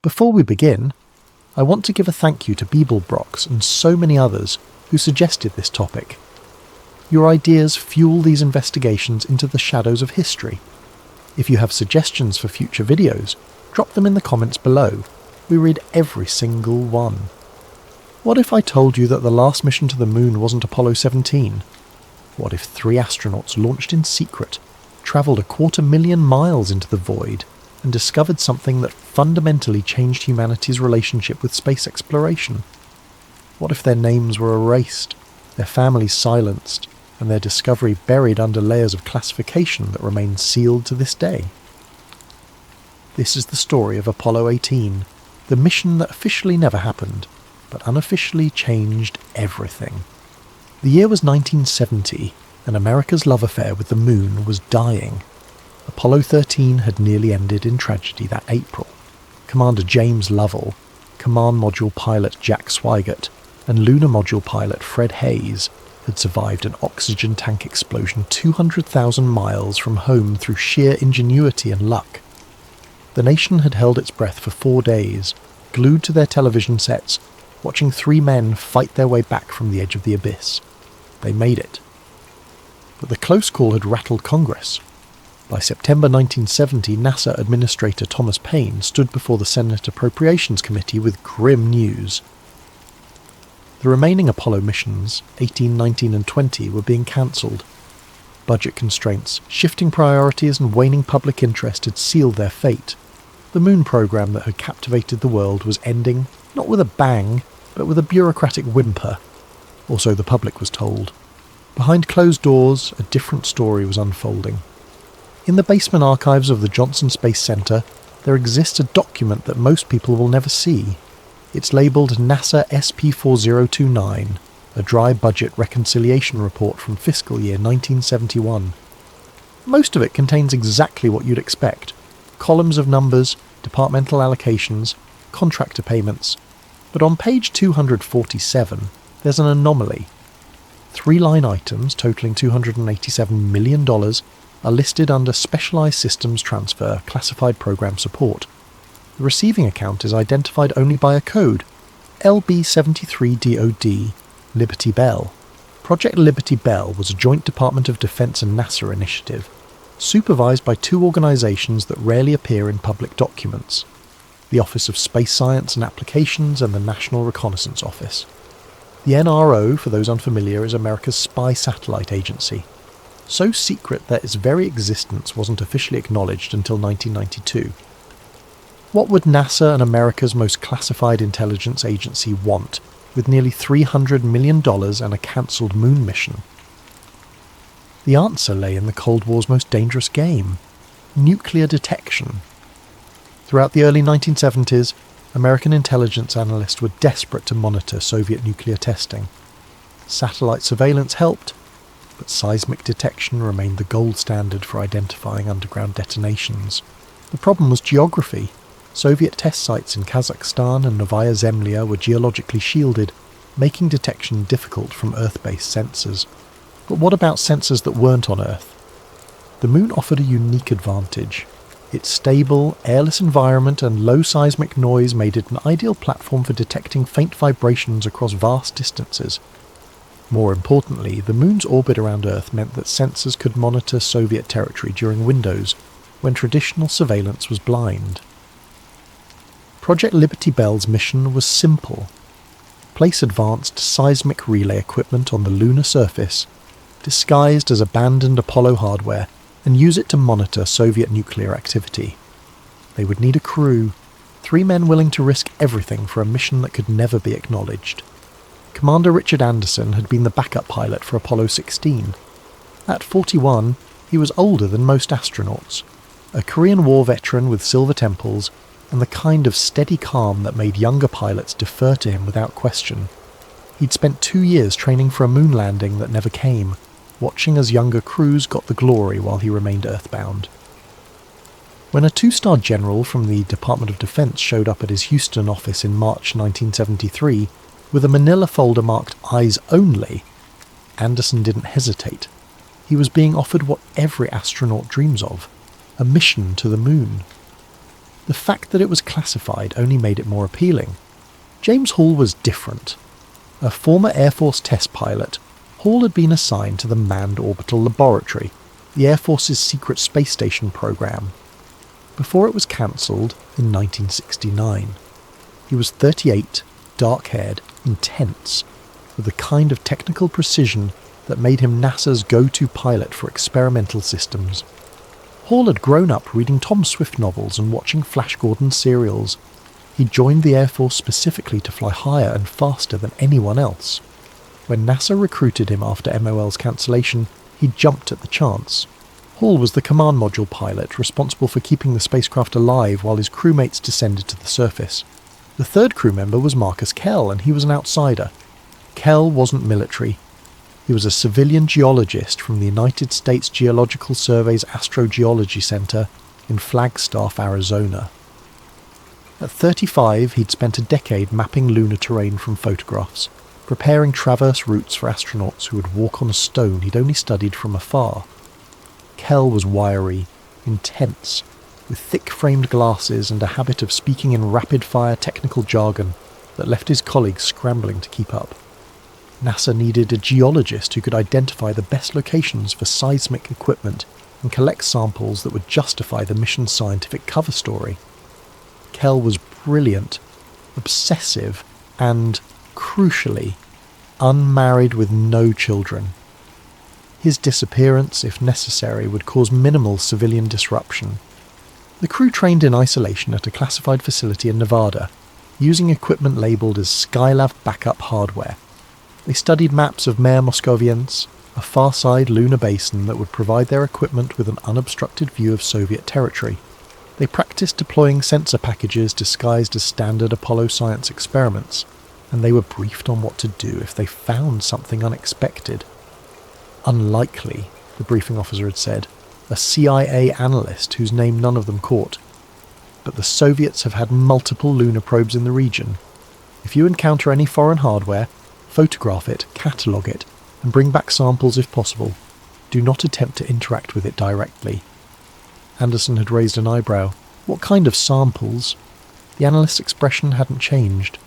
Before we begin, I want to give a thank you to Beeblebrox and so many others who suggested this topic. Your ideas fuel these investigations into the shadows of history. If you have suggestions for future videos, drop them in the comments below. We read every single one. What if I told you that the last mission to the moon wasn't Apollo 17? What if 3 astronauts launched in secret, travelled 250,000 miles into the void, and discovered something that fundamentally changed humanity's relationship with space exploration? What if their names were erased, their families silenced, and their discovery buried under layers of classification that remain sealed to this day? This is the story of Apollo 18, the mission that officially never happened, but unofficially changed everything. The year was 1970, and America's love affair with the moon was dying. Apollo 13 had nearly ended in tragedy that April. Commander James Lovell, Command Module pilot Jack Swigert, and Lunar Module pilot Fred Hayes had survived an oxygen tank explosion 200,000 miles from home through sheer ingenuity and luck. The nation had held its breath for 4 days, glued to their television sets, watching 3 men fight their way back from the edge of the abyss. They made it. But the close call had rattled Congress. By September 1970, NASA Administrator Thomas Paine stood before the Senate Appropriations Committee with grim news. The remaining Apollo missions, 18, 19 and 20, were being cancelled. Budget constraints, shifting priorities and waning public interest had sealed their fate. The moon program that had captivated the world was ending, not with a bang, but with a bureaucratic whimper. Or so the public was told. Behind closed doors, a different story was unfolding. In the basement archives of the Johnson Space Center, there exists a document that most people will never see. It's labelled NASA SP4029, a dry budget reconciliation report from fiscal year 1971. Most of it contains exactly what you'd expect. Columns of numbers, departmental allocations, contractor payments. But on page 247, there's an anomaly. 3 line items totaling $287 million are listed under Specialized Systems Transfer Classified Program Support. The receiving account is identified only by a code, LB73DOD Liberty Bell. Project Liberty Bell was a joint Department of Defense and NASA initiative, supervised by 2 organizations that rarely appear in public documents: the Office of Space Science and Applications and the National Reconnaissance Office. The NRO, for those unfamiliar, is America's spy satellite agency. So secret that its very existence wasn't officially acknowledged until 1992. What would NASA and America's most classified intelligence agency want with nearly $300 million and a cancelled moon mission? The answer lay in the Cold War's most dangerous game: nuclear detection. Throughout the early 1970s, American intelligence analysts were desperate to monitor Soviet nuclear testing. Satellite surveillance helped, but seismic detection remained the gold standard for identifying underground detonations. The problem was geography. Soviet test sites in Kazakhstan and Novaya Zemlya were geologically shielded, making detection difficult from Earth-based sensors. But what about sensors that weren't on Earth? The moon offered a unique advantage. Its stable, airless environment and low seismic noise made it an ideal platform for detecting faint vibrations across vast distances. More importantly, the moon's orbit around Earth meant that sensors could monitor Soviet territory during windows, when traditional surveillance was blind. Project Liberty Bell's mission was simple: place advanced seismic relay equipment on the lunar surface, disguised as abandoned Apollo hardware, and use it to monitor Soviet nuclear activity. They would need a crew, 3 men willing to risk everything for a mission that could never be acknowledged. Commander Richard Anderson had been the backup pilot for Apollo 16. At 41, he was older than most astronauts, a Korean War veteran with silver temples, and the kind of steady calm that made younger pilots defer to him without question. He'd spent 2 years training for a moon landing that never came, watching as younger crews got the glory while he remained earthbound. When a 2-star general from the Department of Defense showed up at his Houston office in March 1973, with a manila folder marked Eyes Only, Anderson didn't hesitate. He was being offered what every astronaut dreams of: a mission to the moon. The fact that it was classified only made it more appealing. James Hall was different. A former Air Force test pilot, Hall had been assigned to the Manned Orbital Laboratory, the Air Force's secret space station program, before it was cancelled in 1969. He was 38, dark-haired, intense, with the kind of technical precision that made him NASA's go-to pilot for experimental systems. Hall had grown up reading Tom Swift novels and watching Flash Gordon serials. He joined the Air Force specifically to fly higher and faster than anyone else. When NASA recruited him after MOL's cancellation, he jumped at the chance. Hall was the command module pilot responsible for keeping the spacecraft alive while his crewmates descended to the surface. The third crew member was Marcus Kell, and he was an outsider. Kell wasn't military. He was a civilian geologist from the United States Geological Survey's Astrogeology Center in Flagstaff, Arizona. At 35, he'd spent a decade mapping lunar terrain from photographs, preparing traverse routes for astronauts who would walk on a stone he'd only studied from afar. Kell was wiry, intense, with thick-framed glasses and a habit of speaking in rapid-fire technical jargon that left his colleagues scrambling to keep up. NASA needed a geologist who could identify the best locations for seismic equipment and collect samples that would justify the mission's scientific cover story. Kell was brilliant, obsessive, and, crucially, unmarried with no children. His disappearance, if necessary, would cause minimal civilian disruption. The crew trained in isolation at a classified facility in Nevada, using equipment labelled as Skylab backup hardware. They studied maps of Mare Moscoviense, a far-side lunar basin that would provide their equipment with an unobstructed view of Soviet territory. They practiced deploying sensor packages disguised as standard Apollo science experiments, and they were briefed on what to do if they found something unexpected. Unlikely, the briefing officer had said, a CIA analyst whose name none of them caught. But the Soviets have had multiple lunar probes in the region. If you encounter any foreign hardware, photograph it, catalogue it, and bring back samples if possible. Do not attempt to interact with it directly. Anderson had raised an eyebrow. What kind of samples? The analyst's expression hadn't changed.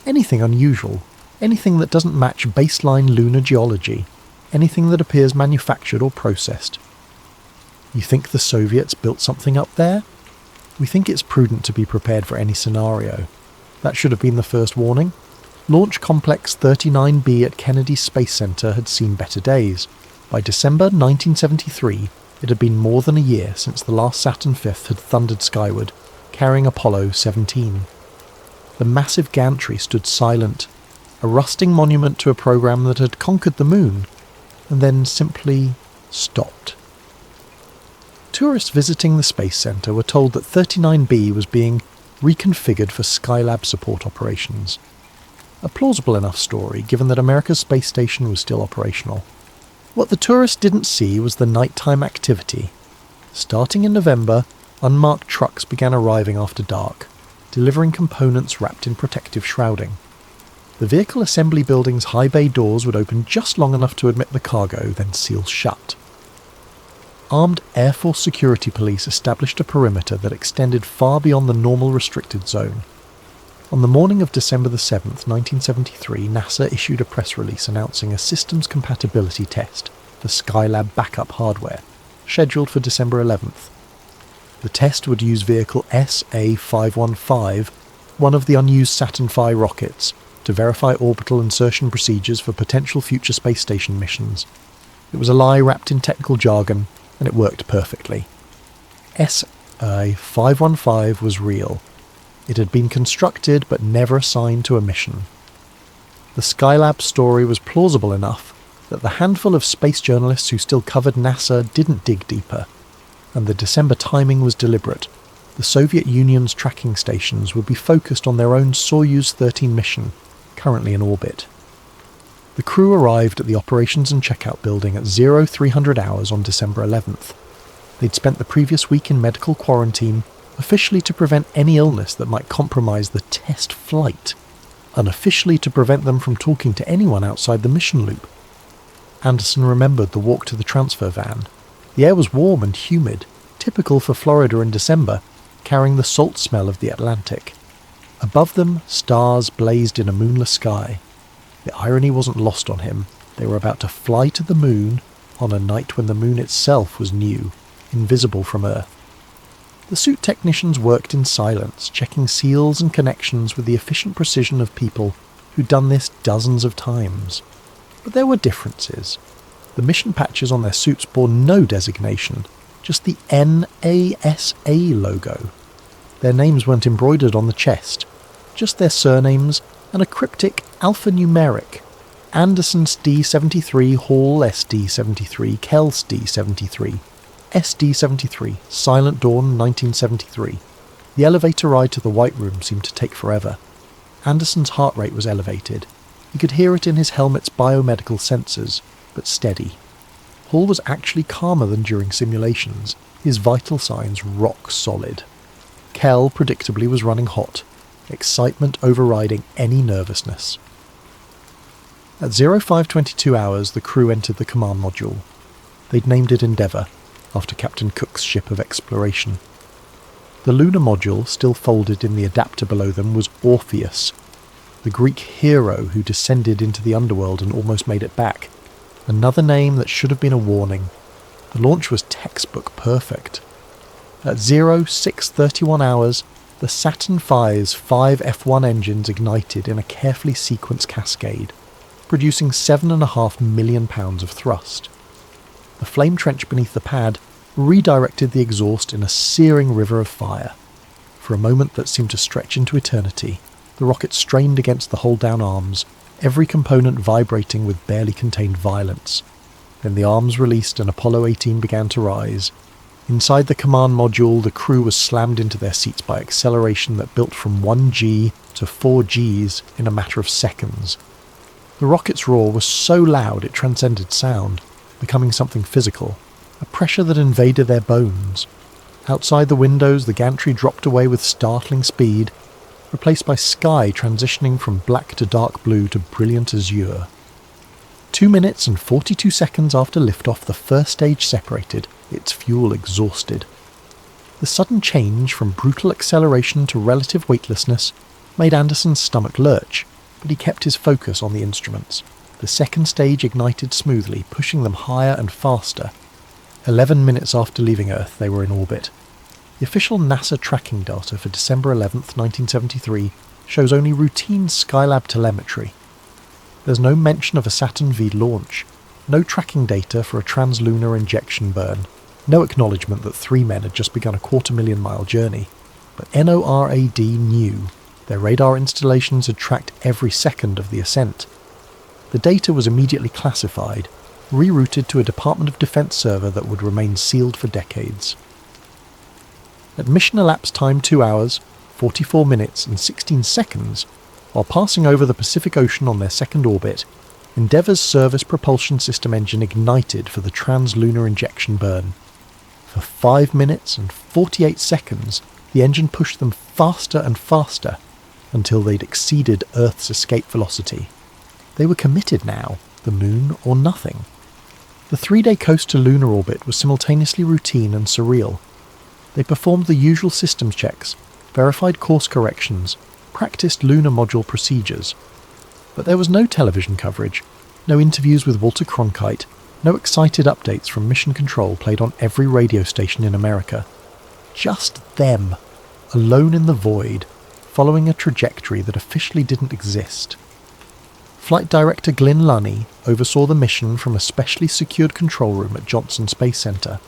Anything unusual. Anything that doesn't match baseline lunar geology. Anything that appears manufactured or processed. You think the Soviets built something up there? We think it's prudent to be prepared for any scenario. That should have been the first warning. Launch Complex 39B at Kennedy Space Center had seen better days. By December 1973, it had been more than a year since the last Saturn V had thundered skyward, carrying Apollo 17. The massive gantry stood silent, a rusting monument to a program that had conquered the moon, and then simply stopped. Tourists visiting the Space Center were told that 39B was being reconfigured for Skylab support operations. A plausible enough story, given that America's space station was still operational. What the tourists didn't see was the nighttime activity. Starting in November, unmarked trucks began arriving after dark, delivering components wrapped in protective shrouding. The vehicle assembly building's high bay doors would open just long enough to admit the cargo, then seal shut. Armed Air Force security police established a perimeter that extended far beyond the normal restricted zone. On the morning of December 7th, 1973, NASA issued a press release announcing a systems compatibility test for Skylab backup hardware, scheduled for December 11th. The test would use vehicle SA-515, one of the unused Saturn V rockets, to verify orbital insertion procedures for potential future space station missions. It was a lie wrapped in technical jargon, and it worked perfectly. SA-515 was real. It had been constructed but never assigned to a mission. The Skylab story was plausible enough that the handful of space journalists who still covered NASA didn't dig deeper, and the December timing was deliberate. The Soviet Union's tracking stations would be focused on their own Soyuz 13 mission, currently in orbit. The crew arrived at the operations and checkout building at 0300 hours on December 11th. They'd spent the previous week in medical quarantine, officially to prevent any illness that might compromise the test flight, unofficially to prevent them from talking to anyone outside the mission loop. Anderson remembered the walk to the transfer van. The air was warm and humid, typical for Florida in December, carrying the salt smell of the Atlantic. Above them, stars blazed in a moonless sky. The irony wasn't lost on him. They were about to fly to the moon on a night when the moon itself was new, invisible from Earth. The suit technicians worked in silence, checking seals and connections with the efficient precision of people who'd done this dozens of times. But there were differences. The mission patches on their suits bore no designation, just the NASA logo. Their names weren't embroidered on the chest, just their surnames and a cryptic alphanumeric: Anderson's D73, Hall SD73, Kells D73, SD73, Silent Dawn 1973. The elevator ride to the White Room seemed to take forever. Anderson's heart rate was elevated. He could hear it in his helmet's biomedical sensors, but steady. Hall was actually calmer than during simulations, his vital signs rock solid. Kell, predictably, was running hot, excitement overriding any nervousness. At 0522 hours, the crew entered the command module. They'd named it Endeavour, after Captain Cook's ship of exploration. The lunar module, still folded in the adapter below them, was Orpheus, the Greek hero who descended into the underworld and almost made it back. Another name that should have been a warning. The launch was textbook perfect. At 0631 hours, the Saturn V's 5 F1 engines ignited in a carefully sequenced cascade, producing £7.5 million of thrust. The flame trench beneath the pad redirected the exhaust in a searing river of fire. For a moment that seemed to stretch into eternity, the rocket strained against the hold-down arms, every component vibrating with barely contained violence. Then the arms released and Apollo 18 began to rise. Inside the command module, the crew was slammed into their seats by acceleration that built from 1G to 4Gs in a matter of seconds. The rocket's roar was so loud it transcended sound, becoming something physical, a pressure that invaded their bones. Outside the windows, the gantry dropped away with startling speed, replaced by sky transitioning from black to dark blue to brilliant azure. 2 minutes and 42 seconds after liftoff, the first stage separated, its fuel exhausted. The sudden change from brutal acceleration to relative weightlessness made Anderson's stomach lurch, but he kept his focus on the instruments. The second stage ignited smoothly, pushing them higher and faster. 11 minutes after leaving Earth, they were in orbit. The official NASA tracking data for December 11th, 1973 shows only routine Skylab telemetry. There's no mention of a Saturn V launch, no tracking data for a translunar injection burn, no acknowledgement that 3 men had just begun a 250,000-mile journey. But NORAD knew. Their radar installations had tracked every second of the ascent. The data was immediately classified, rerouted to a Department of Defense server that would remain sealed for decades. At mission elapsed time 2 hours, 44 minutes and 16 seconds, while passing over the Pacific Ocean on their second orbit, Endeavour's service propulsion system engine ignited for the translunar injection burn. For 5 minutes and 48 seconds, the engine pushed them faster and faster until they'd exceeded Earth's escape velocity. They were committed now, the moon or nothing. The 3-day coast to lunar orbit was simultaneously routine and surreal. They performed the usual systems checks, verified course corrections, practiced lunar module procedures. But there was no television coverage, no interviews with Walter Cronkite, no excited updates from Mission Control played on every radio station in America. Just them, alone in the void, following a trajectory that officially didn't exist. Flight Director Glyn Lunny oversaw the mission from a specially secured control room at Johnson Space Center.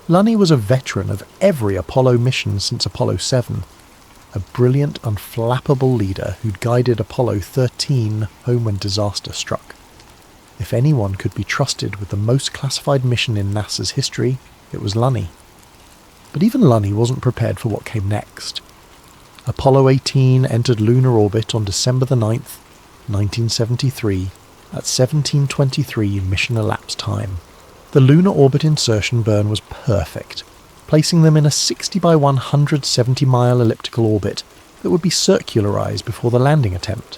Lunny was a veteran of every Apollo mission since Apollo 7, a brilliant, unflappable leader who'd guided Apollo 13 home when disaster struck. If anyone could be trusted with the most classified mission in NASA's history, it was Lunny. But even Lunny wasn't prepared for what came next. Apollo 18 entered lunar orbit on December the 9th, 1973, at 17:23 mission elapsed time. The lunar orbit insertion burn was perfect, placing them in a 60 by 170-mile elliptical orbit that would be circularized before the landing attempt.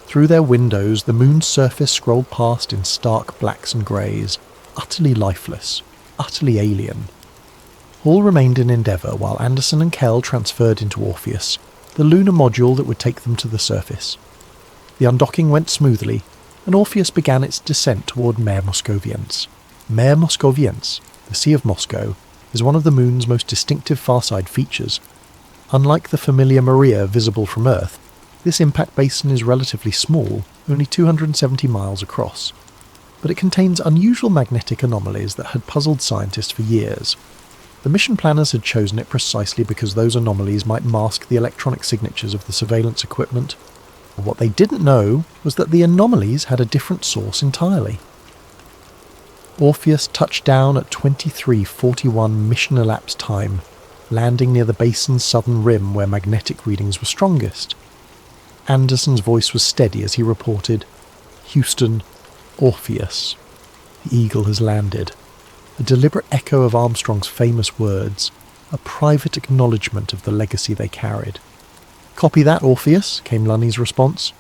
Through their windows, the moon's surface scrolled past in stark blacks and greys, utterly lifeless, utterly alien. All remained in Endeavour while Anderson and Kell transferred into Orpheus, the lunar module that would take them to the surface. The undocking went smoothly, and Orpheus began its descent toward Mare Moscoviense. Mare Moscoviense, the Sea of Moscow, is one of the Moon's most distinctive farside features. Unlike the familiar Maria visible from Earth, this impact basin is relatively small, only 270 miles across. But it contains unusual magnetic anomalies that had puzzled scientists for years. The mission planners had chosen it precisely because those anomalies might mask the electronic signatures of the surveillance equipment. But what they didn't know was that the anomalies had a different source entirely. Orpheus touched down at 23:41 mission elapsed time, landing near the basin's southern rim where magnetic readings were strongest. Anderson's voice was steady as he reported, "Houston, Orpheus. The Eagle has landed." A deliberate echo of Armstrong's famous words, a private acknowledgement of the legacy they carried. "Copy that, Orpheus," came Lunny's response,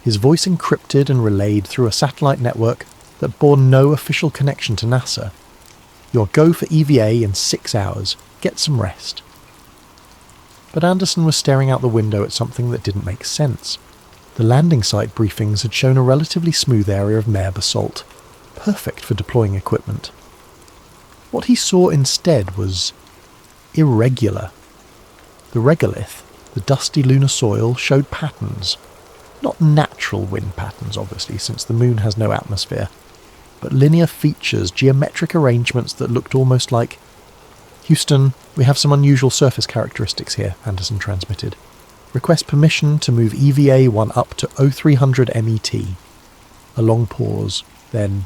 his voice encrypted and relayed through a satellite network that bore no official connection to NASA. "You're go for EVA in 6 hours. Get some rest." But Anderson was staring out the window at something that didn't make sense. The landing site briefings had shown a relatively smooth area of mare basalt, perfect for deploying equipment. What he saw instead was irregular. The regolith, the dusty lunar soil, showed patterns. Not natural wind patterns, obviously, since the Moon has no atmosphere, but linear features, geometric arrangements that looked almost like... "Houston, we have some unusual surface characteristics here," Anderson transmitted. "Request permission to move EVA-1 up to 0300 MET. A long pause, then...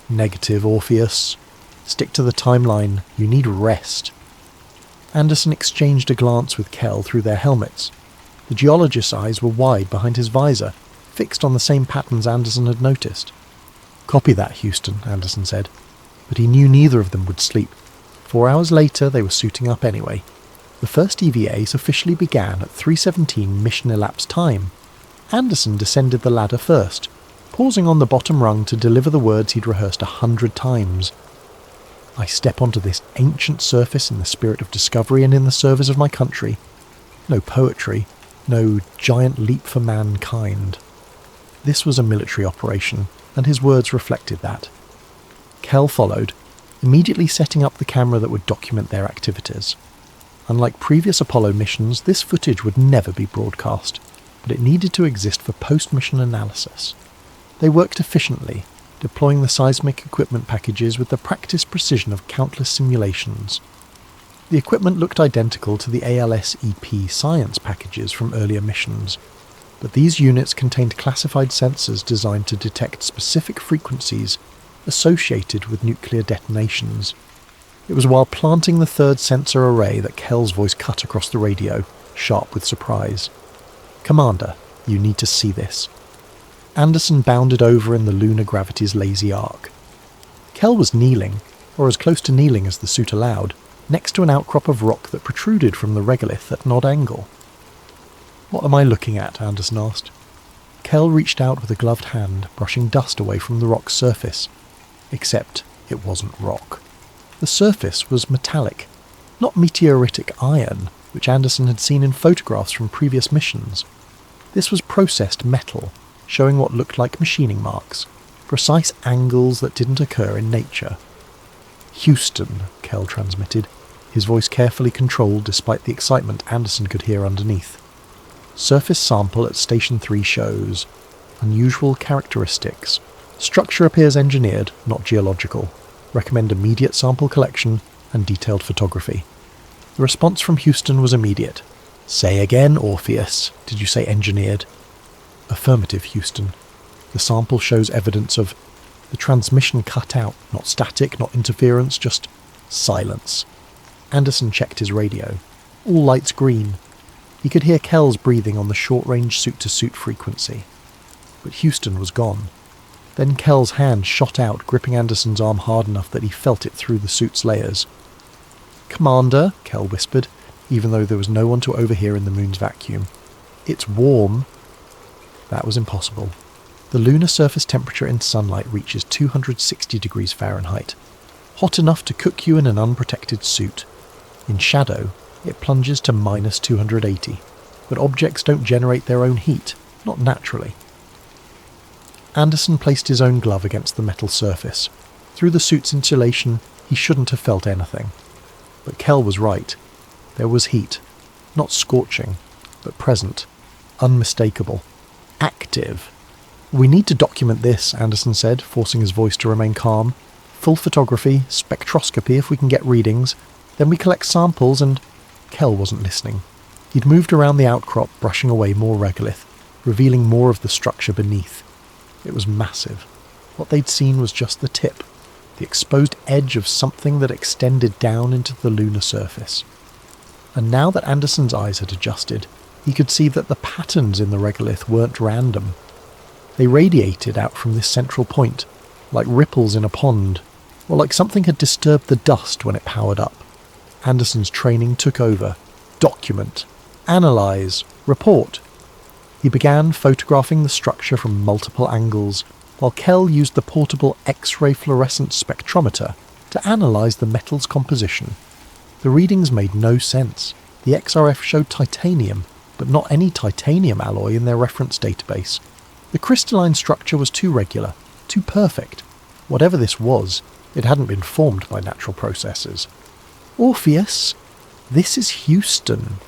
"Negative, Orpheus. Stick to the timeline. You need rest." Anderson exchanged a glance with Kell through their helmets. The geologist's eyes were wide behind his visor, fixed on the same patterns Anderson had noticed. "Copy that, Houston," Anderson said. But he knew neither of them would sleep. 4 hours later, they were suiting up anyway. The first EVAs officially began at 3:17 mission elapsed time. Anderson descended the ladder first, pausing on the bottom rung to deliver the words he'd rehearsed 100 times. "I step onto this ancient surface in the spirit of discovery and in the service of my country. No poetry, no giant leap for mankind." This was a military operation, and his words reflected that. Kell followed, immediately setting up the camera that would document their activities. Unlike previous Apollo missions, this footage would never be broadcast, but it needed to exist for post-mission analysis. They worked efficiently, deploying the seismic equipment packages with the practiced precision of countless simulations. The equipment looked identical to the ALS-EP science packages from earlier missions, but these units contained classified sensors designed to detect specific frequencies associated with nuclear detonations. It was while planting the third sensor array that Kell's voice cut across the radio, sharp with surprise. "Commander, you need to see this." Anderson bounded over in the lunar gravity's lazy arc. Kell was kneeling, or as close to kneeling as the suit allowed, next to an outcrop of rock that protruded from the regolith at an odd angle. "What am I looking at?" Anderson asked. Kell reached out with a gloved hand, brushing dust away from the rock's surface. Except it wasn't rock. The surface was metallic, not meteoritic iron, which Anderson had seen in photographs from previous missions. This was processed metal, showing what looked like machining marks, precise angles that didn't occur in nature. "Houston," Kell transmitted, his voice carefully controlled despite the excitement Anderson could hear underneath. "Surface sample at Station 3 shows unusual characteristics. Structure appears engineered, not geological. Recommend immediate sample collection and detailed photography." The response from Houston was immediate. "Say again, Orpheus. Did you say engineered?" "Affirmative, Houston. The sample shows evidence of the transmission cut out, not static, not interference, just silence." Anderson checked his radio. All lights green. He could hear Kell's breathing on the short-range suit-to-suit frequency. But Houston was gone. Then Kell's hand shot out, gripping Anderson's arm hard enough that he felt it through the suit's layers. "Commander," Kell whispered, even though there was no one to overhear in the Moon's vacuum. "It's warm." That was impossible. The lunar surface temperature in sunlight reaches 260 degrees Fahrenheit. Hot enough to cook you in an unprotected suit. In shadow, it plunges to minus 280, but objects don't generate their own heat, not naturally. Anderson placed his own glove against the metal surface. Through the suit's insulation, he shouldn't have felt anything. But Kell was right. There was heat. Not scorching, but present. Unmistakable. Active. "We need to document this," Anderson said, forcing his voice to remain calm. "Full photography, spectroscopy if we can get readings. Then we collect samples and—" Kell wasn't listening. He'd moved around the outcrop, brushing away more regolith, revealing more of the structure beneath. It was massive. What they'd seen was just the tip, the exposed edge of something that extended down into the lunar surface. And now that Anderson's eyes had adjusted, he could see that the patterns in the regolith weren't random. They radiated out from this central point, like ripples in a pond, or like something had disturbed the dust when it powered up. Anderson's training took over. Document. Analyze. Report. He began photographing the structure from multiple angles, while Kell used the portable X-ray fluorescence spectrometer to analyze the metal's composition. The readings made no sense. The XRF showed titanium, but not any titanium alloy in their reference database. The crystalline structure was too regular, too perfect. Whatever this was, it hadn't been formed by natural processes. "Orpheus, this is Houston.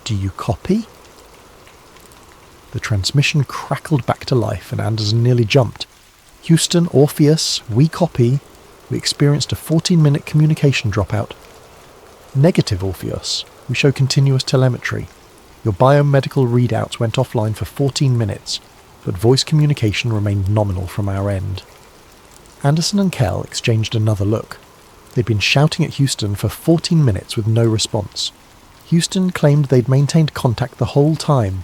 Do you copy?" The transmission crackled back to life and Anderson nearly jumped. "Houston, Orpheus, we copy. We experienced a 14-minute communication dropout." "Negative, Orpheus. We show continuous telemetry. Your biomedical readouts went offline for 14 minutes, but voice communication remained nominal from our end." Anderson and Kell exchanged another look. They'd been shouting at Houston for 14 minutes with no response. Houston claimed they'd maintained contact the whole time.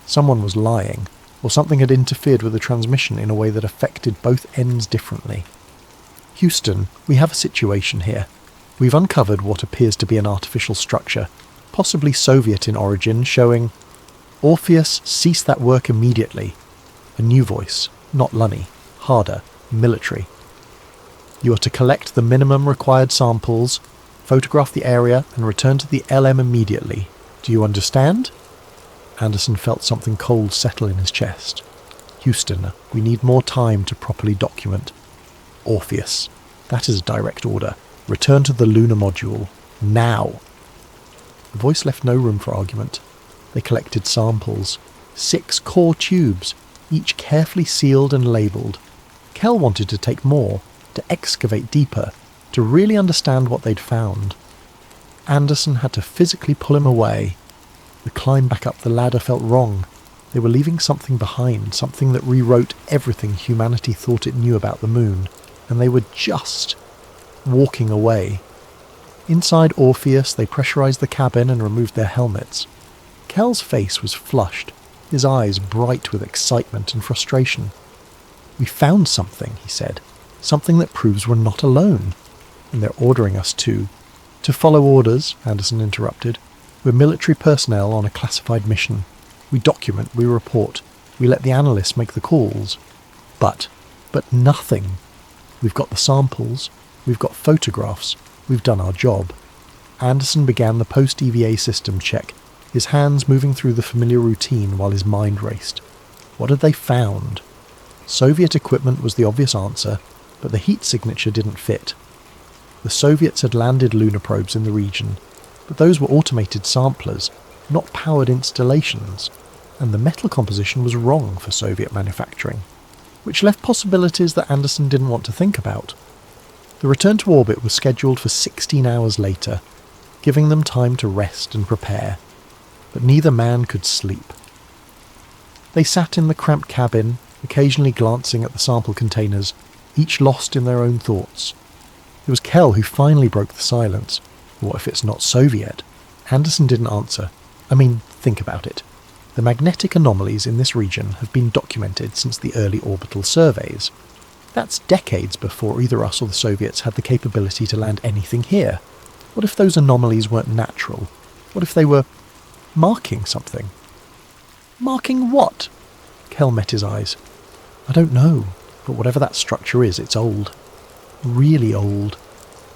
Someone was lying, or something had interfered with the transmission in a way that affected both ends differently. "Houston, we have a situation here. We've uncovered what appears to be an artificial structure, possibly Soviet in origin, showing—" "Orpheus, cease that work immediately." A new voice, not Lunny, harder, military. "You are to collect the minimum required samples, photograph the area, and return to the LM immediately. Do you understand?" Anderson felt something cold settle in his chest. "Houston, we need more time to properly document." "Orpheus, that is a direct order. Return to the lunar module. Now." The voice left no room for argument. They collected samples. 6 core tubes, each carefully sealed and labelled. Kell wanted to take more, to excavate deeper, to really understand what they'd found. Anderson had to physically pull him away. The climb back up the ladder felt wrong. They were leaving something behind, something that rewrote everything humanity thought it knew about the moon, and they were just walking away. Inside Orpheus, they pressurized the cabin and removed their helmets. Kell's face was flushed, his eyes bright with excitement and frustration. "We found something," he said. "Something that proves we're not alone. And they're ordering us to—" "To follow orders," Anderson interrupted. "We're military personnel on a classified mission. We document, we report, we let the analysts make the calls. But nothing. We've got the samples, we've got photographs, we've done our job." Anderson began the post-EVA system check, his hands moving through the familiar routine while his mind raced. What had they found? Soviet equipment was the obvious answer, but the heat signature didn't fit. The Soviets had landed lunar probes in the region, but those were automated samplers, not powered installations, and the metal composition was wrong for Soviet manufacturing, which left possibilities that Anderson didn't want to think about. The return to orbit was scheduled for 16 hours later, giving them time to rest and prepare, but neither man could sleep. They sat in the cramped cabin, occasionally glancing at the sample containers, each lost in their own thoughts. It was Kell who finally broke the silence. What if it's not Soviet? Anderson didn't answer. I mean, think about it. The magnetic anomalies in this region have been documented since the early orbital surveys. That's decades before either us or the Soviets had the capability to land anything here. What if those anomalies weren't natural? What if they were marking something? Marking what? Kell met his eyes. I don't know, but whatever that structure is, it's old. Really old.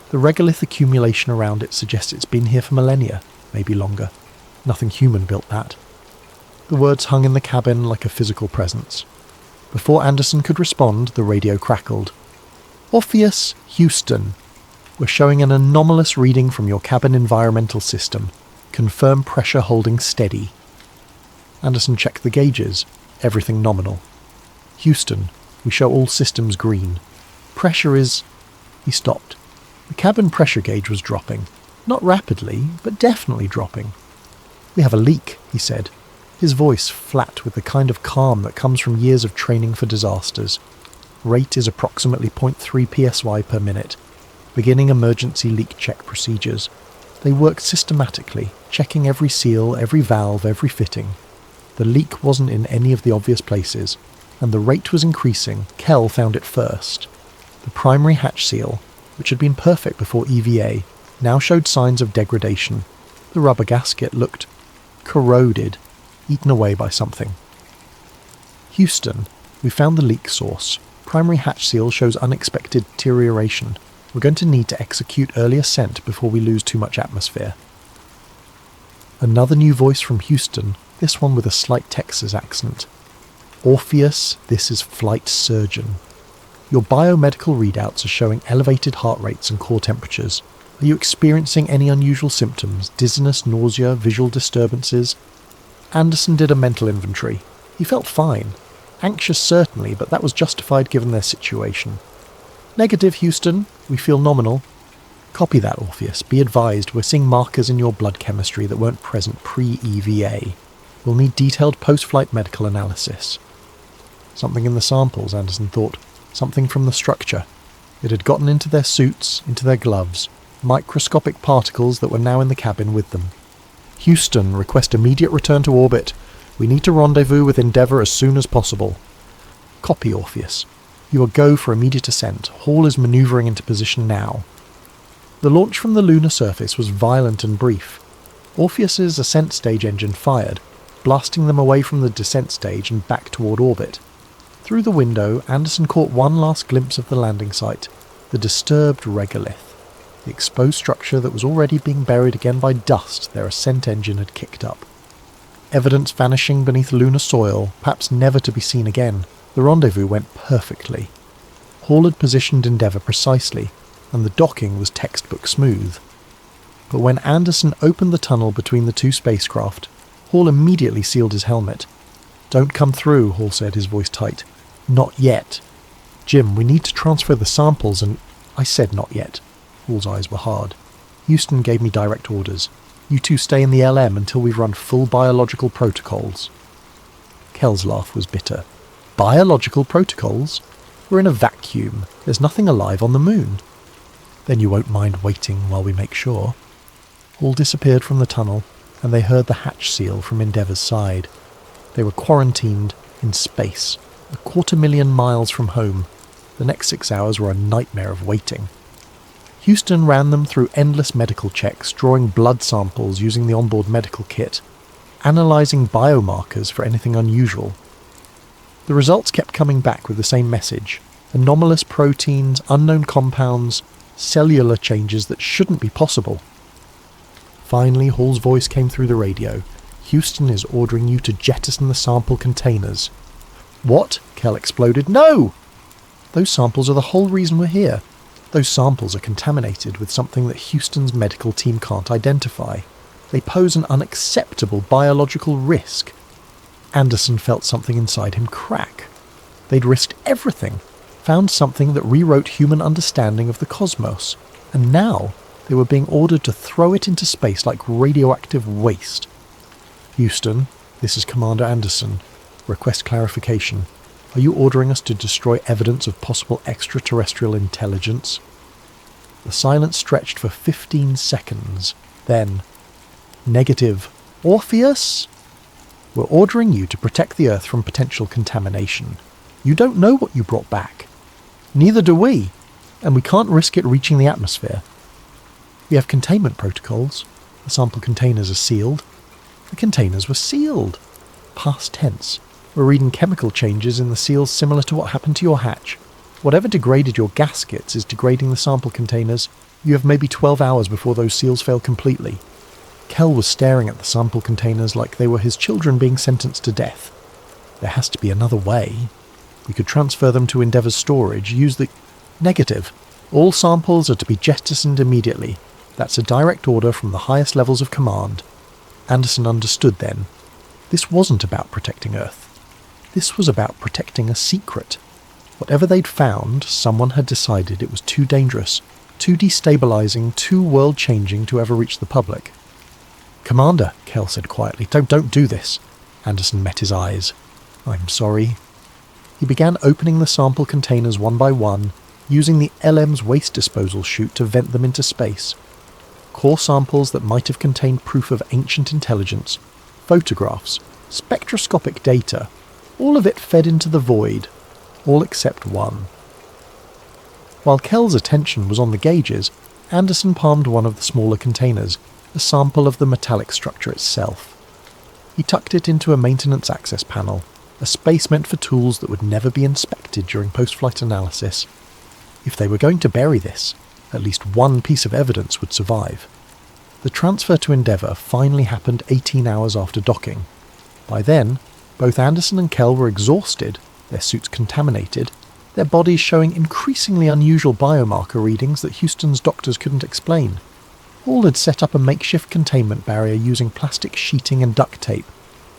The regolith accumulation around it suggests it's been here for millennia, maybe longer. Nothing human built that. The words hung in the cabin like a physical presence. Before Anderson could respond, the radio crackled. Orpheus, Houston. We're showing an anomalous reading from your cabin environmental system. Confirm pressure holding steady. Anderson checked the gauges. Everything nominal. Houston, we show all systems green. Pressure is... He stopped. The cabin pressure gauge was dropping. Not rapidly, but definitely dropping. We have a leak, he said, his voice flat with the kind of calm that comes from years of training for disasters. Rate is approximately 0.3 psi per minute. Beginning emergency leak check procedures. They work systematically, checking every seal, every valve, every fitting. The leak wasn't in any of the obvious places, and the rate was increasing. Kell found it first. The primary hatch seal, which had been perfect before EVA, now showed signs of degradation. The rubber gasket looked corroded, eaten away by something. Houston, we found the leak source. Primary hatch seal shows unexpected deterioration. We're going to need to execute early ascent before we lose too much atmosphere. Another new voice from Houston, this one with a slight Texas accent. Orpheus, this is Flight Surgeon. Your biomedical readouts are showing elevated heart rates and core temperatures. Are you experiencing any unusual symptoms? Dizziness, nausea, visual disturbances? Anderson did a mental inventory. He felt fine. Anxious certainly, but that was justified given their situation. Negative, Houston. We feel nominal. Copy that, Orpheus. Be advised, we're seeing markers in your blood chemistry that weren't present pre-EVA. We'll need detailed post-flight medical analysis. Something in the samples, Anderson thought. Something from the structure. It had gotten into their suits, into their gloves. Microscopic particles that were now in the cabin with them. Houston, request immediate return to orbit. We need to rendezvous with Endeavour as soon as possible. Copy, Orpheus. You are go for immediate ascent. Hall is manoeuvring into position now. The launch from the lunar surface was violent and brief. Orpheus's ascent stage engine fired, blasting them away from the descent stage and back toward orbit. Through the window, Anderson caught one last glimpse of the landing site, the disturbed regolith. The exposed structure that was already being buried again by dust their ascent engine had kicked up. Evidence vanishing beneath lunar soil, perhaps never to be seen again. The rendezvous went perfectly. Hall had positioned Endeavour precisely, and the docking was textbook smooth. But when Anderson opened the tunnel between the two spacecraft, Hall immediately sealed his helmet. Don't come through, Hall said, his voice tight. Not yet. Jim, we need to transfer the samples and... I said not yet. Hall's eyes were hard. Houston gave me direct orders. You two stay in the LM until we've run full biological protocols. Kell's laugh was bitter. Biological protocols? We're in a vacuum. There's nothing alive on the moon. Then you won't mind waiting while we make sure. Hall disappeared from the tunnel, and they heard the hatch seal from Endeavour's side. They were quarantined in space, 250,000 miles from home. The next 6 hours were a nightmare of waiting. Houston ran them through endless medical checks, drawing blood samples using the onboard medical kit, analysing biomarkers for anything unusual. The results kept coming back with the same message: anomalous proteins, unknown compounds, cellular changes that shouldn't be possible. Finally, Hall's voice came through the radio. Houston is ordering you to jettison the sample containers. What? Kell exploded. No! Those samples are the whole reason we're here. Those samples are contaminated with something that Houston's medical team can't identify. They pose an unacceptable biological risk. Anderson felt something inside him crack. They'd risked everything, found something that rewrote human understanding of the cosmos, and now they were being ordered to throw it into space like radioactive waste. Houston, this is Commander Anderson. Request clarification. Are you ordering us to destroy evidence of possible extraterrestrial intelligence? The silence stretched for 15 seconds. Then, negative. Orpheus? We're ordering you to protect the Earth from potential contamination. You don't know what you brought back. Neither do we, and we can't risk it reaching the atmosphere. We have containment protocols. The sample containers are sealed. The containers were sealed. Past tense. We're reading chemical changes in the seals similar to what happened to your hatch. Whatever degraded your gaskets is degrading the sample containers. You have maybe 12 hours before those seals fail completely." Kell was staring at the sample containers like they were his children being sentenced to death. "There has to be another way. We could transfer them to Endeavour's storage, use the—" "Negative. All samples are to be jettisoned immediately. That's a direct order from the highest levels of command." Anderson understood then. This wasn't about protecting Earth. This was about protecting a secret. Whatever they'd found, someone had decided it was too dangerous, too destabilizing, too world-changing to ever reach the public. "Commander," Kell said quietly, don't do this." Anderson met his eyes. "I'm sorry." He began opening the sample containers one by one, using the LM's waste disposal chute to vent them into space. Core samples that might have contained proof of ancient intelligence, photographs, spectroscopic data, all of it fed into the void, all except one. While Kell's attention was on the gauges, Anderson palmed one of the smaller containers, a sample of the metallic structure itself. He tucked it into a maintenance access panel, a space meant for tools that would never be inspected during post-flight analysis. If they were going to bury this, at least one piece of evidence would survive. The transfer to Endeavour finally happened 18 hours after docking. By then, both Anderson and Kell were exhausted, their suits contaminated, their bodies showing increasingly unusual biomarker readings that Houston's doctors couldn't explain. Hall had set up a makeshift containment barrier using plastic sheeting and duct tape,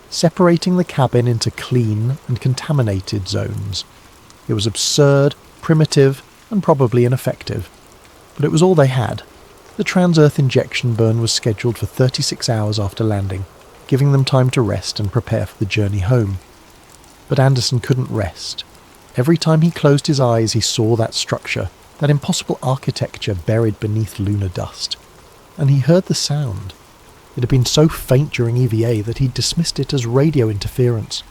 separating the cabin into clean and contaminated zones. It was absurd, primitive, and probably ineffective. But it was all they had. The trans-Earth injection burn was scheduled for 36 hours after landing, giving them time to rest and prepare for the journey home. But Anderson couldn't rest. Every time he closed his eyes he saw that structure, that impossible architecture buried beneath lunar dust. And he heard the sound. It had been so faint during EVA that he'd dismissed it as radio interference.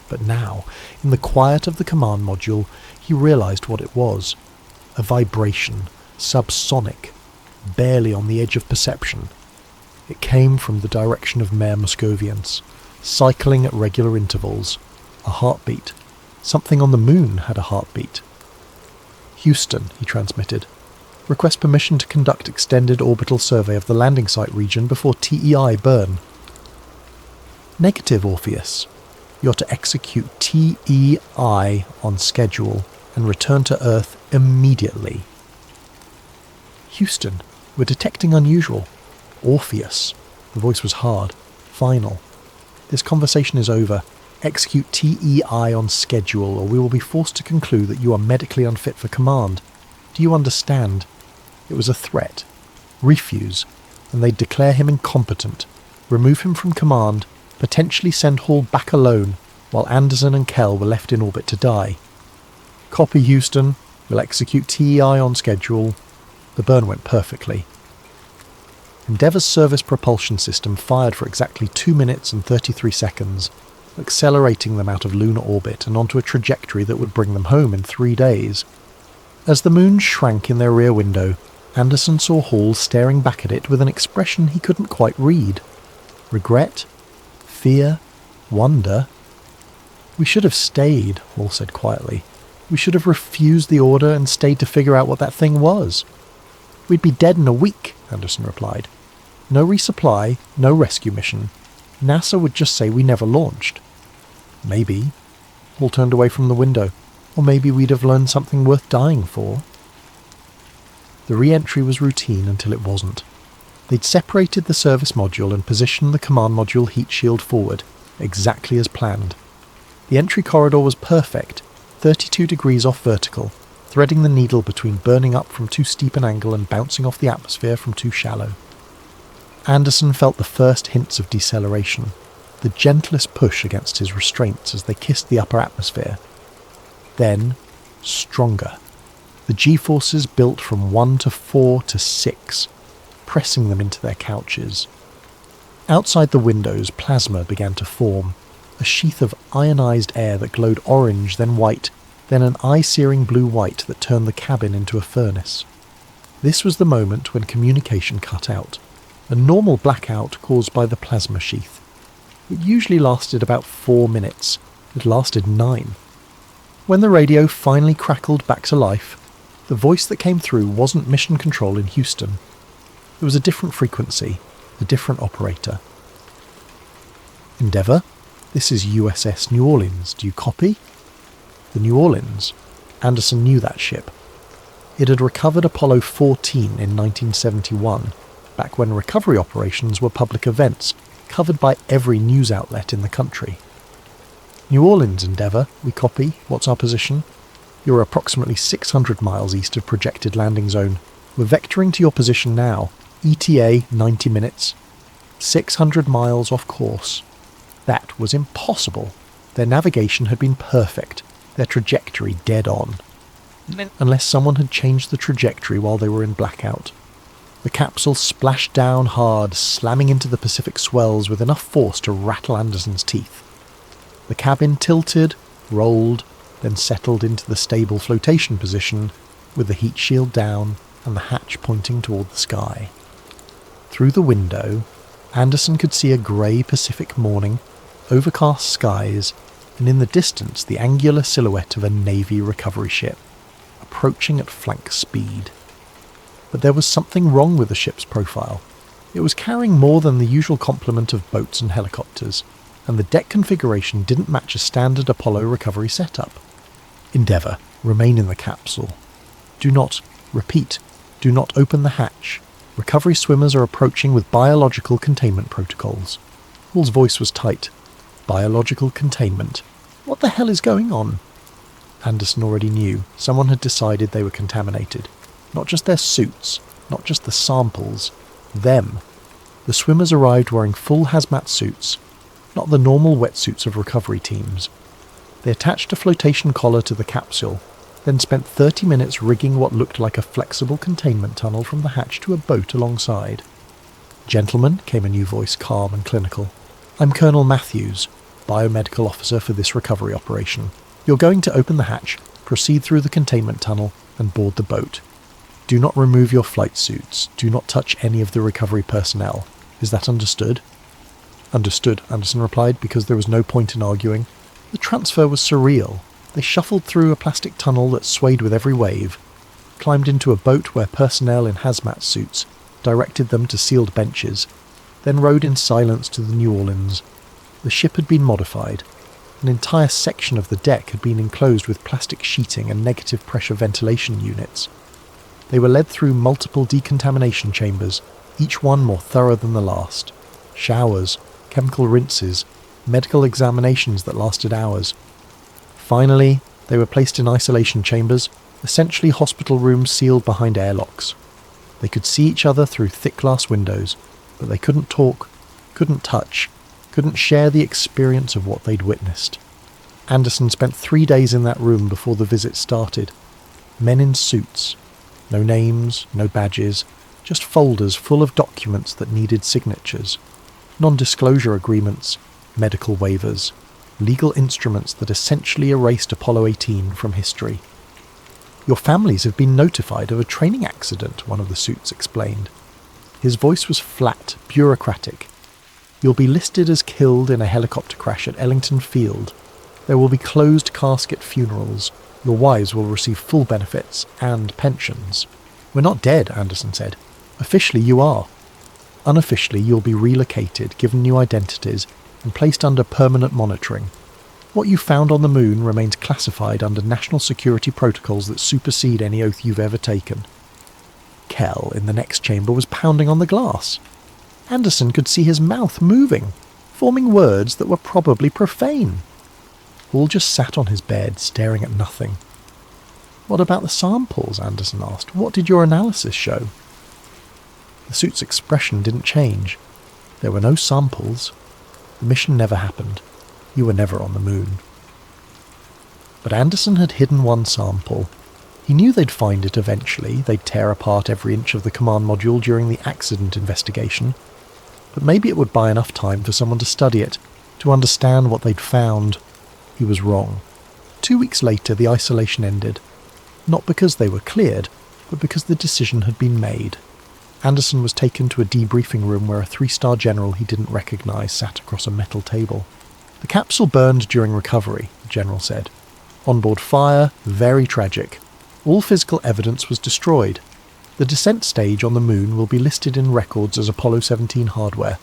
But now, in the quiet of the command module, he realized what it was. A vibration, subsonic, barely on the edge of perception. It came from the direction of Mare Muscovians, cycling at regular intervals. A heartbeat. Something on the moon had a heartbeat. "Houston," he transmitted. "Request permission to conduct extended orbital survey of the landing site region before TEI burn." "Negative, Orpheus. You're to execute TEI on schedule and return to Earth immediately." "Houston, we're detecting unusual." "Orpheus." The voice was hard, final. "This conversation is over. Execute TEI on schedule, or we will be forced to conclude that you are medically unfit for command. Do you understand?" It was a threat. Refuse, and they'd declare him incompetent, remove him from command, potentially send Hall back alone, while Anderson and Kell were left in orbit to die. "Copy, Houston. We'll execute TEI on schedule." The burn went perfectly. Endeavour's service propulsion system fired for exactly 2 minutes and 33 seconds, accelerating them out of lunar orbit and onto a trajectory that would bring them home in 3 days. As the moon shrank in their rear window, Anderson saw Hall staring back at it with an expression he couldn't quite read. Regret? Fear? Wonder? "We should have stayed," Hall said quietly. "We should have refused the order and stayed to figure out what that thing was." "We'd be dead in a week," Anderson replied. "No resupply, no rescue mission. NASA would just say we never launched." "Maybe." Hall turned away from the window. "Or maybe we'd have learned something worth dying for." The re-entry was routine until it wasn't. They'd separated the service module and positioned the command module heat shield forward, exactly as planned. The entry corridor was perfect, 32 degrees off vertical, threading the needle between burning up from too steep an angle and bouncing off the atmosphere from too shallow. Anderson felt the first hints of deceleration, the gentlest push against his restraints as they kissed the upper atmosphere. Then, stronger. The G-forces built from 1 to 4 to 6, pressing them into their couches. Outside the windows, plasma began to form, a sheath of ionized air that glowed orange, then white, then an eye-searing blue-white that turned the cabin into a furnace. This was the moment when communication cut out, a normal blackout caused by the plasma sheath. It usually lasted about 4 minutes. It lasted 9. When the radio finally crackled back to life, The voice that came through wasn't mission control in Houston. It was a different frequency, a different operator. Endeavour, this is USS New Orleans. Do you copy? The New Orleans. Anderson knew that ship. It had recovered Apollo 14 in 1971, back when recovery operations were public events, covered by every news outlet in the country. New Orleans, Endeavour, we copy. What's our position? You're approximately 600 miles east of projected landing zone. We're vectoring to your position now. ETA 90 minutes. 600 miles off course. That was impossible. Their navigation had been perfect, their trajectory dead on. Unless someone had changed the trajectory while they were in blackout. The capsule splashed down hard, slamming into the Pacific swells with enough force to rattle Anderson's teeth. The cabin tilted, rolled, then settled into the stable flotation position, with the heat shield down and the hatch pointing toward the sky. Through the window, Anderson could see a grey Pacific morning, overcast skies, and in the distance the angular silhouette of a Navy recovery ship, approaching at flank speed. But there was something wrong with the ship's profile. It was carrying more than the usual complement of boats and helicopters, and the deck configuration didn't match a standard Apollo recovery setup. Endeavour, remain in the capsule. Do not open the hatch. Recovery swimmers are approaching with biological containment protocols. Hall's voice was tight. Biological containment. What the hell is going on? Anderson already knew. Someone had decided they were contaminated. Not just their suits, not just the samples. Them. The swimmers arrived wearing full hazmat suits, not the normal wetsuits of recovery teams. They attached a flotation collar to the capsule, then spent 30 minutes rigging what looked like a flexible containment tunnel from the hatch to a boat alongside. "Gentlemen," came a new voice, calm and clinical. "I'm Colonel Matthews, biomedical officer for this recovery operation. You're going to open the hatch, proceed through the containment tunnel, and board the boat. Do not remove your flight suits. Do not touch any of the recovery personnel. Is that understood?" "Understood," Anderson replied, because there was no point in arguing. The transfer was surreal. They shuffled through a plastic tunnel that swayed with every wave, climbed into a boat where personnel in hazmat suits directed them to sealed benches, then rowed in silence to the New Orleans. The ship had been modified. An entire section of the deck had been enclosed with plastic sheeting and negative pressure ventilation units. They were led through multiple decontamination chambers, each one more thorough than the last. Showers, chemical rinses, medical examinations that lasted hours. Finally, they were placed in isolation chambers, essentially hospital rooms sealed behind airlocks. They could see each other through thick glass windows, but they couldn't talk, couldn't touch, couldn't share the experience of what they'd witnessed. Anderson spent 3 days in that room before the visit started. Men in suits. No names, no badges, just folders full of documents that needed signatures. Non-disclosure agreements, medical waivers, legal instruments that essentially erased Apollo 18 from history. "Your families have been notified of a training accident," one of the suits explained. His voice was flat, bureaucratic. "You'll be listed as killed in a helicopter crash at Ellington Field. There will be closed casket funerals. Your wives will receive full benefits and pensions." "We're not dead," Anderson said. "Officially you are. Unofficially you'll be relocated, given new identities, and placed under permanent monitoring. What you found on the moon remains classified under national security protocols that supersede any oath you've ever taken." Kell, in the next chamber, was pounding on the glass. Anderson could see his mouth moving, forming words that were probably profane. Hall just sat on his bed, staring at nothing. "What about the samples?" Anderson asked. "What did your analysis show?" The suit's expression didn't change. There were no samples. The mission never happened. You were never on the moon. But Anderson had hidden one sample. He knew they'd find it eventually. They'd tear apart every inch of the command module during the accident investigation. But maybe it would buy enough time for someone to study it, to understand what they'd found. He was wrong. 2 weeks later, the isolation ended. Not because they were cleared, but because the decision had been made. Anderson was taken to a debriefing room where a 3-star general he didn't recognize sat across a metal table. "The capsule burned during recovery," the general said. "Onboard fire, very tragic. All physical evidence was destroyed. The descent stage on the moon will be listed in records as Apollo 17 hardware.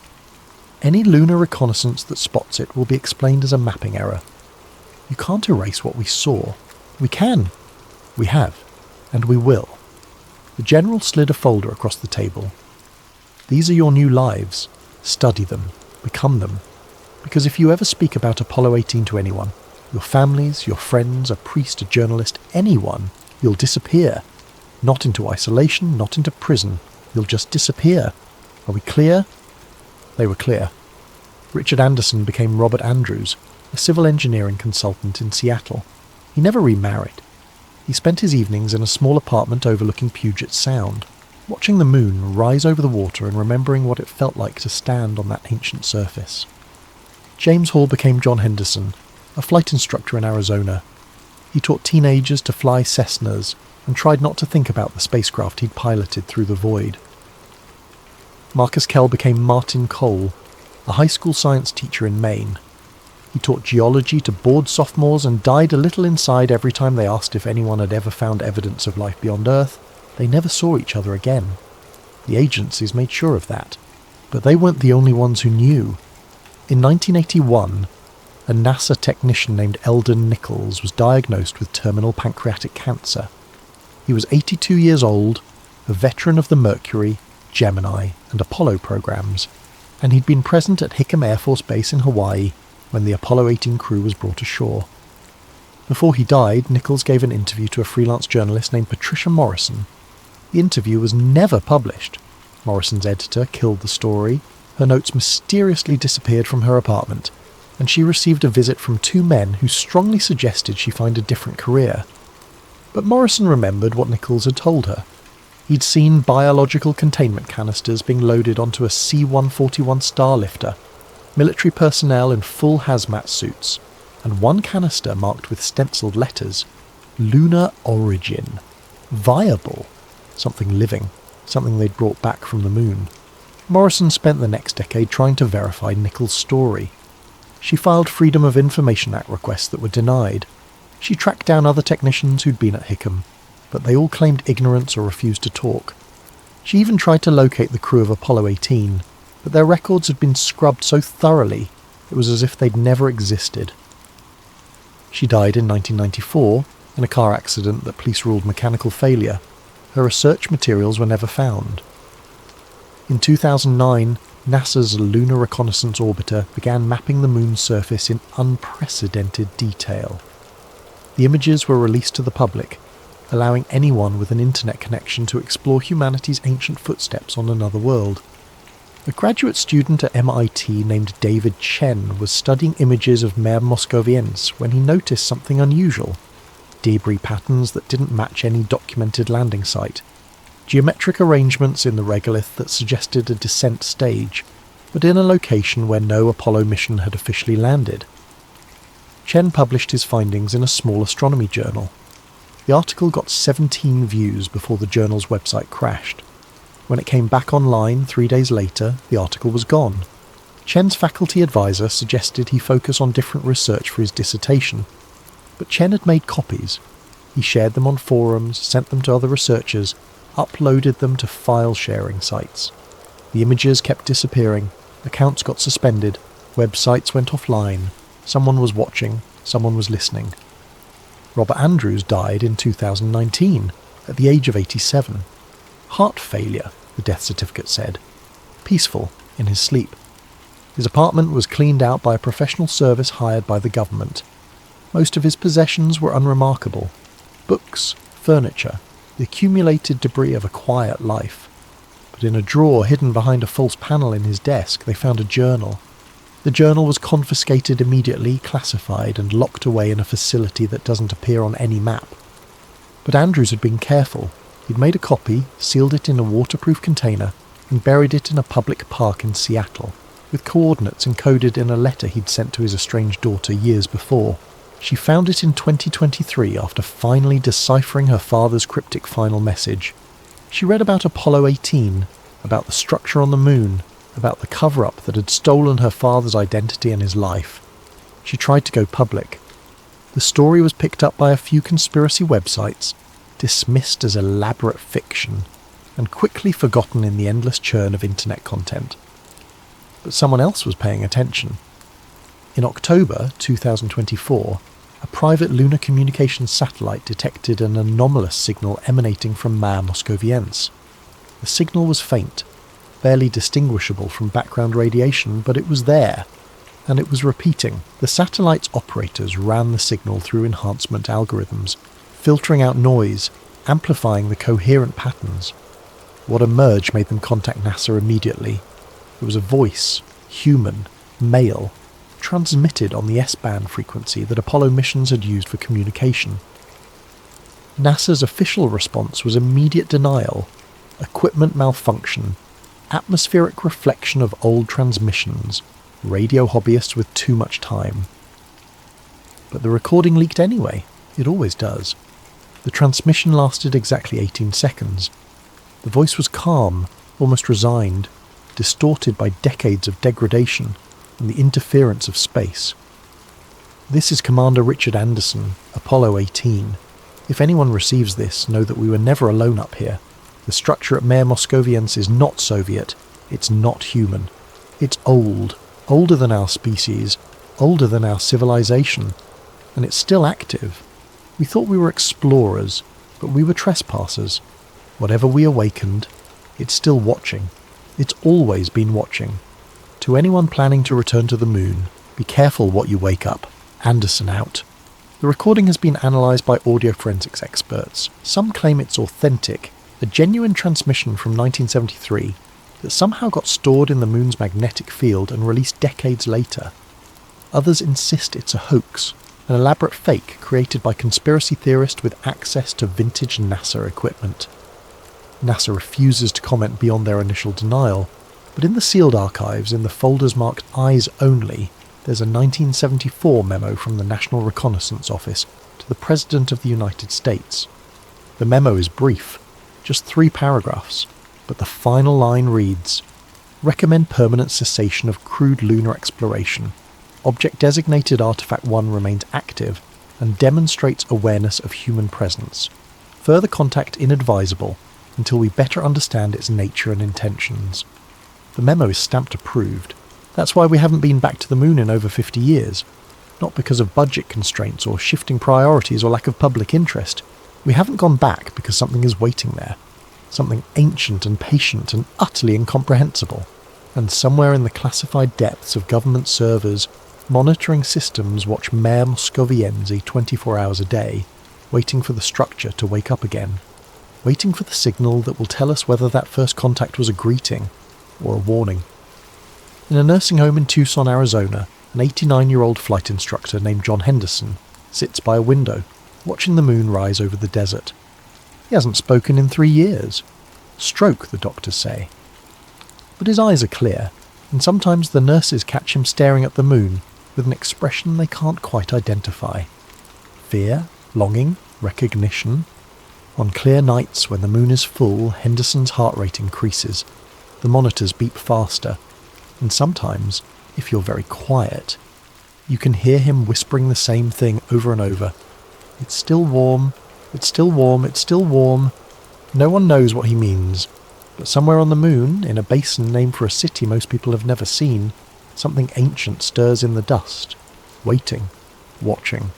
Any lunar reconnaissance that spots it will be explained as a mapping error. You can't erase what we saw. We can. We have. And we will. The General slid a folder across the table. These are your new lives. Study them. Become them. Because if you ever speak about Apollo 18 to anyone, your families, your friends, a priest, a journalist, anyone, you'll disappear. Not into isolation, not into prison. You'll just disappear. Are we clear? They were clear. Richard Anderson became Robert Andrews, a civil engineering consultant in Seattle. He never remarried. He spent his evenings in a small apartment overlooking Puget Sound, watching the moon rise over the water and remembering what it felt like to stand on that ancient surface. James Hall became John Henderson, a flight instructor in Arizona. He taught teenagers to fly Cessnas and tried not to think about the spacecraft he'd piloted through the void. Marcus Kell became Martin Cole, a high school science teacher in Maine. He taught geology to bored sophomores and died a little inside every time they asked if anyone had ever found evidence of life beyond Earth. They never saw each other again. The agencies made sure of that. But they weren't the only ones who knew. In 1981, a NASA technician named Eldon Nichols was diagnosed with terminal pancreatic cancer. He was 82 years old, a veteran of the Mercury, Gemini, and Apollo programs, and he'd been present at Hickam Air Force Base in Hawaii when the Apollo 18 crew was brought ashore. Before he died, Nichols gave an interview to a freelance journalist named Patricia Morrison. The interview was never published. Morrison's editor killed the story, her notes mysteriously disappeared from her apartment, and she received a visit from two men who strongly suggested she find a different career. But Morrison remembered what Nichols had told her. He'd seen biological containment canisters being loaded onto a C-141 Starlifter, military personnel in full hazmat suits, and one canister marked with stenciled letters, Lunar Origin. Viable. Something living. Something they'd brought back from the moon. Morrison spent the next decade trying to verify Nichols' story. She filed Freedom of Information Act requests that were denied. She tracked down other technicians who'd been at Hickam, but they all claimed ignorance or refused to talk. She even tried to locate the crew of Apollo 18, but their records had been scrubbed so thoroughly it was as if they'd never existed. She died in 1994 in a car accident that police ruled mechanical failure. Her research materials were never found. In 2009, NASA's Lunar Reconnaissance Orbiter began mapping the moon's surface in unprecedented detail. The images were released to the public, allowing anyone with an internet connection to explore humanity's ancient footsteps on another world. A graduate student at MIT named David Chen was studying images of Mare Moscoviense when he noticed something unusual. Debris patterns that didn't match any documented landing site. Geometric arrangements in the regolith that suggested a descent stage, but in a location where no Apollo mission had officially landed. Chen published his findings in a small astronomy journal. The article got 17 views before the journal's website crashed. When it came back online 3 days later, the article was gone. Chen's faculty advisor suggested he focus on different research for his dissertation, but Chen had made copies. He shared them on forums, sent them to other researchers, uploaded them to file-sharing sites. The images kept disappearing, accounts got suspended, websites went offline, someone was watching, someone was listening. Robert Andrews died in 2019, at the age of 87. Heart failure, the death certificate said. Peaceful, in his sleep. His apartment was cleaned out by a professional service hired by the government. Most of his possessions were unremarkable. Books, furniture, the accumulated debris of a quiet life. But in a drawer hidden behind a false panel in his desk, they found a journal. The journal was confiscated immediately, classified, and locked away in a facility that doesn't appear on any map. But Andrews had been careful. He'd made a copy, sealed it in a waterproof container, and buried it in a public park in Seattle, with coordinates encoded in a letter he'd sent to his estranged daughter years before. She found it in 2023 after finally deciphering her father's cryptic final message. She read about Apollo 18, about the structure on the moon, about the cover-up that had stolen her father's identity and his life. She tried to go public. The story was picked up by a few conspiracy websites, dismissed as elaborate fiction, and quickly forgotten in the endless churn of internet content. But someone else was paying attention. In October 2024, a private lunar communications satellite detected an anomalous signal emanating from Mare Moscoviense. The signal was faint, barely distinguishable from background radiation, but it was there, and it was repeating. The satellite's operators ran the signal through enhancement algorithms, filtering out noise, amplifying the coherent patterns. What emerged made them contact NASA immediately. It was a voice, human, male, transmitted on the S-band frequency that Apollo missions had used for communication. NASA's official response was immediate denial, equipment malfunction, atmospheric reflection of old transmissions, radio hobbyists with too much time. But the recording leaked anyway. It always does. The transmission lasted exactly 18 seconds. The voice was calm, almost resigned, distorted by decades of degradation and the interference of space. This is Commander Richard Anderson, Apollo 18. If anyone receives this, know that we were never alone up here. The structure at Mare Moscoviense is not Soviet. It's not human. It's old, older than our species, older than our civilization, and it's still active. We thought we were explorers, but we were trespassers. Whatever we awakened, it's still watching. It's always been watching. To anyone planning to return to the moon, be careful what you wake up. Anderson out. The recording has been analysed by audio forensics experts. Some claim it's authentic, a genuine transmission from 1973 that somehow got stored in the moon's magnetic field and released decades later. Others insist it's a hoax, an elaborate fake created by conspiracy theorists with access to vintage NASA equipment. NASA refuses to comment beyond their initial denial, but in the sealed archives, in the folders marked Eyes Only, there's a 1974 memo from the National Reconnaissance Office to the President of the United States. The memo is brief, just 3 paragraphs, but the final line reads, "Recommend permanent cessation of crewed lunar exploration. Object designated Artifact 1 remains active and demonstrates awareness of human presence. Further contact inadvisable until we better understand its nature and intentions." The memo is stamped approved. That's why we haven't been back to the moon in over 50 years. Not because of budget constraints or shifting priorities or lack of public interest. We haven't gone back because something is waiting there. Something ancient and patient and utterly incomprehensible. And somewhere in the classified depths of government servers, monitoring systems watch Mare Moscoviense 24 hours a day, waiting for the structure to wake up again. Waiting for the signal that will tell us whether that first contact was a greeting or a warning. In a nursing home in Tucson, Arizona, an 89-year-old flight instructor named John Henderson sits by a window, watching the moon rise over the desert. He hasn't spoken in 3 years. Stroke, the doctors say. But his eyes are clear, and sometimes the nurses catch him staring at the moon with an expression they can't quite identify. Fear, longing, recognition. On clear nights when the moon is full, Henderson's heart rate increases. The monitors beep faster, and sometimes, if you're very quiet, you can hear him whispering the same thing over and over. It's still warm, it's still warm, it's still warm. No one knows what he means, but somewhere on the moon, in a basin named for a city most people have never seen, something ancient stirs in the dust, waiting, watching.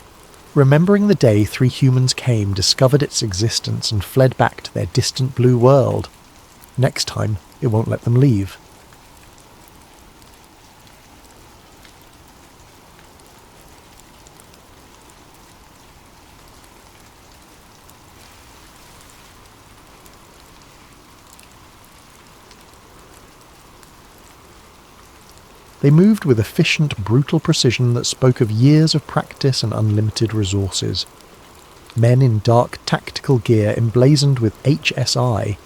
Remembering the day 3 humans came, discovered its existence, and fled back to their distant blue world. Next time, it won't let them leave. They moved with efficient, brutal precision that spoke of years of practice and unlimited resources. Men in dark tactical gear emblazoned with HSI,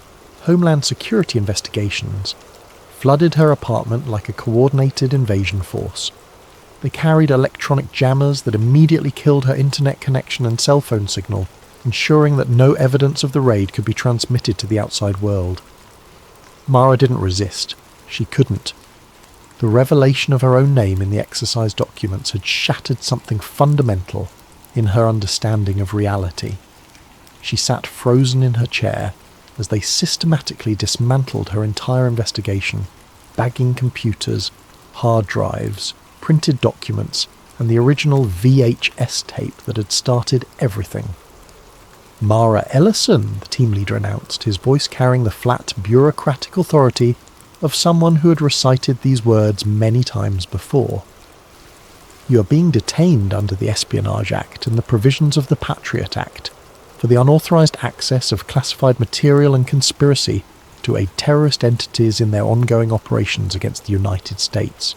Homeland Security Investigations, flooded her apartment like a coordinated invasion force. They carried electronic jammers that immediately killed her internet connection and cell phone signal, ensuring that no evidence of the raid could be transmitted to the outside world. Mara didn't resist. She couldn't. The revelation of her own name in the exercise documents had shattered something fundamental in her understanding of reality. She sat frozen in her chair as they systematically dismantled her entire investigation, bagging computers, hard drives, printed documents, and the original VHS tape that had started everything. Mara Ellison, the team leader announced, his voice carrying the flat, bureaucratic authority of someone who had recited these words many times before. You are being detained under the Espionage Act and the provisions of the Patriot Act for the unauthorized access of classified material and conspiracy to aid terrorist entities in their ongoing operations against the United States.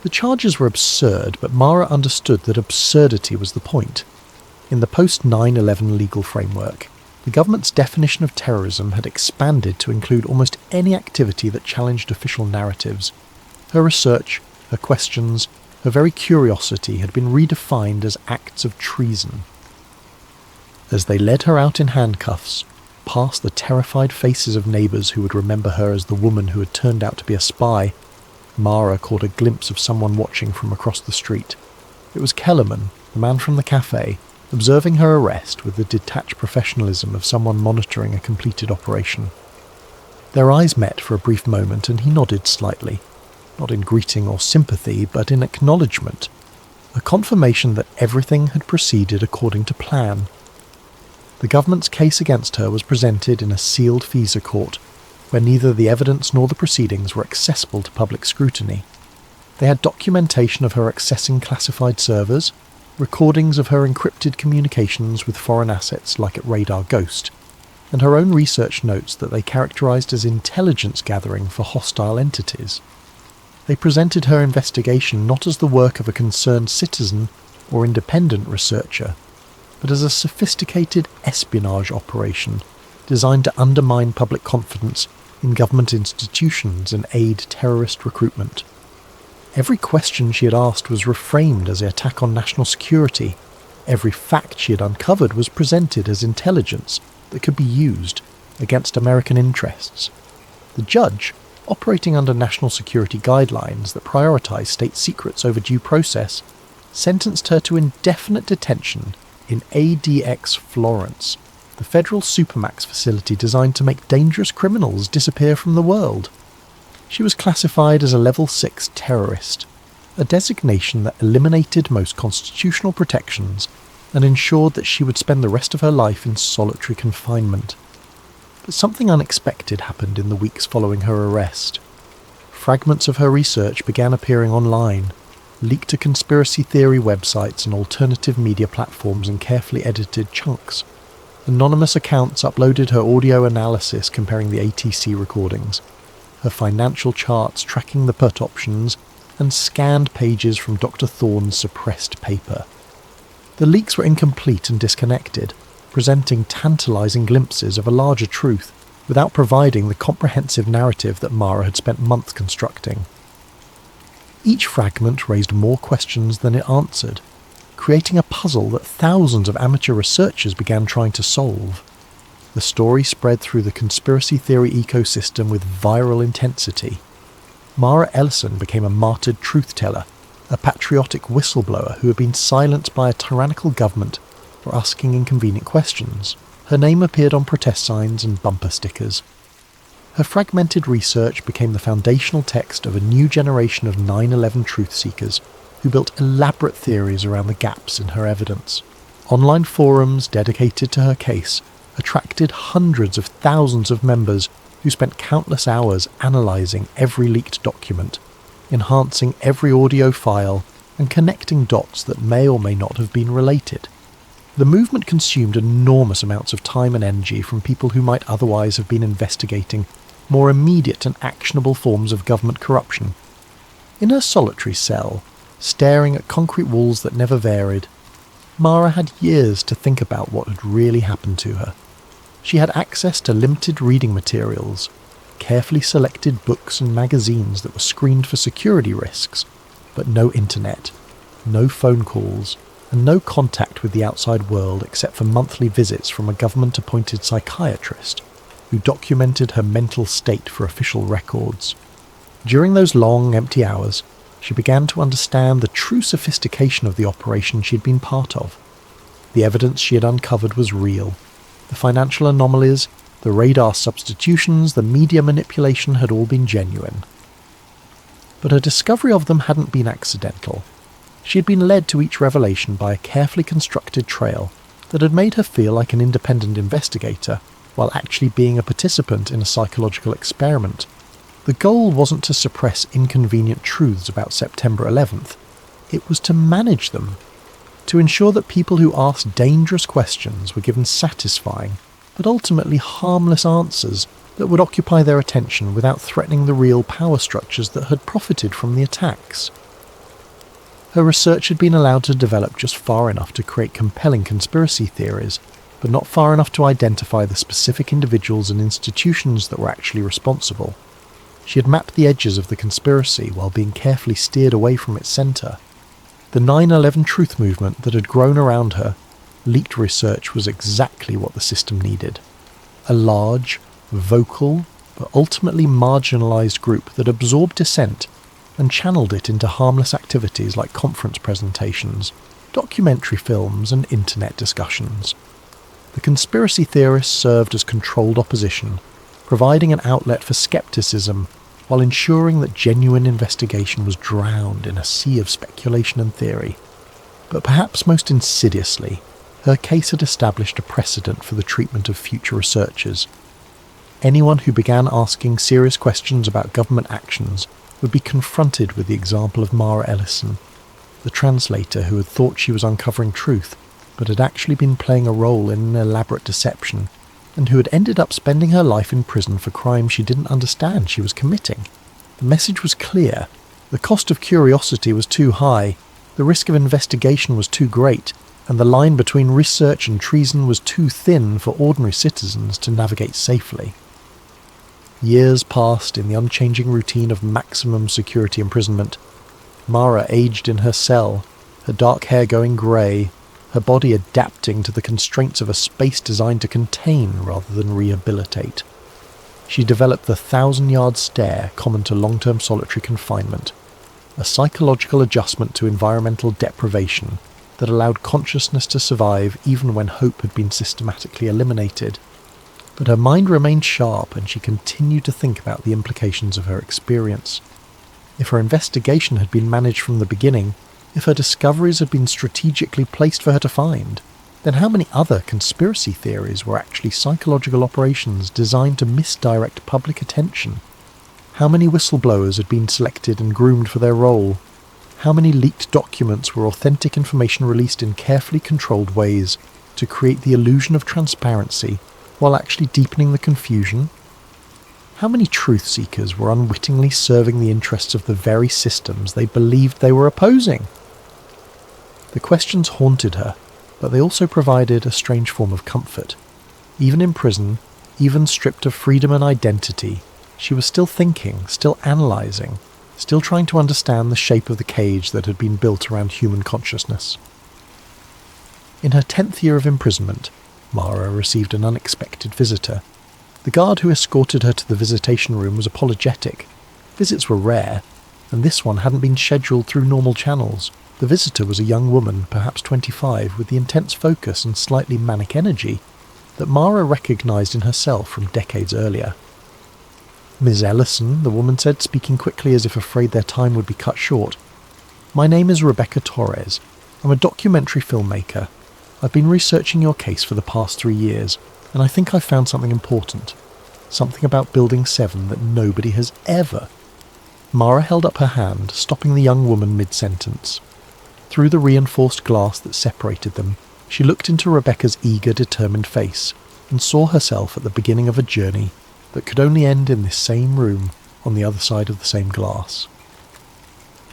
The charges were absurd, but Mara understood that absurdity was the point. In the post-9/11 legal framework, the government's definition of terrorism had expanded to include almost any activity that challenged official narratives. Her research, her questions, her very curiosity had been redefined as acts of treason. As they led her out in handcuffs, past the terrified faces of neighbours who would remember her as the woman who had turned out to be a spy, Mara caught a glimpse of someone watching from across the street. It was Kellerman, the man from the cafe, observing her arrest with the detached professionalism of someone monitoring a completed operation. Their eyes met for a brief moment and he nodded slightly, not in greeting or sympathy, but in acknowledgement, a confirmation that everything had proceeded according to plan. The government's case against her was presented in a sealed FISA court, where neither the evidence nor the proceedings were accessible to public scrutiny. They had documentation of her accessing classified servers, recordings of her encrypted communications with foreign assets like at Radar Ghost, and her own research notes that they characterized as intelligence gathering for hostile entities. They presented her investigation not as the work of a concerned citizen or independent researcher, but as a sophisticated espionage operation designed to undermine public confidence in government institutions and aid terrorist recruitment. Every question she had asked was reframed as an attack on national security. Every fact she had uncovered was presented as intelligence that could be used against American interests. The judge, operating under national security guidelines that prioritize state secrets over due process, sentenced her to indefinite detention in ADX Florence, the federal supermax facility designed to make dangerous criminals disappear from the world. She was classified as a Level 6 terrorist, a designation that eliminated most constitutional protections and ensured that she would spend the rest of her life in solitary confinement. But something unexpected happened in the weeks following her arrest. Fragments of her research began appearing online, leaked to conspiracy theory websites and alternative media platforms in carefully edited chunks. Anonymous accounts uploaded her audio analysis comparing the ATC recordings, her financial charts tracking the put options, and scanned pages from Dr. Thorne's suppressed paper. The leaks were incomplete and disconnected, presenting tantalizing glimpses of a larger truth without providing the comprehensive narrative that Mara had spent months constructing. Each fragment raised more questions than it answered, creating a puzzle that thousands of amateur researchers began trying to solve. The story spread through the conspiracy theory ecosystem with viral intensity. Mara Ellison became a martyred truth-teller, a patriotic whistleblower who had been silenced by a tyrannical government for asking inconvenient questions. Her name appeared on protest signs and bumper stickers. Her fragmented research became the foundational text of a new generation of 9/11 truth-seekers who built elaborate theories around the gaps in her evidence. Online forums dedicated to her case attracted hundreds of thousands of members who spent countless hours analysing every leaked document, enhancing every audio file, and connecting dots that may or may not have been related. The movement consumed enormous amounts of time and energy from people who might otherwise have been investigating more immediate and actionable forms of government corruption. In her solitary cell, staring at concrete walls that never varied, Mara had years to think about what had really happened to her. She had access to limited reading materials, carefully selected books and magazines that were screened for security risks, but no internet, no phone calls, and no contact with the outside world except for monthly visits from a government-appointed psychiatrist who documented her mental state for official records. During those long, empty hours, she began to understand the true sophistication of the operation she had been part of. The evidence she had uncovered was real. The financial anomalies, the radar substitutions, the media manipulation had all been genuine. But her discovery of them hadn't been accidental. She had been led to each revelation by a carefully constructed trail that had made her feel like an independent investigator while actually being a participant in a psychological experiment. The goal wasn't to suppress inconvenient truths about September 11th. It was to manage them, to ensure that people who asked dangerous questions were given satisfying, but ultimately harmless answers that would occupy their attention without threatening the real power structures that had profited from the attacks. Her research had been allowed to develop just far enough to create compelling conspiracy theories, but not far enough to identify the specific individuals and institutions that were actually responsible. She had mapped the edges of the conspiracy while being carefully steered away from its centre. The 9/11 truth movement that had grown around her, leaked research was exactly what the system needed. A large, vocal, but ultimately marginalised group that absorbed dissent and channeled it into harmless activities like conference presentations, documentary films and internet discussions. The conspiracy theorists served as controlled opposition, providing an outlet for skepticism while ensuring that genuine investigation was drowned in a sea of speculation and theory. But perhaps most insidiously, her case had established a precedent for the treatment of future researchers. Anyone who began asking serious questions about government actions would be confronted with the example of Mara Ellison, the translator who had thought she was uncovering truth, but had actually been playing a role in an elaborate deception, and who had ended up spending her life in prison for crimes she didn't understand she was committing. The message was clear. The cost of curiosity was too high, the risk of investigation was too great, and the line between research and treason was too thin for ordinary citizens to navigate safely. Years passed in the unchanging routine of maximum security imprisonment. Mara aged in her cell, her dark hair going grey, her body adapting to the constraints of a space designed to contain rather than rehabilitate. She developed the 1,000-yard stare common to long-term solitary confinement, a psychological adjustment to environmental deprivation that allowed consciousness to survive even when hope had been systematically eliminated. But her mind remained sharp and she continued to think about the implications of her experience. If her investigation had been managed from the beginning, if her discoveries had been strategically placed for her to find, then how many other conspiracy theories were actually psychological operations designed to misdirect public attention? How many whistleblowers had been selected and groomed for their role? How many leaked documents were authentic information released in carefully controlled ways to create the illusion of transparency while actually deepening the confusion? How many truth seekers were unwittingly serving the interests of the very systems they believed they were opposing? The questions haunted her, but they also provided a strange form of comfort. Even in prison, even stripped of freedom and identity, she was still thinking, still analysing, still trying to understand the shape of the cage that had been built around human consciousness. In her 10th year of imprisonment, Mara received an unexpected visitor. The guard who escorted her to the visitation room was apologetic. Visits were rare, and this one hadn't been scheduled through normal channels. The visitor was a young woman, perhaps 25, with the intense focus and slightly manic energy that Mara recognised in herself from decades earlier. "Ms. Ellison," the woman said, speaking quickly as if afraid their time would be cut short. "My name is Rebecca Torres. I'm a documentary filmmaker. I've been researching your case for the past 3 years, and I think I've found something important. Something about Building 7 that nobody has ever..." Mara held up her hand, stopping the young woman mid-sentence. Through the reinforced glass that separated them, she looked into Rebecca's eager, determined face, and saw herself at the beginning of a journey that could only end in this same room on the other side of the same glass.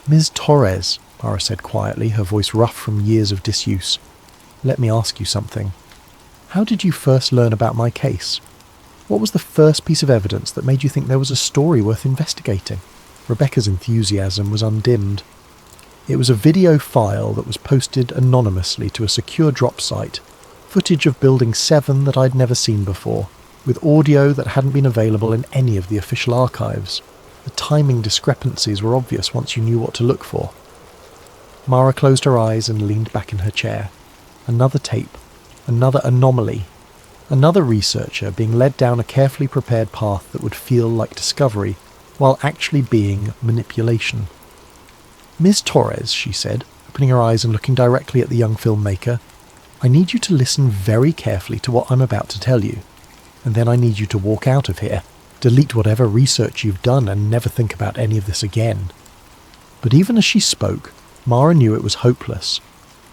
"Ms. Torres," Mara said quietly, her voice rough from years of disuse, "let me ask you something. How did you first learn about my case? What was the first piece of evidence that made you think there was a story worth investigating?" Rebecca's enthusiasm was undimmed. It was a video file that was posted anonymously to a secure drop site, footage of Building 7 that I'd never seen before, with audio that hadn't been available in any of the official archives. The timing discrepancies were obvious once you knew what to look for. Mara closed her eyes and leaned back in her chair. Another tape, another anomaly. Another researcher being led down a carefully prepared path that would feel like discovery, while actually being manipulation. "Ms. Torres," she said, opening her eyes and looking directly at the young filmmaker, "I need you to listen very carefully to what I'm about to tell you. And then I need you to walk out of here, delete whatever research you've done, and never think about any of this again." But even as she spoke, Mara knew it was hopeless.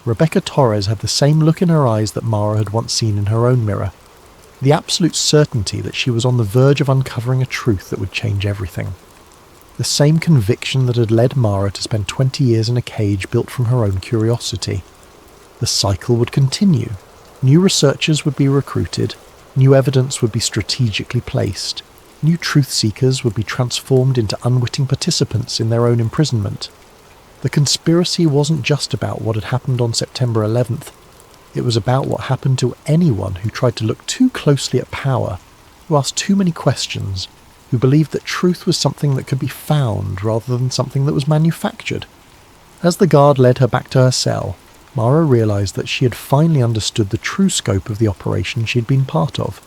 Rebecca Torres had the same look in her eyes that Mara had once seen in her own mirror. The absolute certainty that she was on the verge of uncovering a truth that would change everything. The same conviction that had led Mara to spend 20 years in a cage built from her own curiosity. The cycle would continue. New researchers would be recruited, new evidence would be strategically placed, new truth seekers would be transformed into unwitting participants in their own imprisonment. The conspiracy wasn't just about what had happened on September 11th. It was about what happened to anyone who tried to look too closely at power, who asked too many questions, who believed that truth was something that could be found rather than something that was manufactured. As the guard led her back to her cell, Mara realised that she had finally understood the true scope of the operation she'd been part of.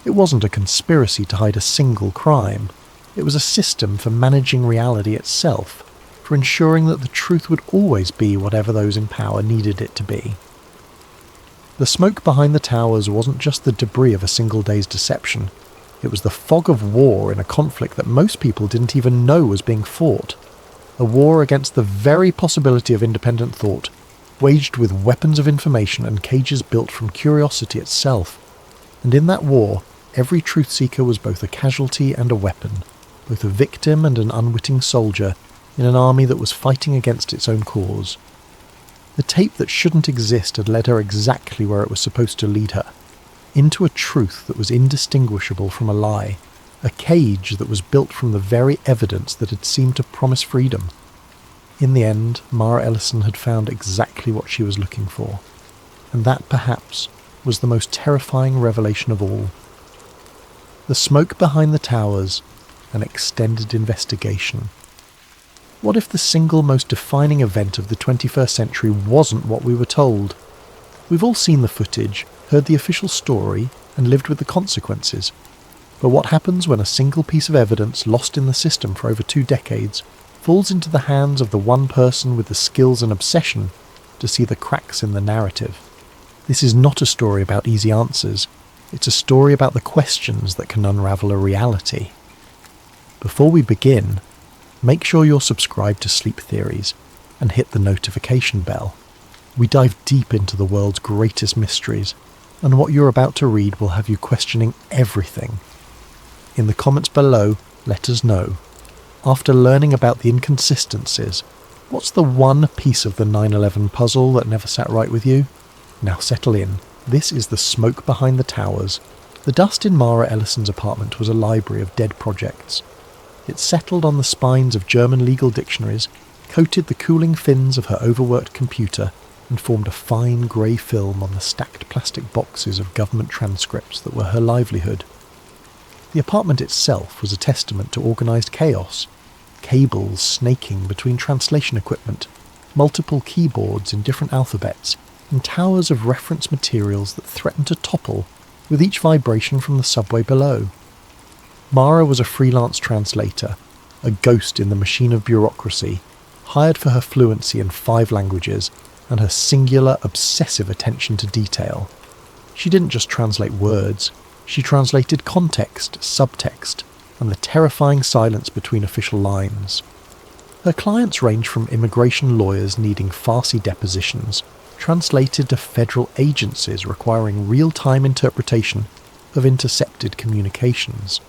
It wasn't a conspiracy to hide a single crime. It was a system for managing reality itself, for ensuring that the truth would always be whatever those in power needed it to be. The smoke behind the towers wasn't just the debris of a single day's deception. It was the fog of war in a conflict that most people didn't even know was being fought. A war against the very possibility of independent thought, waged with weapons of information and cages built from curiosity itself. And in that war, every truth seeker was both a casualty and a weapon, both a victim and an unwitting soldier in an army that was fighting against its own cause. The tape that shouldn't exist had led her exactly where it was supposed to lead her, into a truth that was indistinguishable from a lie, a cage that was built from the very evidence that had seemed to promise freedom. In the end, Mara Ellison had found exactly what she was looking for, and that, perhaps, was the most terrifying revelation of all. The smoke behind the towers, an extended investigation. What if the single most defining event of the 21st century wasn't what we were told? We've all seen the footage, heard the official story, and lived with the consequences. But what happens when a single piece of evidence lost in the system for over 2 decades falls into the hands of the one person with the skills and obsession to see the cracks in the narrative? This is not a story about easy answers. It's a story about the questions that can unravel a reality. Before we begin, make sure you're subscribed to Sleep Theories and hit the notification bell. We dive deep into the world's greatest mysteries, and what you're about to read will have you questioning everything. In the comments below, let us know. After learning about the inconsistencies, what's the one piece of the 9/11 puzzle that never sat right with you? Now settle in. This is the smoke behind the towers. The dust in Mara Ellison's apartment was a library of dead projects. It settled on the spines of German legal dictionaries, coated the cooling fins of her overworked computer, and formed a fine grey film on the stacked plastic boxes of government transcripts that were her livelihood. The apartment itself was a testament to organised chaos. Cables snaking between translation equipment, multiple keyboards in different alphabets, and towers of reference materials that threatened to topple with each vibration from the subway below. Mara was a freelance translator, a ghost in the machine of bureaucracy, hired for her fluency in 5 languages and her singular, obsessive attention to detail. She didn't just translate words, she translated context, subtext, and the terrifying silence between official lines. Her clients range from immigration lawyers needing farcy depositions, translated to federal agencies requiring real-time interpretation of intercepted communications.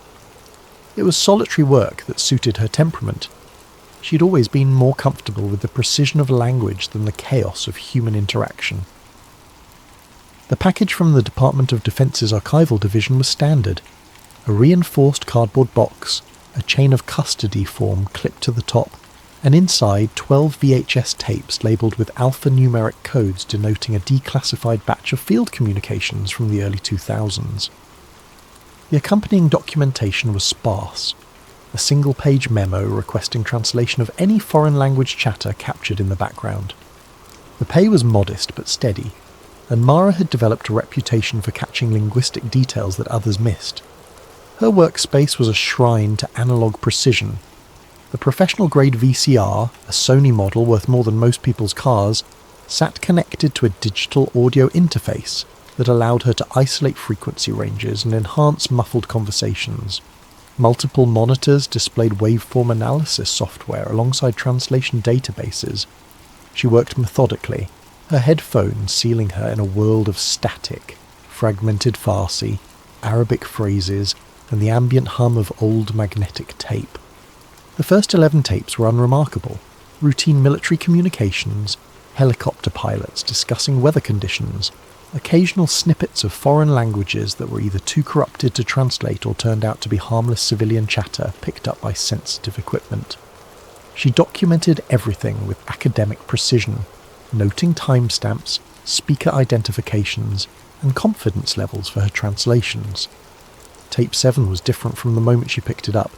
It was solitary work that suited her temperament. She'd always been more comfortable with the precision of language than the chaos of human interaction. The package from the Department of Defense's Archival Division was standard. A reinforced cardboard box, a chain of custody form clipped to the top, and inside 12 VHS tapes labelled with alphanumeric codes denoting a declassified batch of field communications from the early 2000s. The accompanying documentation was sparse, a single-page memo requesting translation of any foreign language chatter captured in the background. The pay was modest but steady, and Mara had developed a reputation for catching linguistic details that others missed. Her workspace was a shrine to analog precision. The professional-grade VCR, a Sony model worth more than most people's cars, sat connected to a digital audio interface that allowed her to isolate frequency ranges and enhance muffled conversations. Multiple monitors displayed waveform analysis software alongside translation databases. She worked methodically, her headphones sealing her in a world of static, fragmented Farsi, Arabic phrases, and the ambient hum of old magnetic tape. The first 11 tapes were unremarkable: routine military communications, helicopter pilots discussing weather conditions, occasional snippets of foreign languages that were either too corrupted to translate or turned out to be harmless civilian chatter picked up by sensitive equipment. She documented everything with academic precision, noting timestamps, speaker identifications, and confidence levels for her translations. Tape 7 was different from the moment she picked it up.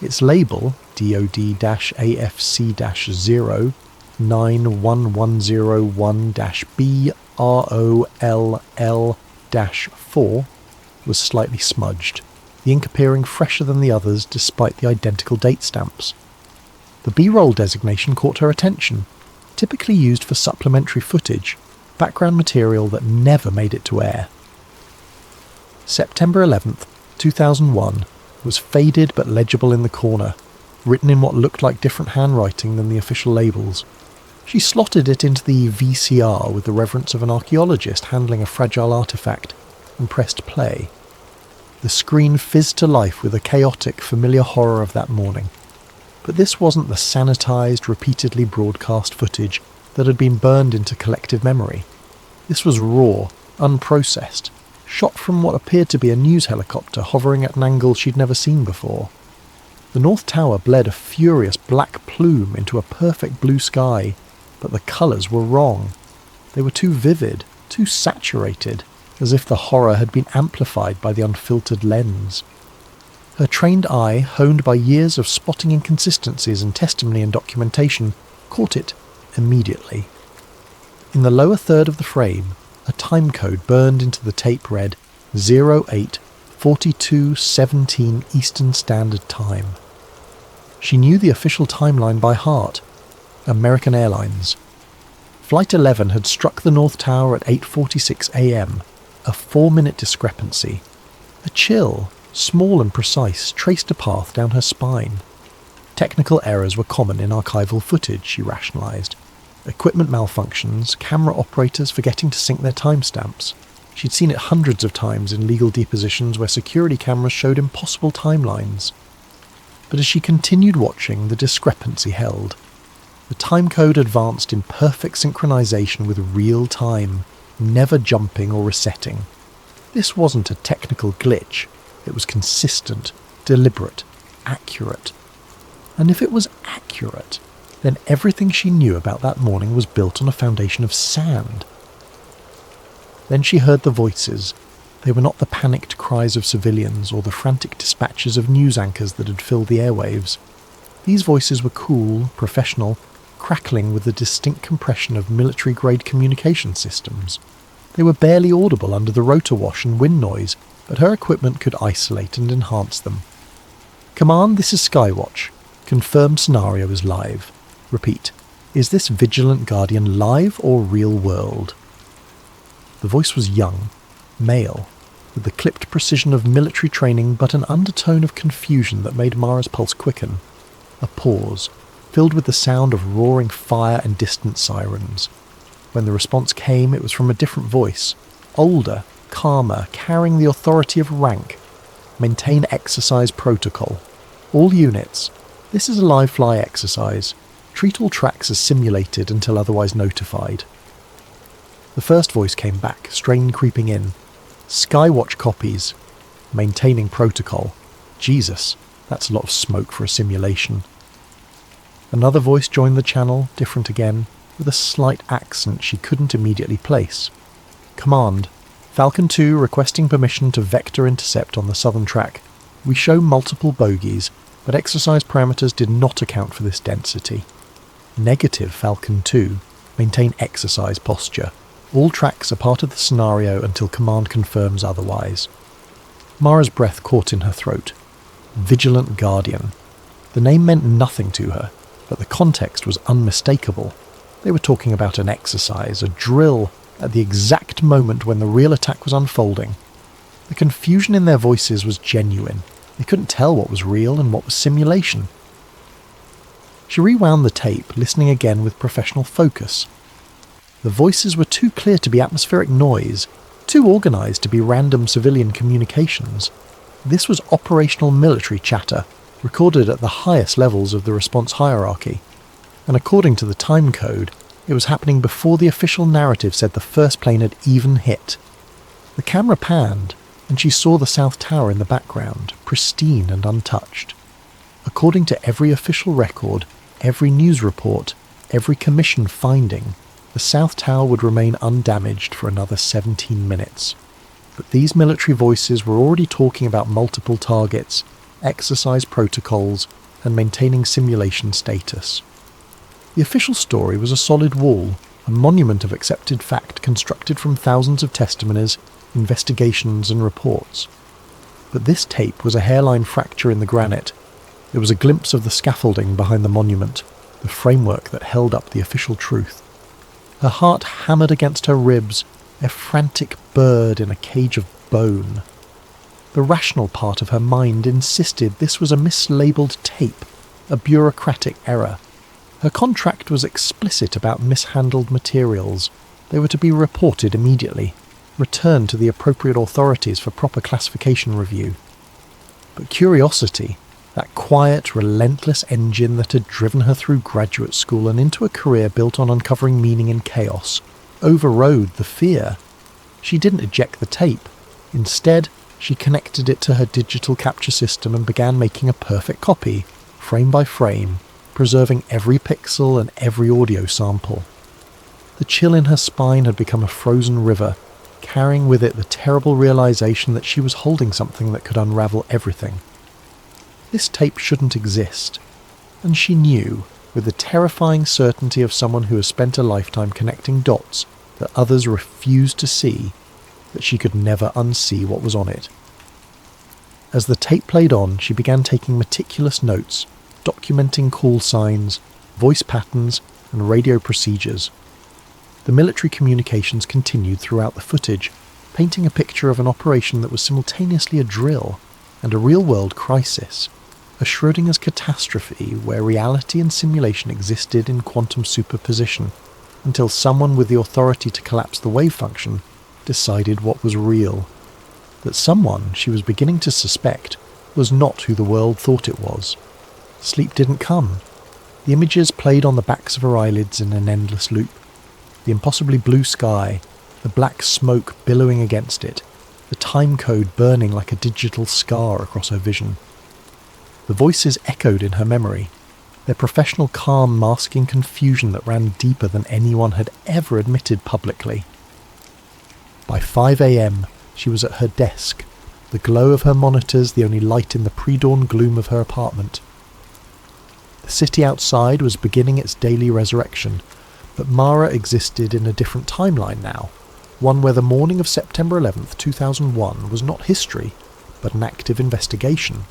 Its label, DOD-AFC-0 91101-BROLL-4, was slightly smudged, the ink appearing fresher than the others despite the identical date stamps. The B-roll designation caught her attention, typically used for supplementary footage, background material that never made it to air. September 11th, 2001 was faded but legible in the corner, written in what looked like different handwriting than the official labels. She slotted it into the VCR with the reverence of an archaeologist handling a fragile artifact, and pressed play. The screen fizzed to life with the chaotic, familiar horror of that morning. But this wasn't the sanitized, repeatedly broadcast footage that had been burned into collective memory. This was raw, unprocessed, shot from what appeared to be a news helicopter hovering at an angle she'd never seen before. The North Tower bled a furious black plume into a perfect blue sky, but the colours were wrong. They were too vivid, too saturated, as if the horror had been amplified by the unfiltered lens. Her trained eye, honed by years of spotting inconsistencies in testimony and documentation, caught it immediately. In the lower third of the frame, a timecode burned into the tape read 08:42:17 Eastern Standard Time. She knew the official timeline by heart. American Airlines. Flight 11 had struck the North Tower at 8:46 a.m, a 4-minute discrepancy. A chill, small and precise, traced a path down her spine. Technical errors were common in archival footage, she rationalised. Equipment malfunctions, camera operators forgetting to sync their timestamps. She'd seen it hundreds of times in legal depositions where security cameras showed impossible timelines. But as she continued watching, the discrepancy held. The timecode advanced in perfect synchronization with real time, never jumping or resetting. This wasn't a technical glitch. It was consistent, deliberate, accurate. And if it was accurate, then everything she knew about that morning was built on a foundation of sand. Then she heard the voices. They were not the panicked cries of civilians or the frantic dispatches of news anchors that had filled the airwaves. These voices were cool, professional, crackling with the distinct compression of military-grade communication systems. They were barely audible under the rotor wash and wind noise, but her equipment could isolate and enhance them. Command, this is Skywatch. Confirmed scenario is live. Repeat, is this Vigilant Guardian live or real world? The voice was young, male, with the clipped precision of military training but an undertone of confusion that made Mara's pulse quicken. A pause, filled with the sound of roaring fire and distant sirens. When the response came, it was from a different voice, older, calmer, carrying the authority of rank. Maintain exercise protocol. All units. This is a live fly exercise. Treat all tracks as simulated until otherwise notified. The first voice came back, strain creeping in. Skywatch copies. Maintaining protocol. Jesus, that's a lot of smoke for a simulation. Another voice joined the channel, different again, with a slight accent she couldn't immediately place. Command, Falcon 2 requesting permission to vector intercept on the southern track. We show multiple bogies, but exercise parameters did not account for this density. Negative Falcon 2, maintain exercise posture. All tracks are part of the scenario until command confirms otherwise. Mara's breath caught in her throat. Vigilant Guardian. The name meant nothing to her, but the context was unmistakable. They were talking about an exercise, a drill, at the exact moment when the real attack was unfolding. The confusion in their voices was genuine. They couldn't tell what was real and what was simulation. She rewound the tape, listening again with professional focus. The voices were too clear to be atmospheric noise, too organised to be random civilian communications. This was operational military chatter, recorded at the highest levels of the response hierarchy. And according to the time code, it was happening before the official narrative said the first plane had even hit. The camera panned, and she saw the South Tower in the background, pristine and untouched. According to every official record, every news report, every commission finding, the South Tower would remain undamaged for another 17 minutes. But these military voices were already talking about multiple targets, exercise protocols, and maintaining simulation status. The official story was a solid wall, a monument of accepted fact constructed from thousands of testimonies, investigations and reports. But this tape was a hairline fracture in the granite. It was a glimpse of the scaffolding behind the monument, the framework that held up the official truth. Her heart hammered against her ribs, a frantic bird in a cage of bone. The rational part of her mind insisted this was a mislabeled tape, a bureaucratic error. Her contract was explicit about mishandled materials. They were to be reported immediately, returned to the appropriate authorities for proper classification review. But curiosity, that quiet, relentless engine that had driven her through graduate school and into a career built on uncovering meaning in chaos, overrode the fear. She didn't eject the tape. Instead, she connected it to her digital capture system and began making a perfect copy, frame by frame, preserving every pixel and every audio sample. The chill in her spine had become a frozen river, carrying with it the terrible realization that she was holding something that could unravel everything. This tape shouldn't exist, and she knew, with the terrifying certainty of someone who has spent a lifetime connecting dots that others refused to see, that she could never unsee what was on it. As the tape played on, she began taking meticulous notes, documenting call signs, voice patterns, and radio procedures. The military communications continued throughout the footage, painting a picture of an operation that was simultaneously a drill and a real-world crisis, a Schrödinger's catastrophe where reality and simulation existed in quantum superposition, until someone with the authority to collapse the wave function decided what was real. That someone, she was beginning to suspect, was not who the world thought it was. Sleep didn't come. The images played on the backs of her eyelids in an endless loop. The impossibly blue sky, the black smoke billowing against it, the time code burning like a digital scar across her vision. The voices echoed in her memory, their professional calm masking confusion that ran deeper than anyone had ever admitted publicly. By 5 a.m, she was at her desk, the glow of her monitors the only light in the pre-dawn gloom of her apartment. The city outside was beginning its daily resurrection, but Mara existed in a different timeline now, one where the morning of September 11th, 2001 was not history, but an active investigation.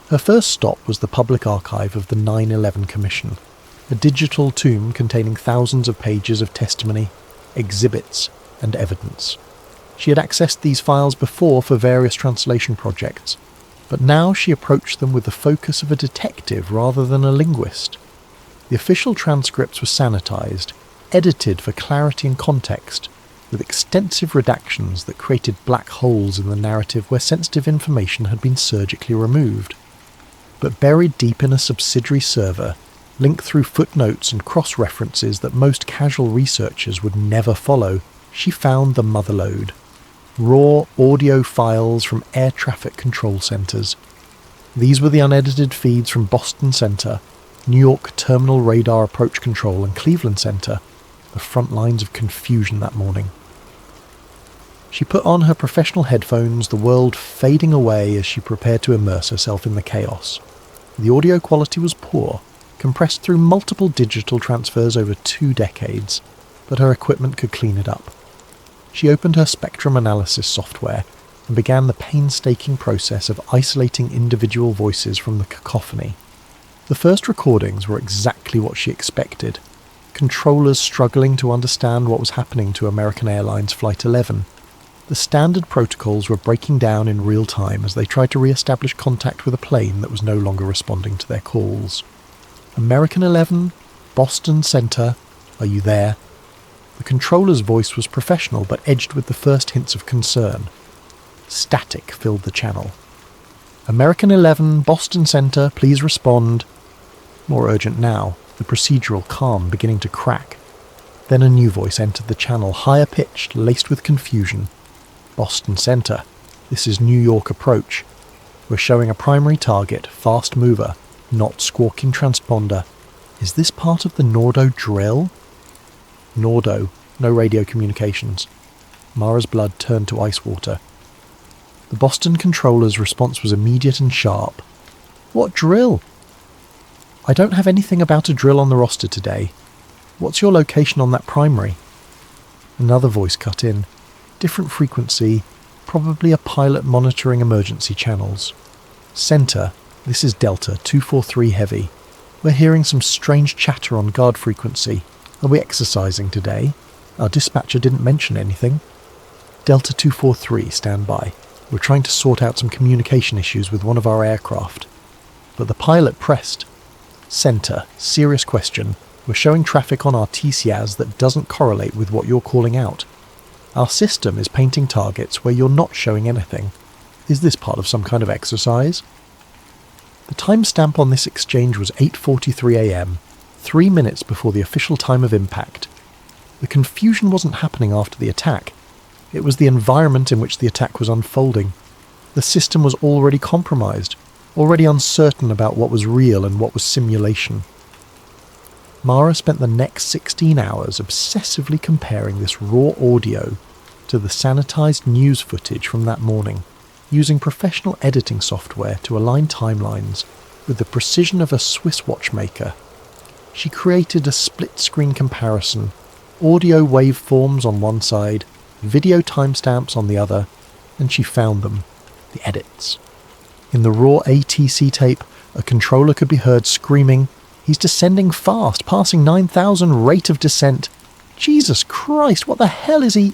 Her first stop was the public archive of the 9/11 Commission, a digital tomb containing thousands of pages of testimony, exhibits, and evidence. She had accessed these files before for various translation projects, but now she approached them with the focus of a detective rather than a linguist. The official transcripts were sanitized, edited for clarity and context, with extensive redactions that created black holes in the narrative where sensitive information had been surgically removed. But buried deep in a subsidiary server, linked through footnotes and cross-references that most casual researchers would never follow, she found the motherlode. Raw audio files from air traffic control centers. These were the unedited feeds from Boston Center, New York Terminal Radar Approach Control, and Cleveland Center, the front lines of confusion that morning. She put on her professional headphones, the world fading away as she prepared to immerse herself in the chaos. The audio quality was poor, compressed through multiple digital transfers over 2 decades. but her equipment could clean it up. She opened her spectrum analysis software and began the painstaking process of isolating individual voices from the cacophony. The first recordings were exactly what she expected. Controllers struggling to understand what was happening to American Airlines Flight 11. The standard protocols were breaking down in real time as they tried to re-establish contact with a plane that was no longer responding to their calls. American 11, Boston Center, are you there? The controller's voice was professional but edged with the first hints of concern. Static filled the channel. American 11, Boston Center, please respond. More urgent now, the procedural calm beginning to crack. Then a new voice entered the channel, higher pitched, laced with confusion. Boston Center, this is New York approach. We're showing a primary target, fast mover, not squawking transponder. Is this part of the Nordo drill? Nordo, no radio communications. Mara's blood turned to ice water. The Boston controller's response was immediate and sharp. What drill? I don't have anything about a drill on the roster today. What's your location on that primary? Another voice cut in. Different frequency, probably a pilot monitoring emergency channels. Center, this is Delta 243 Heavy. We're hearing some strange chatter on guard frequency. Are we exercising today? Our dispatcher didn't mention anything. Delta 243, stand by. We're trying to sort out some communication issues with one of our aircraft. But the pilot pressed. Center, serious question. We're showing traffic on our TCAS that doesn't correlate with what you're calling out. Our system is painting targets where you're not showing anything. Is this part of some kind of exercise? The timestamp on this exchange was 8:43 a.m., 3 minutes before the official time of impact. The confusion wasn't happening after the attack. It was the environment in which the attack was unfolding. The system was already compromised, already uncertain about what was real and what was simulation. Mara spent the next 16 hours obsessively comparing this raw audio to the sanitized news footage from that morning, using professional editing software to align timelines with the precision of a Swiss watchmaker. She created a split-screen comparison, audio waveforms on one side, video timestamps on the other, and she found them, the edits. In the raw ATC tape, a controller could be heard screaming, "He's descending fast, passing 9,000 rate of descent. Jesus Christ, what the hell is he?"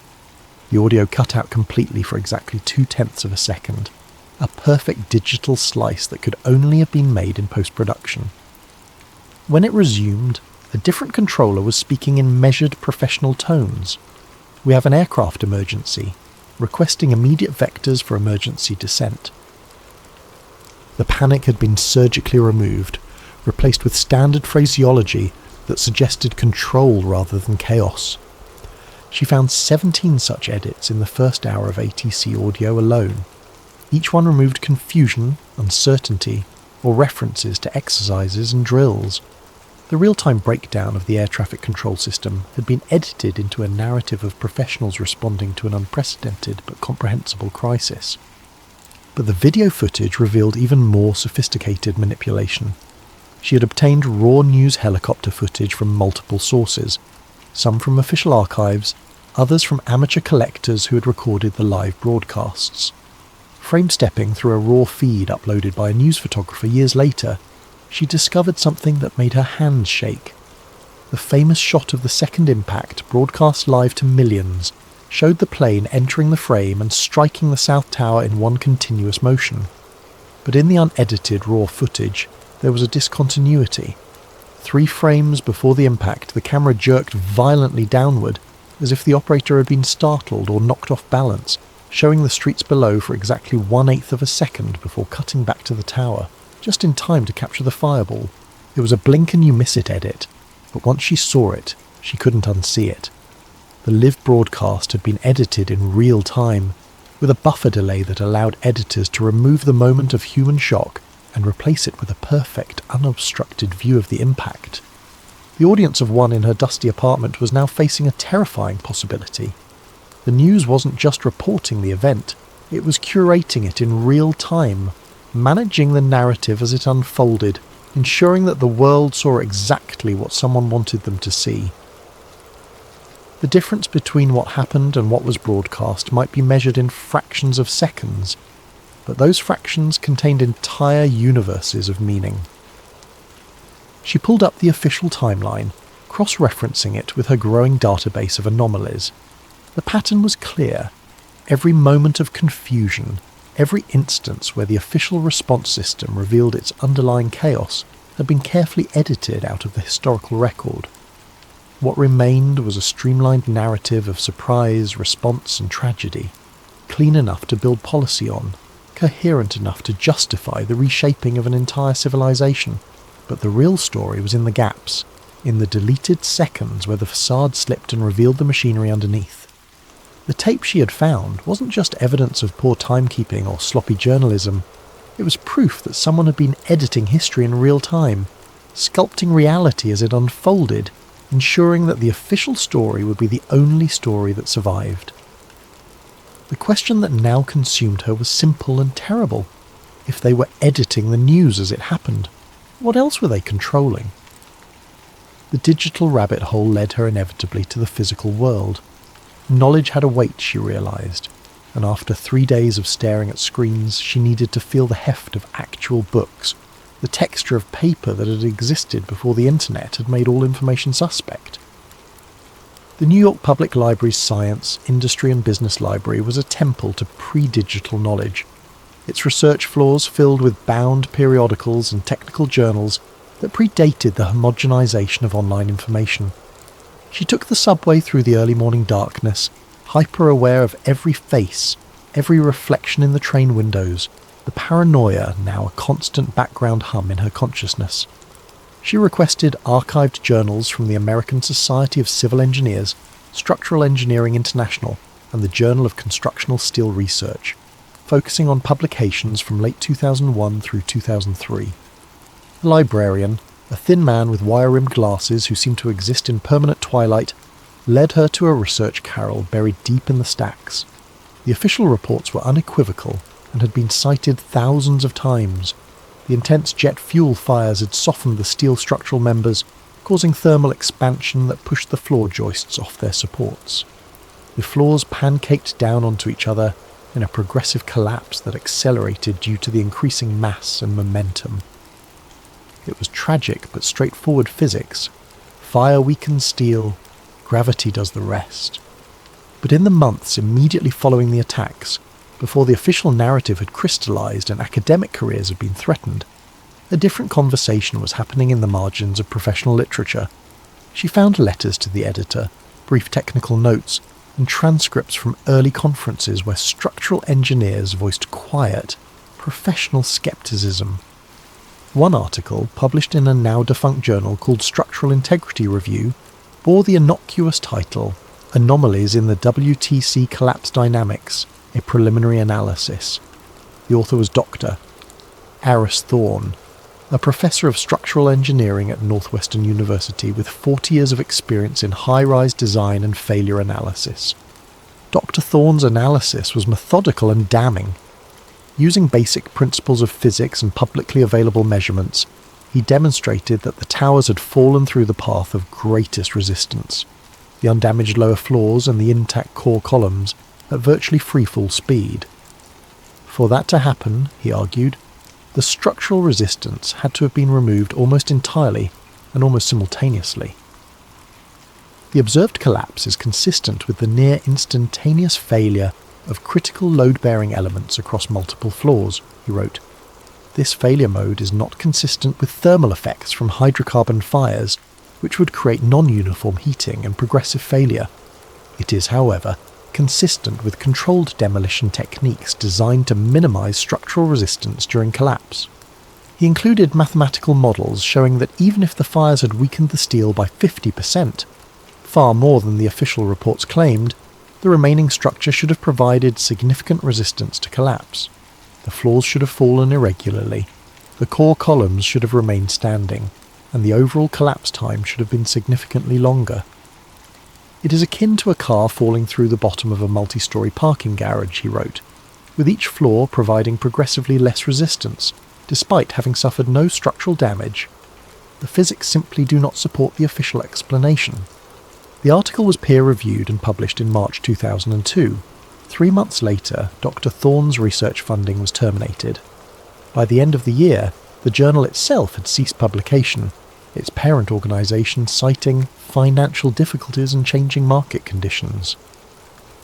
The audio cut out completely for exactly 0.2 of a second. A perfect digital slice that could only have been made in post-production. When it resumed, a different controller was speaking in measured professional tones. "We have an aircraft emergency, requesting immediate vectors for emergency descent." The panic had been surgically removed, replaced with standard phraseology that suggested control rather than chaos. She found 17 such edits in the first hour of ATC audio alone. Each one removed confusion, uncertainty, or references to exercises and drills. The real-time breakdown of the air traffic control system had been edited into a narrative of professionals responding to an unprecedented but comprehensible crisis. But the video footage revealed even more sophisticated manipulation. She had obtained raw news helicopter footage from multiple sources, some from official archives, others from amateur collectors who had recorded the live broadcasts. Frame-stepping through a raw feed uploaded by a news photographer years later, she discovered something that made her hands shake. The famous shot of the second impact, broadcast live to millions, showed the plane entering the frame and striking the South Tower in one continuous motion. But in the unedited raw footage, there was a discontinuity. 3 frames before the impact, the camera jerked violently downward, as if the operator had been startled or knocked off balance, showing the streets below for exactly 1/8 of a second before cutting back to the tower, just in time to capture the fireball. It was a blink-and-you-miss-it edit, but once she saw it, she couldn't unsee it. The live broadcast had been edited in real time, with a buffer delay that allowed editors to remove the moment of human shock and replace it with a perfect, unobstructed view of the impact. The audience of one in her dusty apartment was now facing a terrifying possibility. The news wasn't just reporting the event, it was curating it in real time, managing the narrative as it unfolded, ensuring that the world saw exactly what someone wanted them to see. The difference between what happened and what was broadcast might be measured in fractions of seconds, but those fractions contained entire universes of meaning. She pulled up the official timeline, cross-referencing it with her growing database of anomalies. The pattern was clear. Every moment of confusion, every instance where the official response system revealed its underlying chaos, had been carefully edited out of the historical record. What remained was a streamlined narrative of surprise, response, and tragedy, clean enough to build policy on, coherent enough to justify the reshaping of an entire civilization. But the real story was in the gaps, in the deleted seconds where the facade slipped and revealed the machinery underneath. The tape she had found wasn't just evidence of poor timekeeping or sloppy journalism. It was proof that someone had been editing history in real time, sculpting reality as it unfolded, ensuring that the official story would be the only story that survived. The question that now consumed her was simple and terrible. If they were editing the news as it happened, what else were they controlling? The digital rabbit hole led her inevitably to the physical world. Knowledge had a weight, she realised, and after 3 days of staring at screens, she needed to feel the heft of actual books, the texture of paper that had existed before the internet had made all information suspect. The New York Public Library's Science, Industry and Business Library was a temple to pre-digital knowledge, its research floors filled with bound periodicals and technical journals that predated the homogenization of online information. She took the subway through the early morning darkness, hyper-aware of every face, every reflection in the train windows, the paranoia now a constant background hum in her consciousness. She requested archived journals from the American Society of Civil Engineers, Structural Engineering International, and the Journal of Constructional Steel Research, focusing on publications from late 2001 through 2003. The librarian, a thin man with wire-rimmed glasses who seemed to exist in permanent twilight, led her to a research carrel buried deep in the stacks. The official reports were unequivocal and had been cited thousands of times. The intense jet fuel fires had softened the steel structural members, causing thermal expansion that pushed the floor joists off their supports. The floors pancaked down onto each other in a progressive collapse that accelerated due to the increasing mass and momentum. It was tragic but straightforward physics. Fire weakens steel, gravity does the rest. But in the months immediately following the attacks, before the official narrative had crystallized and academic careers had been threatened, a different conversation was happening in the margins of professional literature. She found letters to the editor, brief technical notes, and transcripts from early conferences where structural engineers voiced quiet, professional skepticism. One article, published in a now-defunct journal called Structural Integrity Review, bore the innocuous title, Anomalies in the WTC Collapse Dynamics, a Preliminary Analysis. The author was Dr. Aris Thorne, a professor of structural engineering at Northwestern University with 40 years of experience in high-rise design and failure analysis. Dr. Thorne's analysis was methodical and damning. Using basic principles of physics and publicly available measurements, he demonstrated that the towers had fallen through the path of greatest resistance, the undamaged lower floors and the intact core columns at virtually free-fall speed. For that to happen, he argued, the structural resistance had to have been removed almost entirely and almost simultaneously. The observed collapse is consistent with the near instantaneous failure of critical load-bearing elements across multiple floors, he wrote. This failure mode is not consistent with thermal effects from hydrocarbon fires, which would create non-uniform heating and progressive failure. It is, however, consistent with controlled demolition techniques designed to minimize structural resistance during collapse. He included mathematical models showing that even if the fires had weakened the steel by 50%, far more than the official reports claimed, the remaining structure should have provided significant resistance to collapse. The floors should have fallen irregularly, the core columns should have remained standing, and the overall collapse time should have been significantly longer. It is akin to a car falling through the bottom of a multi-story parking garage, he wrote, with each floor providing progressively less resistance, despite having suffered no structural damage. The physics simply do not support the official explanation. The article was peer-reviewed and published in March 2002. 3 months later, Dr. Thorne's research funding was terminated. By the end of the year, the journal itself had ceased publication, its parent organisation citing financial difficulties and changing market conditions.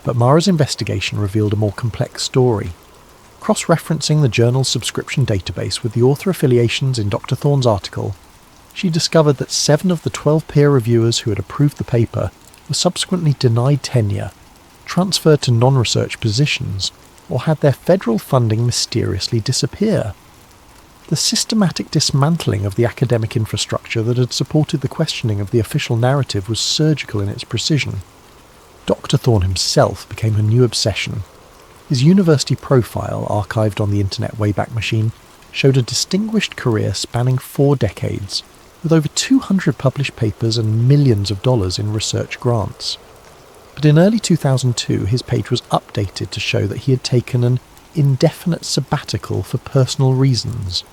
But Mara's investigation revealed a more complex story. Cross-referencing the journal's subscription database with the author affiliations in Dr. Thorne's article, she discovered that 7 of the 12 peer reviewers who had approved the paper were subsequently denied tenure, transferred to non-research positions, or had their federal funding mysteriously disappear. The systematic dismantling of the academic infrastructure that had supported the questioning of the official narrative was surgical in its precision. Dr. Thorne himself became her new obsession. His university profile, archived on the Internet Wayback Machine, showed a distinguished career spanning 4 decades, with over 200 published papers and millions of dollars in research grants. But in early 2002, his page was updated to show that he had taken an indefinite sabbatical for personal reasons.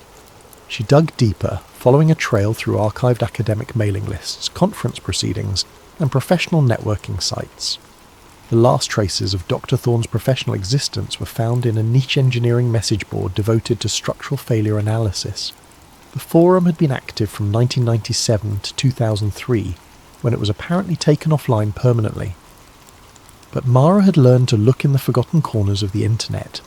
She dug deeper, following a trail through archived academic mailing lists, conference proceedings, and professional networking sites. The last traces of Dr. Thorne's professional existence were found in a niche engineering message board devoted to structural failure analysis. The forum had been active from 1997 to 2003, when it was apparently taken offline permanently. But Mara had learned to look in the forgotten corners of the internet,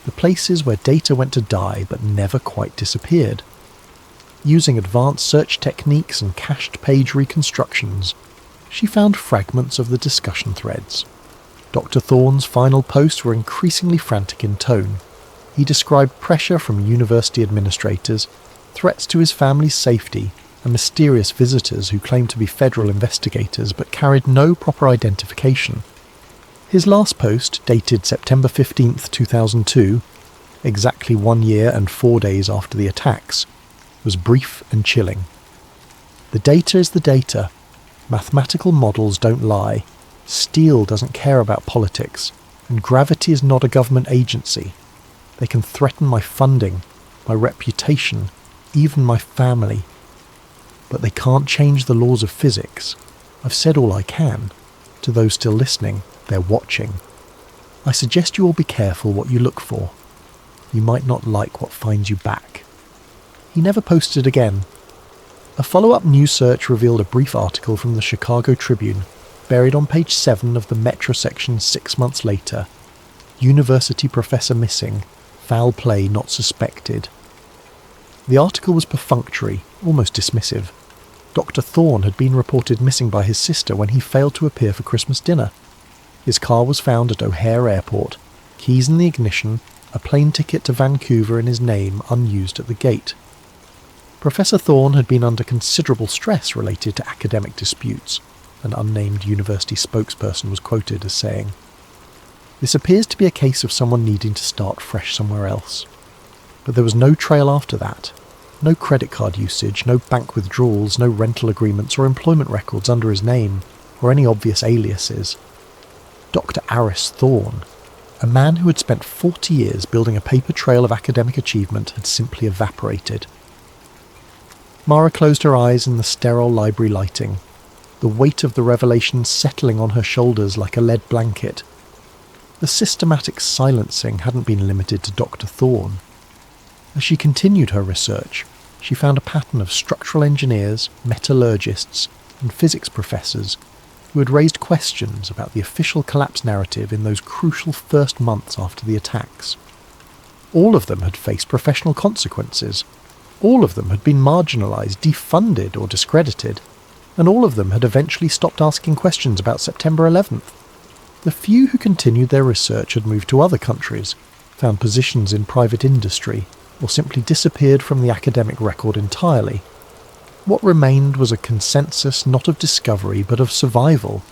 the places where data went to die but never quite disappeared. Using advanced search techniques and cached page reconstructions, she found fragments of the discussion threads. Dr. Thorne's final posts were increasingly frantic in tone. He described pressure from university administrators, threats to his family's safety, and mysterious visitors who claimed to be federal investigators but carried no proper identification. His last post, dated September 15, 2002, exactly 1 year and 4 days after the attacks, was brief and chilling. The data is the data. Mathematical models don't lie. Steel doesn't care about politics, and gravity is not a government agency. They can threaten my funding, my reputation, even my family. But they can't change the laws of physics. I've said all I can. To those still listening, they're watching. I suggest you all be careful what you look for. You might not like what finds you back. He never posted again. A follow-up news search revealed a brief article from the Chicago Tribune, buried on page 7 of the Metro section 6 months later. University professor missing. Foul play not suspected. The article was perfunctory, almost dismissive. Dr. Thorne had been reported missing by his sister when he failed to appear for Christmas dinner. His car was found at O'Hare Airport, keys in the ignition, a plane ticket to Vancouver in his name unused at the gate. Professor Thorne had been under considerable stress related to academic disputes, an unnamed university spokesperson was quoted as saying. This appears to be a case of someone needing to start fresh somewhere else. But there was no trail after that. No credit card usage, no bank withdrawals, no rental agreements or employment records under his name, or any obvious aliases. Dr. Aris Thorne, a man who had spent 40 years building a paper trail of academic achievement, had simply evaporated. Mara closed her eyes in the sterile library lighting, the weight of the revelation settling on her shoulders like a lead blanket. The systematic silencing hadn't been limited to Dr. Thorne. As she continued her research, she found a pattern of structural engineers, metallurgists, and physics professors who had raised questions about the official collapse narrative in those crucial first months after the attacks. All of them had faced professional consequences. All of them had been marginalised, defunded, or discredited. And all of them had eventually stopped asking questions about September 11th. The few who continued their research had moved to other countries, found positions in private industry, or simply disappeared from the academic record entirely. What remained was a consensus not of discovery but of survival,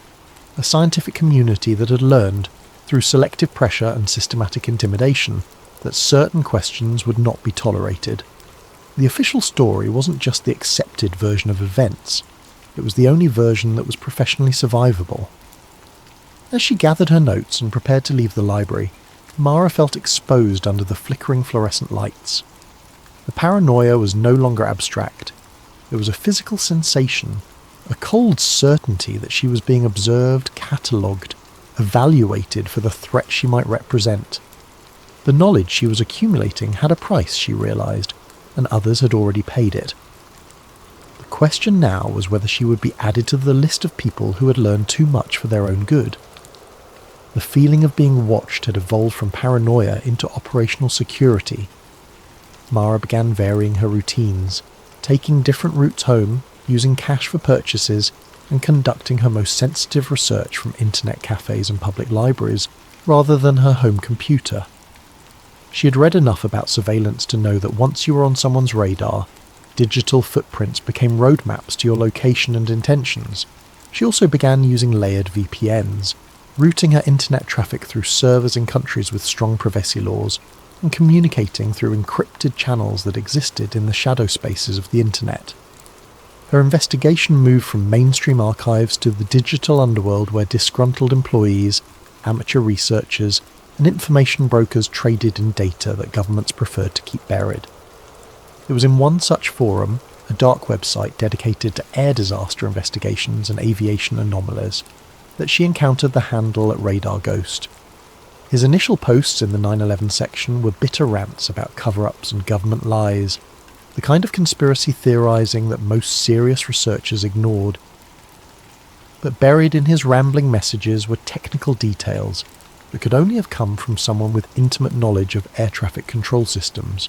a scientific community that had learned, through selective pressure and systematic intimidation, that certain questions would not be tolerated. The official story wasn't just the accepted version of events, it was the only version that was professionally survivable. As she gathered her notes and prepared to leave the library, Mara felt exposed under the flickering fluorescent lights. The paranoia was no longer abstract. It was a physical sensation, A cold certainty that she was being observed, catalogued, evaluated for the threat she might represent. The knowledge she was accumulating had a price, she realised, and others had already paid it. The question now was whether she would be added to the list of people who had learned too much for their own good. The feeling of being watched had evolved from paranoia into operational security. Mara began varying her routines, taking different routes home, using cash for purchases, and conducting her most sensitive research from internet cafes and public libraries, rather than her home computer. She had read enough about surveillance to know that once you were on someone's radar, digital footprints became roadmaps to your location and intentions. She also began using layered VPNs, routing her internet traffic through servers in countries with strong privacy laws, and communicating through encrypted channels that existed in the shadow spaces of the internet. Her investigation moved from mainstream archives to the digital underworld where disgruntled employees, amateur researchers, and information brokers traded in data that governments preferred to keep buried. It was in one such forum, a dark website dedicated to air disaster investigations and aviation anomalies, that she encountered the handle at Radar Ghost. His initial posts in the 9/11 section were bitter rants about cover-ups and government lies, the kind of conspiracy theorising that most serious researchers ignored. But buried in his rambling messages were technical details that could only have come from someone with intimate knowledge of air traffic control systems.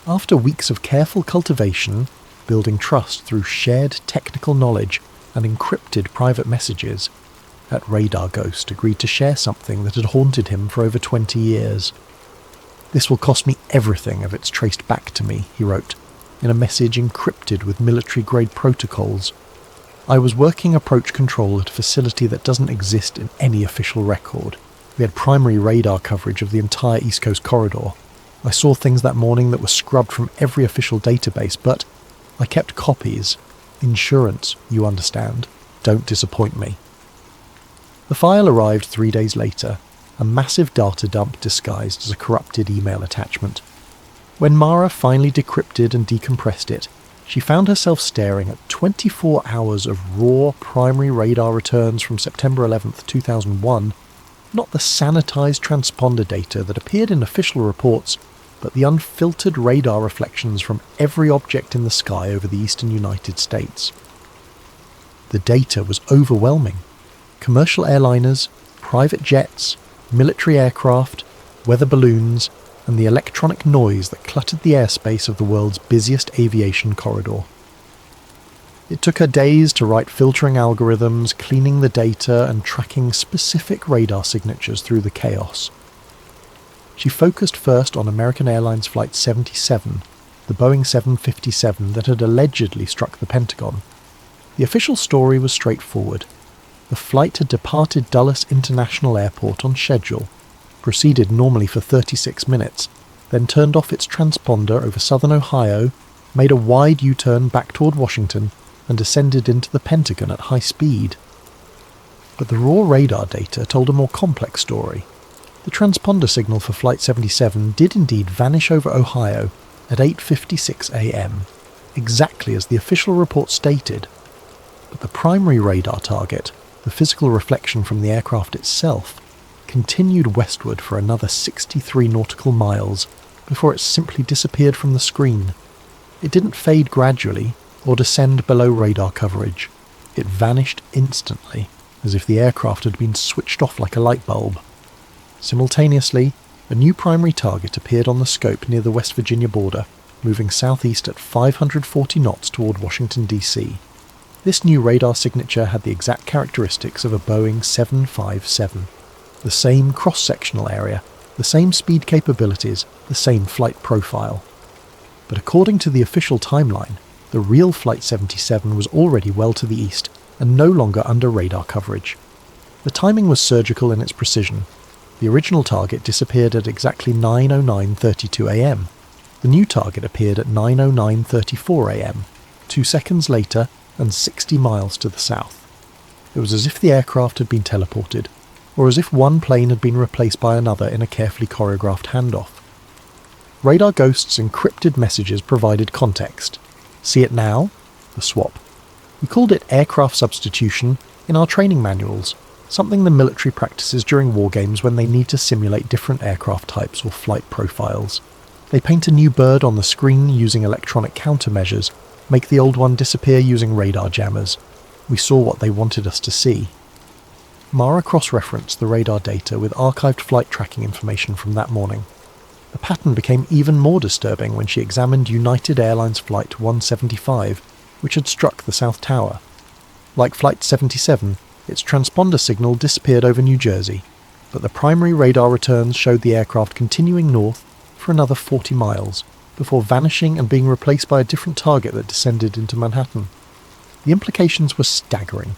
After weeks of careful cultivation, building trust through shared technical knowledge and encrypted private messages, that Radar Ghost agreed to share something that had haunted him for over 20 years. "This will cost me everything if it's traced back to me," he wrote, in a message encrypted with military-grade protocols. "I was working approach control at a facility that doesn't exist in any official record. We had primary radar coverage of the entire East Coast corridor. I saw things that morning that were scrubbed from every official database, but I kept copies. Insurance, you understand. Don't disappoint me." The file arrived 3 days later, a massive data dump disguised as a corrupted email attachment. When Mara finally decrypted and decompressed it, she found herself staring at 24 hours of raw primary radar returns from September 11th, 2001, not the sanitized transponder data that appeared in official reports, but the unfiltered radar reflections from every object in the sky over the eastern United States. The data was overwhelming. Commercial airliners, private jets, military aircraft, weather balloons, and the electronic noise that cluttered the airspace of the world's busiest aviation corridor. It took her days to write filtering algorithms, cleaning the data, and tracking specific radar signatures through the chaos. She focused first on American Airlines Flight 77, the Boeing 757 that had allegedly struck the Pentagon. The official story was straightforward. The flight had departed Dulles International Airport on schedule, proceeded normally for 36 minutes, then turned off its transponder over southern Ohio, made a wide U-turn back toward Washington, and descended into the Pentagon at high speed. But the raw radar data told a more complex story. The transponder signal for Flight 77 did indeed vanish over Ohio at 8:56 a.m., exactly as the official report stated. But the primary radar target, the physical reflection from the aircraft itself, continued westward for another 63 nautical miles before it simply disappeared from the screen. It didn't fade gradually or descend below radar coverage. It vanished instantly, as if the aircraft had been switched off like a light bulb. Simultaneously, a new primary target appeared on the scope near the West Virginia border, moving southeast at 540 knots toward Washington, D.C. This new radar signature had the exact characteristics of a Boeing 757. The same cross-sectional area, the same speed capabilities, the same flight profile. But according to the official timeline, the real Flight 77 was already well to the east and no longer under radar coverage. The timing was surgical in its precision. The original target disappeared at exactly 9:09:32 a.m. The new target appeared at 9:09:34 a.m., 2 seconds later and 60 miles to the south. It was as if the aircraft had been teleported, or as if one plane had been replaced by another in a carefully choreographed handoff. Radar Ghost's encrypted messages provided context. "See it now?" The swap. We called it aircraft substitution in our training manuals, something the military practices during war games when they need to simulate different aircraft types or flight profiles. They paint a new bird on the screen using electronic countermeasures, make the old one disappear using radar jammers. We saw what they wanted us to see. Mara cross-referenced the radar data with archived flight tracking information from that morning. The pattern became even more disturbing when she examined United Airlines Flight 175, which had struck the South Tower. Like Flight 77, its transponder signal disappeared over New Jersey, but the primary radar returns showed the aircraft continuing north for another 40 miles, before vanishing and being replaced by a different target that descended into Manhattan. The implications were staggering.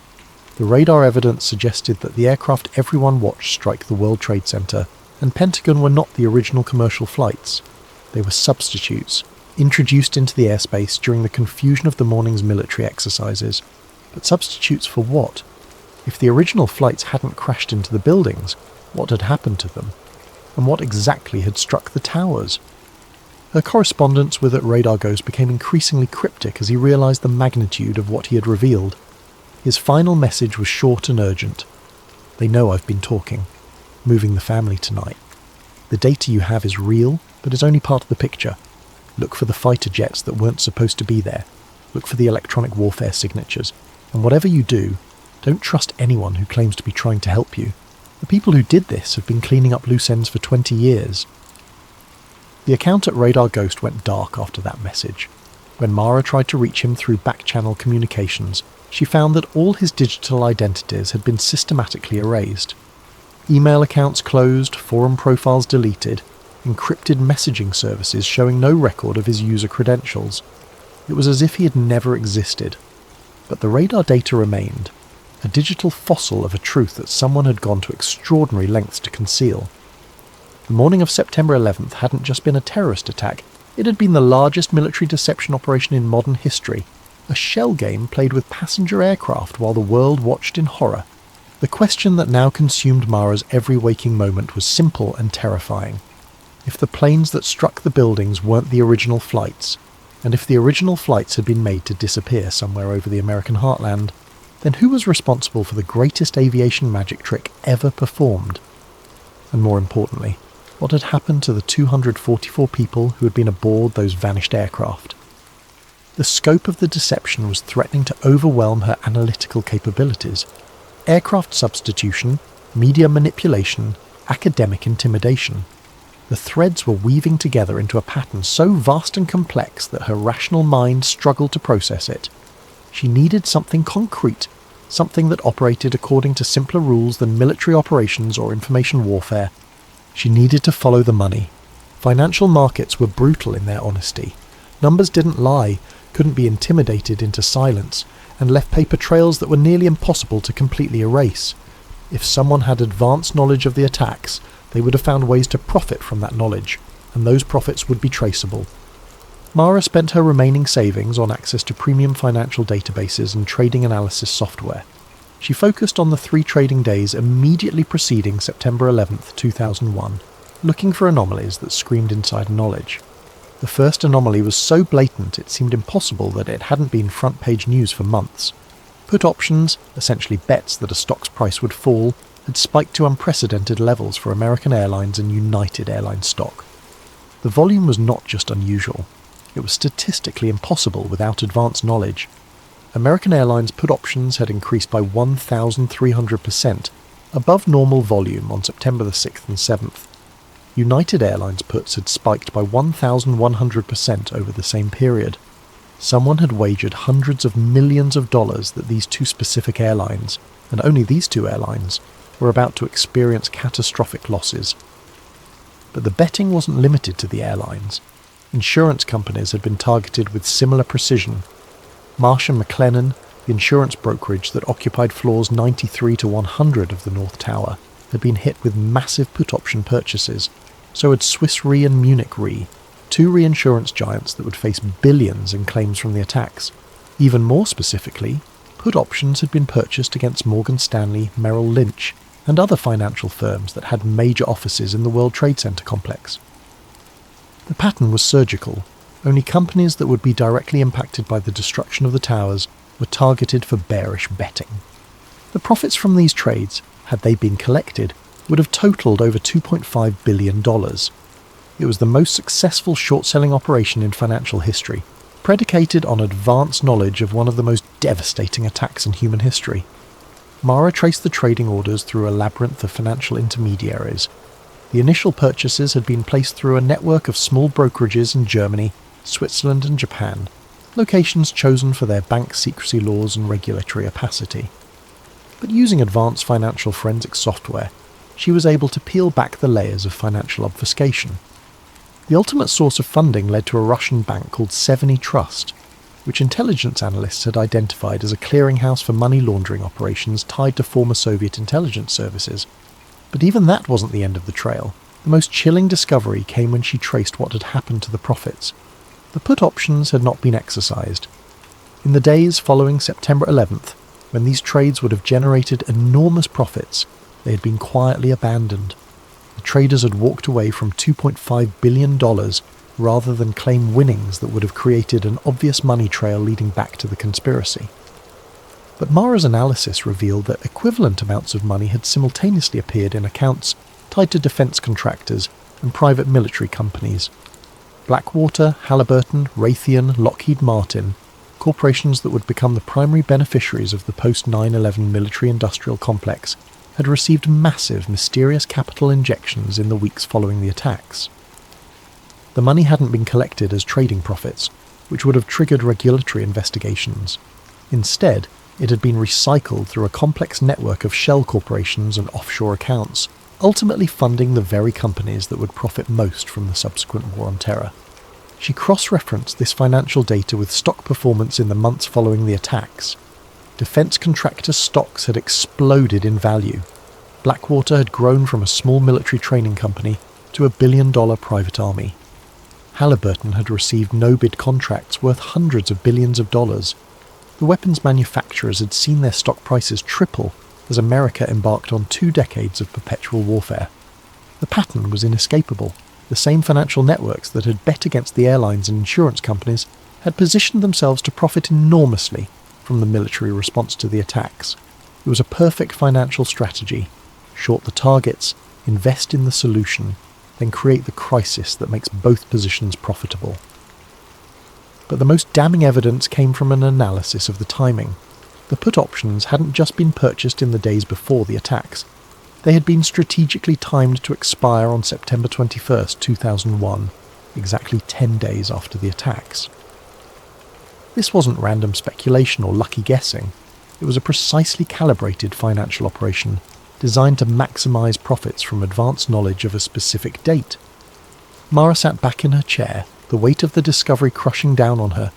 The radar evidence suggested that the aircraft everyone watched strike the World Trade Center and Pentagon were not the original commercial flights. They were substitutes, introduced into the airspace during the confusion of the morning's military exercises. But substitutes for what? If the original flights hadn't crashed into the buildings, what had happened to them? And what exactly had struck the towers? Her correspondence with Radar Ghost became increasingly cryptic as he realized the magnitude of what he had revealed. His final message was short and urgent. They know I've been talking. Moving the family tonight. The data you have is real, but is only part of the picture. Look for the fighter jets that weren't supposed to be there. Look for the electronic warfare signatures. And whatever you do, don't trust anyone who claims to be trying to help you. The people who did this have been cleaning up loose ends for 20 years. The account at Radar Ghost went dark after that message. When Mara tried to reach him through back-channel communications, she found that all his digital identities had been systematically erased. Email accounts closed, forum profiles deleted, encrypted messaging services showing no record of his user credentials. It was as if he had never existed. But the radar data remained, a digital fossil of a truth that someone had gone to extraordinary lengths to conceal. The morning of September 11th hadn't just been a terrorist attack, it had been the largest military deception operation in modern history, a shell game played with passenger aircraft while the world watched in horror. The question that now consumed Mara's every waking moment was simple and terrifying. If the planes that struck the buildings weren't the original flights, and if the original flights had been made to disappear somewhere over the American heartland, then who was responsible for the greatest aviation magic trick ever performed? And more importantly, what had happened to the 244 people who had been aboard those vanished aircraft? The scope of the deception was threatening to overwhelm her analytical capabilities. Aircraft substitution, media manipulation, academic intimidation. The threads were weaving together into a pattern so vast and complex that her rational mind struggled to process it. She needed something concrete, something that operated according to simpler rules than military operations or information warfare. She needed to follow the money. Financial markets were brutal in their honesty. Numbers didn't lie, couldn't be intimidated into silence, and left paper trails that were nearly impossible to completely erase. If someone had advanced knowledge of the attacks, they would have found ways to profit from that knowledge, and those profits would be traceable. Mara spent her remaining savings on access to premium financial databases and trading analysis software. She focused on the 3 trading days immediately preceding September 11th, 2001, looking for anomalies that screamed insider knowledge. The first anomaly was so blatant it seemed impossible that it hadn't been front-page news for months. Put options, essentially bets that a stock's price would fall, had spiked to unprecedented levels for American Airlines and United Airlines stock. The volume was not just unusual, it was statistically impossible without advanced knowledge. American Airlines put options had increased by 1,300%, above normal volume on September the 6th and 7th. United Airlines puts had spiked by 1,100% over the same period. Someone had wagered hundreds of millions of dollars that these 2 specific airlines, and only these 2 airlines, were about to experience catastrophic losses. But the betting wasn't limited to the airlines. Insurance companies had been targeted with similar precision. Marsh & McLennan, the insurance brokerage that occupied floors 93 to 100 of the North Tower, had been hit with massive put option purchases. So had Swiss Re and Munich Re, 2 reinsurance giants that would face billions in claims from the attacks. Even more specifically, put options had been purchased against Morgan Stanley, Merrill Lynch, and other financial firms that had major offices in the World Trade Center complex. The pattern was surgical. Only companies that would be directly impacted by the destruction of the towers, were targeted for bearish betting. The profits from these trades, had they been collected, would have totaled over $2.5 billion. It was the most successful short-selling operation in financial history, predicated on advanced knowledge of one of the most devastating attacks in human history. Mara traced the trading orders through a labyrinth of financial intermediaries. The initial purchases had been placed through a network of small brokerages in Germany, Switzerland and Japan, locations chosen for their bank secrecy laws and regulatory opacity. But using advanced financial forensic software, she was able to peel back the layers of financial obfuscation. The ultimate source of funding led to a Russian bank called Seveny Trust, which intelligence analysts had identified as a clearinghouse for money laundering operations tied to former Soviet intelligence services. But even that wasn't the end of the trail. The most chilling discovery came when she traced what had happened to the profits. The put options had not been exercised. In the days following September 11th, when these trades would have generated enormous profits, they had been quietly abandoned. The traders had walked away from $2.5 billion rather than claim winnings that would have created an obvious money trail leading back to the conspiracy. But Mara's analysis revealed that equivalent amounts of money had simultaneously appeared in accounts tied to defence contractors and private military companies. Blackwater, Halliburton, Raytheon, Lockheed Martin, corporations that would become the primary beneficiaries of the post-9/11 military-industrial complex, had received massive, mysterious capital injections in the weeks following the attacks. The money hadn't been collected as trading profits, which would have triggered regulatory investigations. Instead, it had been recycled through a complex network of shell corporations and offshore accounts, ultimately funding the very companies that would profit most from the subsequent war on terror. She cross-referenced this financial data with stock performance in the months following the attacks. Defence contractor stocks had exploded in value. Blackwater had grown from a small military training company to $1 billion private army. Halliburton had received no-bid contracts worth hundreds of billions of dollars. The weapons manufacturers had seen their stock prices triple as America embarked on 2 decades of perpetual warfare. The pattern was inescapable. The same financial networks that had bet against the airlines and insurance companies had positioned themselves to profit enormously from the military response to the attacks. It was a perfect financial strategy. Short the targets, invest in the solution, then create the crisis that makes both positions profitable. But the most damning evidence came from an analysis of the timing. The put options hadn't just been purchased in the days before the attacks. They had been strategically timed to expire on September 21st, 2001, exactly 10 days after the attacks. This wasn't random speculation or lucky guessing. It was a precisely calibrated financial operation designed to maximize profits from advanced knowledge of a specific date. Mara sat back in her chair, the weight of the discovery crushing down on her.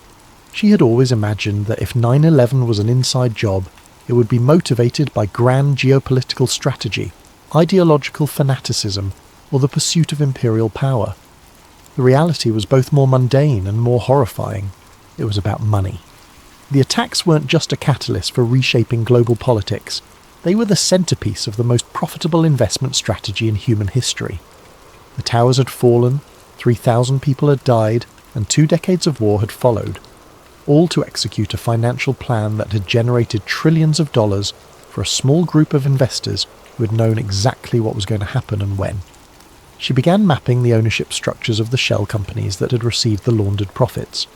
She had always imagined that if 9/11 was an inside job, it would be motivated by grand geopolitical strategy, ideological fanaticism, or the pursuit of imperial power. The reality was both more mundane and more horrifying. It was about money. The attacks weren't just a catalyst for reshaping global politics. They were the centerpiece of the most profitable investment strategy in human history. The towers had fallen, 3,000 people had died, and 2 decades of war had followed, all to execute a financial plan that had generated trillions of dollars for a small group of investors who had known exactly what was going to happen and when. She began mapping the ownership structures of the shell companies that had received the laundered profits.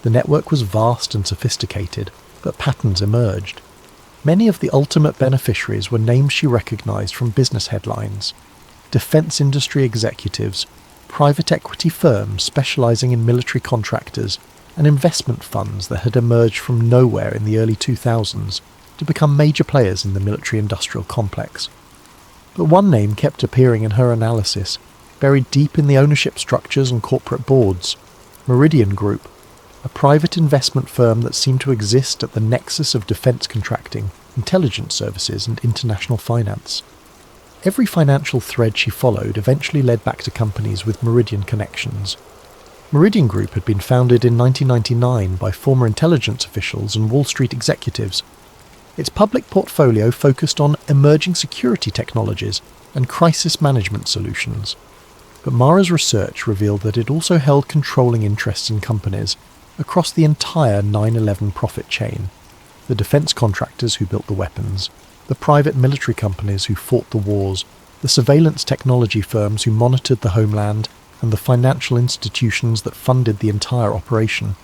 The network was vast and sophisticated, but patterns emerged. Many of the ultimate beneficiaries were names she recognized from business headlines. Defense industry executives, private equity firms specializing in military contractors, and investment funds that had emerged from nowhere in the early 2000s to become major players in the military-industrial complex. But one name kept appearing in her analysis, buried deep in the ownership structures and corporate boards: Meridian Group, a private investment firm that seemed to exist at the nexus of defense contracting, intelligence services, and international finance. Every financial thread she followed eventually led back to companies with Meridian connections. Meridian Group had been founded in 1999 by former intelligence officials and Wall Street executives. Its public portfolio focused on emerging security technologies and crisis management solutions. But Mara's research revealed that it also held controlling interests in companies across the entire 9/11 profit chain. The defence contractors who built the weapons, the private military companies who fought the wars, the surveillance technology firms who monitored the homeland, and the financial institutions that funded the entire operation.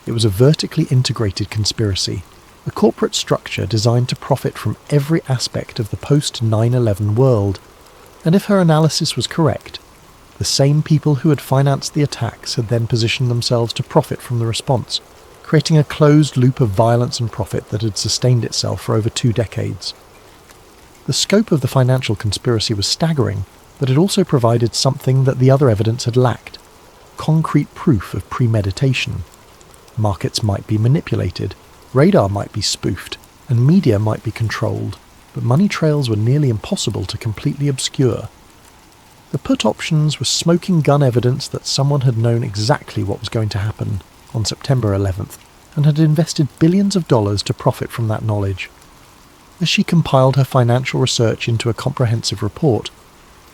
It was a vertically integrated conspiracy, a corporate structure designed to profit from every aspect of the post-9/11 world. And if her analysis was correct, the same people who had financed the attacks had then positioned themselves to profit from the response, creating a closed loop of violence and profit that had sustained itself for over 2 decades. The scope of the financial conspiracy was staggering, but it also provided something that the other evidence had lacked: concrete proof of premeditation. Markets might be manipulated, radar might be spoofed, and media might be controlled, but money trails were nearly impossible to completely obscure. The put options were smoking gun evidence that someone had known exactly what was going to happen on September 11th and had invested billions of dollars to profit from that knowledge. As she compiled her financial research into a comprehensive report,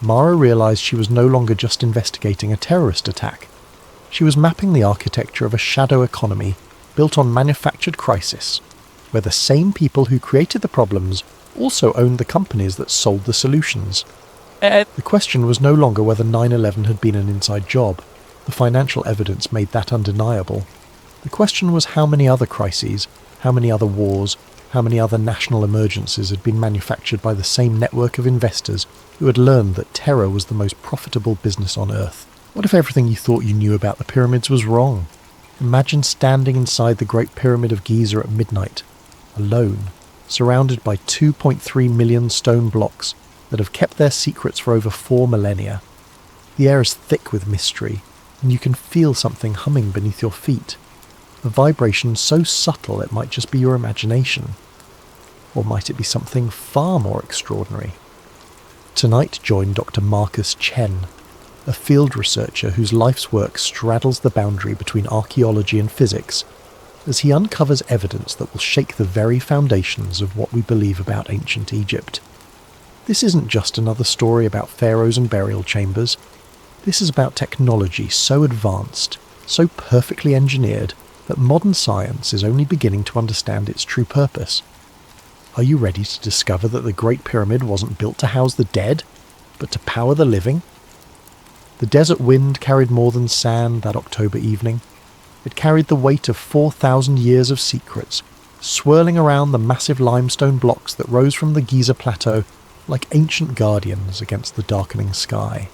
Mara realized she was no longer just investigating a terrorist attack. She was mapping the architecture of a shadow economy built on manufactured crisis, where the same people who created the problems also owned the companies that sold the solutions. The question was no longer whether 9/11 had been an inside job. The financial evidence made that undeniable. The question was how many other crises, how many other wars, how many other national emergencies had been manufactured by the same network of investors who had learned that terror was the most profitable business on Earth. What if everything you thought you knew about the pyramids was wrong? Imagine standing inside the Great Pyramid of Giza at midnight, alone, surrounded by 2.3 million stone blocks that have kept their secrets for over 4 millennia. The air is thick with mystery, and you can feel something humming beneath your feet, a vibration so subtle it might just be your imagination. Or might it be something far more extraordinary? Tonight join Dr. Marcus Chen, a field researcher whose life's work straddles the boundary between archaeology and physics, as he uncovers evidence that will shake the very foundations of what we believe about ancient Egypt. This isn't just another story about pharaohs and burial chambers. This is about technology so advanced, so perfectly engineered, that modern science is only beginning to understand its true purpose. Are you ready to discover that the Great Pyramid wasn't built to house the dead, but to power the living? The desert wind carried more than sand that October evening. It carried the weight of 4,000 years of secrets, swirling around the massive limestone blocks that rose from the Giza Plateau like ancient guardians against the darkening sky.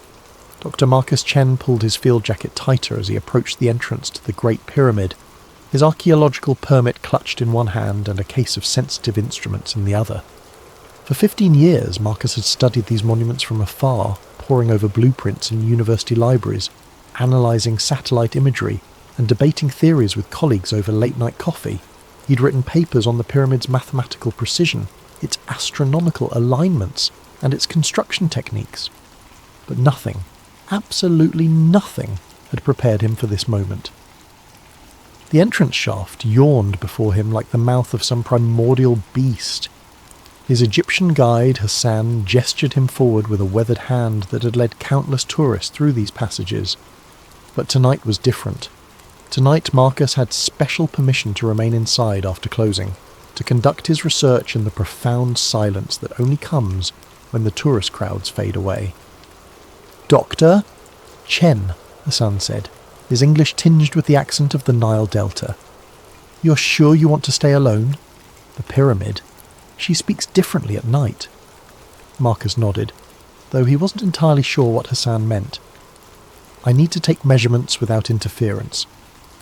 Dr. Marcus Chen pulled his field jacket tighter as he approached the entrance to the Great Pyramid, his archaeological permit clutched in one hand and a case of sensitive instruments in the other. For 15 years, Marcus had studied these monuments from afar, poring over blueprints in university libraries, analysing satellite imagery, and debating theories with colleagues over late-night coffee. He'd written papers on the pyramid's mathematical precision, its astronomical alignments, and its construction techniques. But nothing, absolutely nothing, had prepared him for this moment. The entrance shaft yawned before him like the mouth of some primordial beast. His Egyptian guide, Hassan, gestured him forward with a weathered hand that had led countless tourists through these passages. But tonight was different. Tonight Marcus had special permission to remain inside after closing, to conduct his research in the profound silence that only comes when the tourist crowds fade away. "Dr. Chen," Hassan said, his English tinged with the accent of the Nile Delta. "You're sure you want to stay alone? The pyramid. She speaks differently at night." Marcus nodded, though he wasn't entirely sure what Hassan meant. "I need to take measurements without interference.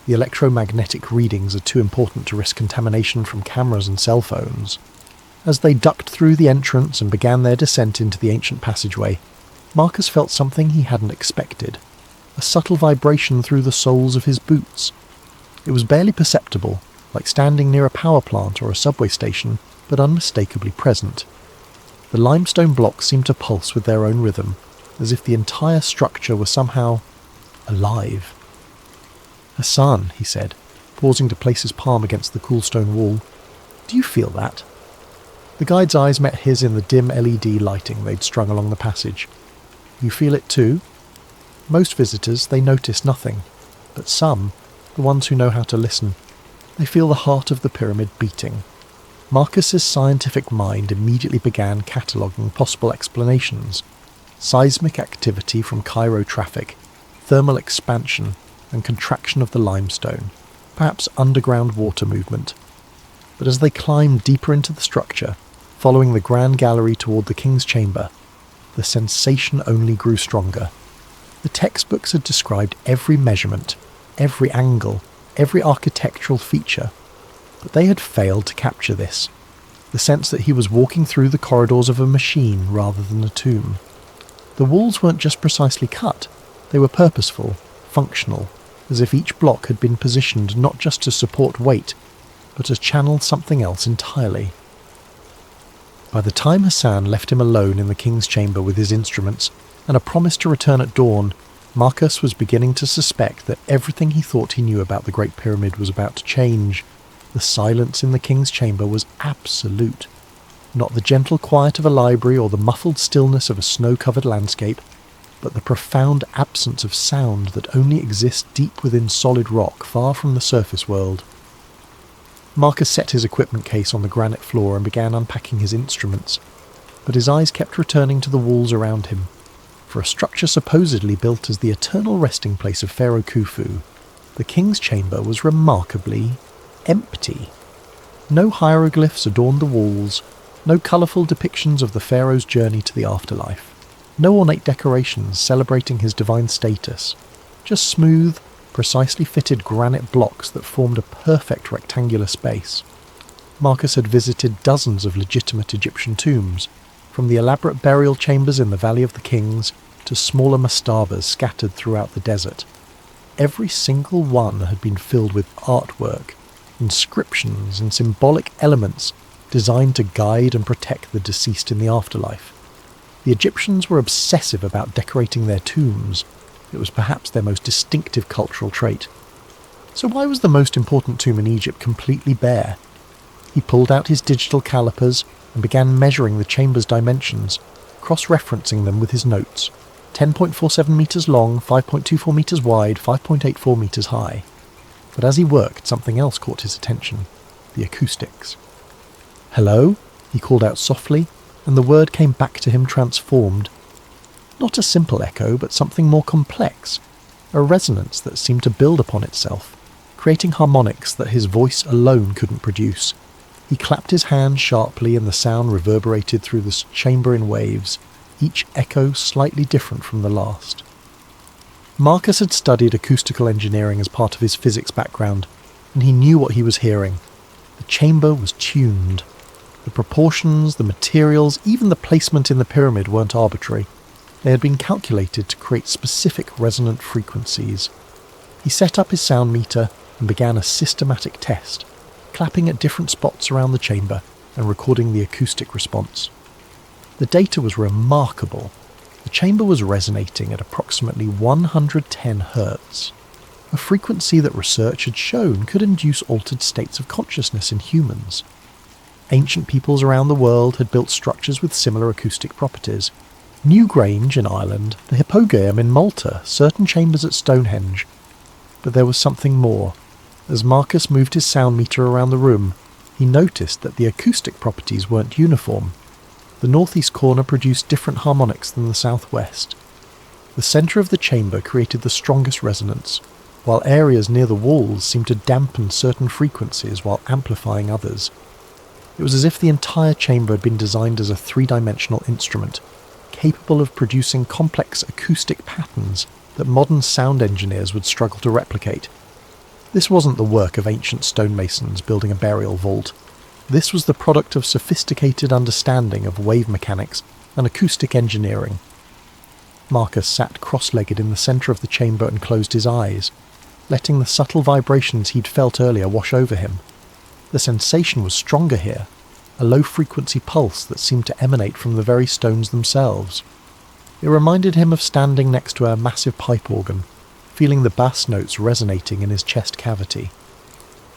The electromagnetic readings are too important to risk contamination from cameras and cell phones." As they ducked through the entrance and began their descent into the ancient passageway, Marcus felt something he hadn't expected, a subtle vibration through the soles of his boots. It was barely perceptible, like standing near a power plant or a subway station, but unmistakably present. The limestone blocks seemed to pulse with their own rhythm, as if the entire structure were somehow alive. "Hassan," he said, pausing to place his palm against the cool stone wall, "do you feel that?" The guide's eyes met his in the dim LED lighting they'd strung along the passage. "You feel it too?" Most visitors, they notice nothing, but some, the ones who know how to listen, They feel the heart of the pyramid beating. Marcus's scientific mind immediately began cataloguing possible explanations: seismic activity from Cairo traffic, thermal expansion and contraction of the limestone, perhaps underground water movement. But as they climbed deeper into the structure, following the grand gallery toward the king's chamber, the sensation only grew stronger. The textbooks had described every measurement, every angle, every architectural feature, but they had failed to capture this, the sense that he was walking through the corridors of a machine rather than a tomb. The walls weren't just precisely cut, they were purposeful, functional, as if each block had been positioned not just to support weight, but to channel something else entirely. By the time Hassan left him alone in the king's chamber with his instruments and a promise to return at dawn, Marcus was beginning to suspect that everything he thought he knew about the Great Pyramid was about to change. The silence in the king's chamber was absolute. Not the gentle quiet of a library or the muffled stillness of a snow-covered landscape, but the profound absence of sound that only exists deep within solid rock far from the surface world. Marcus set his equipment case on the granite floor and began unpacking his instruments, but his eyes kept returning to the walls around him. For a structure supposedly built as the eternal resting place of Pharaoh Khufu, the king's chamber was remarkably empty. No hieroglyphs adorned the walls, no colourful depictions of the pharaoh's journey to the afterlife, no ornate decorations celebrating his divine status, just smooth, precisely fitted granite blocks that formed a perfect rectangular space. Marcus had visited dozens of legitimate Egyptian tombs, from the elaborate burial chambers in the Valley of the Kings to smaller mastabas scattered throughout the desert. Every single one had been filled with artwork, inscriptions and symbolic elements designed to guide and protect the deceased in the afterlife. The Egyptians were obsessive about decorating their tombs. It was perhaps their most distinctive cultural trait. So why was the most important tomb in Egypt completely bare? He pulled out his digital calipers and began measuring the chamber's dimensions, cross-referencing them with his notes: 10.47 metres long, 5.24 metres wide, 5.84 metres high. But as he worked, something else caught his attention: the acoustics. "Hello?" he called out softly, and the word came back to him transformed. Not a simple echo, but something more complex, a resonance that seemed to build upon itself, creating harmonics that his voice alone couldn't produce. He clapped his hands sharply and the sound reverberated through the chamber in waves, each echo slightly different from the last. Marcus had studied acoustical engineering as part of his physics background, and he knew what he was hearing. The chamber was tuned. The proportions, the materials, even the placement in the pyramid weren't arbitrary. They had been calculated to create specific resonant frequencies. He set up his sound meter and began a systematic test, clapping at different spots around the chamber and recording the acoustic response. The data was remarkable. The chamber was resonating at approximately 110 Hz, a frequency that research had shown could induce altered states of consciousness in humans. Ancient peoples around the world had built structures with similar acoustic properties. Newgrange in Ireland, the Hippogæum in Malta, certain chambers at Stonehenge. But there was something more. As Marcus moved his sound meter around the room, he noticed that the acoustic properties weren't uniform. The northeast corner produced different harmonics than the southwest. The centre of the chamber created the strongest resonance, while areas near the walls seemed to dampen certain frequencies while amplifying others. It was as if the entire chamber had been designed as a three-dimensional instrument, capable of producing complex acoustic patterns that modern sound engineers would struggle to replicate. This wasn't the work of ancient stonemasons building a burial vault. This was the product of sophisticated understanding of wave mechanics and acoustic engineering. Marcus sat cross-legged in the centre of the chamber and closed his eyes, letting the subtle vibrations he'd felt earlier wash over him. The sensation was stronger here, a low-frequency pulse that seemed to emanate from the very stones themselves. It reminded him of standing next to a massive pipe organ, feeling the bass notes resonating in his chest cavity.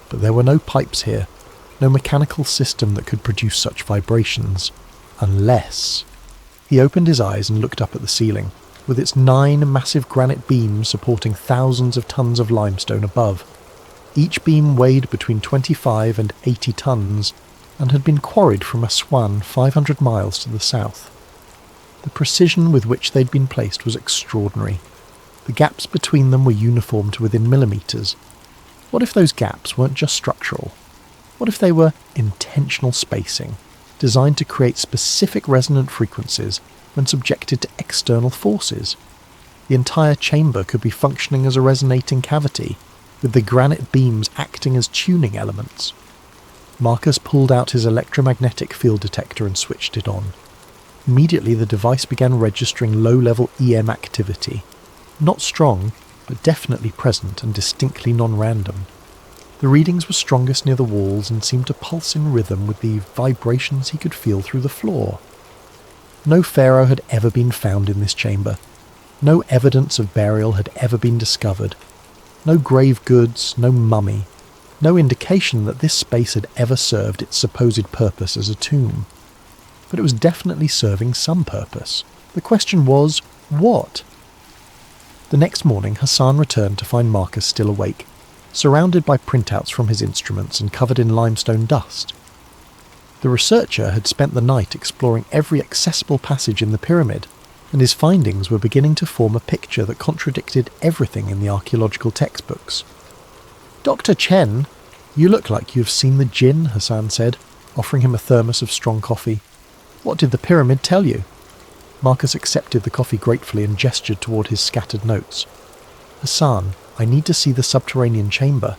But there were no pipes here, no mechanical system that could produce such vibrations, unless... He opened his eyes and looked up at the ceiling, with its 9 massive granite beams supporting thousands of tons of limestone above. Each beam weighed between 25 and 80 tons and had been quarried from Aswan 500 miles to the south. The precision with which they'd been placed was extraordinary. The gaps between them were uniform to within millimetres. What if those gaps weren't just structural? What if they were intentional spacing, designed to create specific resonant frequencies when subjected to external forces? The entire chamber could be functioning as a resonating cavity, with the granite beams acting as tuning elements. Marcus pulled out his electromagnetic field detector and switched it on. Immediately the device began registering low-level EM activity. Not strong, but definitely present and distinctly non-random. The readings were strongest near the walls and seemed to pulse in rhythm with the vibrations he could feel through the floor. No pharaoh had ever been found in this chamber. No evidence of burial had ever been discovered. No grave goods, no mummy. No indication that this space had ever served its supposed purpose as a tomb. But it was definitely serving some purpose. The question was, what? The next morning, Hassan returned to find Marcus still awake, surrounded by printouts from his instruments and covered in limestone dust. The researcher had spent the night exploring every accessible passage in the pyramid, and his findings were beginning to form a picture that contradicted everything in the archaeological textbooks. "Dr. Chen, you look like you have seen the jinn," Hassan said, offering him a thermos of strong coffee. "What did the pyramid tell you?" Marcus accepted the coffee gratefully and gestured toward his scattered notes. "Hassan, I need to see the subterranean chamber,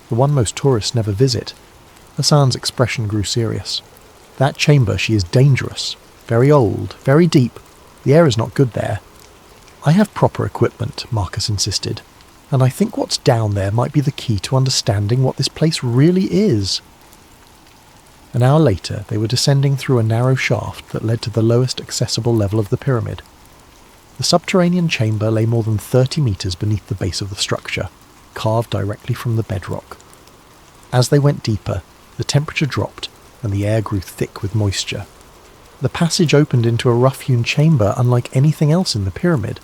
the one most tourists never visit." Hassan's expression grew serious. "That chamber, she is dangerous. Very old, very deep. The air is not good there." "I have proper equipment," Marcus insisted, "and I think what's down there might be the key to understanding what this place really is." An hour later, they were descending through a narrow shaft that led to the lowest accessible level of the pyramid. The subterranean chamber lay more than 30 metres beneath the base of the structure, carved directly from the bedrock. As they went deeper, the temperature dropped and the air grew thick with moisture. The passage opened into a rough-hewn chamber unlike anything else in the pyramid.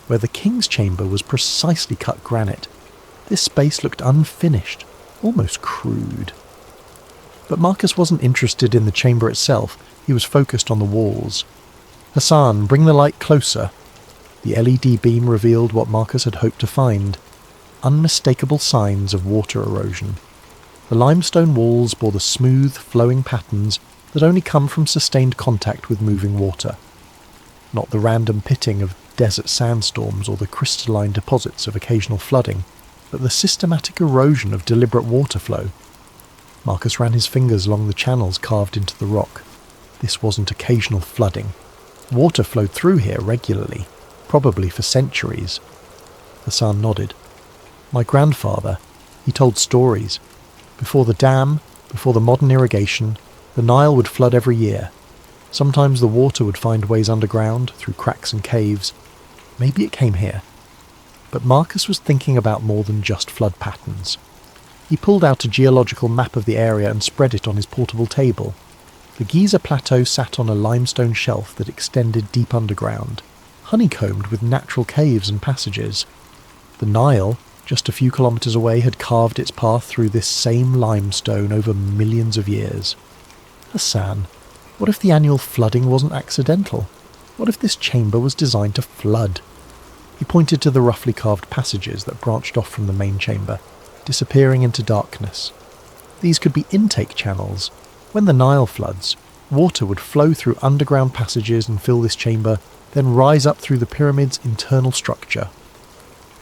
Where the king's chamber was precisely cut granite, this space looked unfinished, almost crude. But Marcus wasn't interested in the chamber itself, he was focused on the walls. "Hassan, bring the light closer." The LED beam revealed what Marcus had hoped to find: unmistakable signs of water erosion. The limestone walls bore the smooth, flowing patterns that only come from sustained contact with moving water. Not the random pitting of desert sandstorms or the crystalline deposits of occasional flooding, but the systematic erosion of deliberate water flow. Marcus ran his fingers along the channels carved into the rock. This wasn't occasional flooding. Water flowed through here regularly, probably for centuries. Hassan nodded. "My grandfather, he told stories. Before the dam, before the modern irrigation, the Nile would flood every year. Sometimes the water would find ways underground, through cracks and caves. Maybe it came here." But Marcus was thinking about more than just flood patterns. He pulled out a geological map of the area and spread it on his portable table. The Giza Plateau sat on a limestone shelf that extended deep underground, honeycombed with natural caves and passages. The Nile, just a few kilometres away, had carved its path through this same limestone over millions of years. "Hassan, what if the annual flooding wasn't accidental? What if this chamber was designed to flood?" He pointed to the roughly carved passages that branched off from the main chamber, disappearing into darkness. These could be intake channels. When the Nile floods, water would flow through underground passages and fill this chamber, then rise up through the pyramid's internal structure.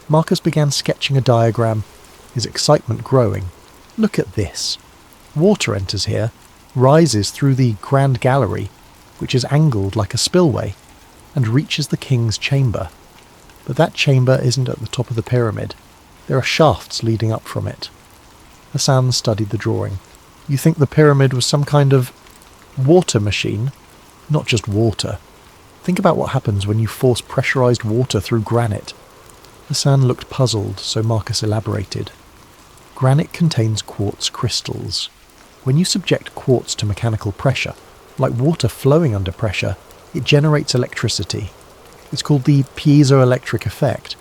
Marcus began sketching a diagram, his excitement growing. "Look at this. Water enters here, rises through the Grand Gallery, which is angled like a spillway, and reaches the king's chamber. But that chamber isn't at the top of the pyramid. There are shafts leading up from it." Hassan studied the drawing. "You think the pyramid was some kind of water machine? Not just water. Think about what happens when you force pressurized water through granite." Hassan looked puzzled, so Marcus elaborated. "Granite contains quartz crystals. When you subject quartz to mechanical pressure, like water flowing under pressure, it generates electricity. It's called the piezoelectric effect.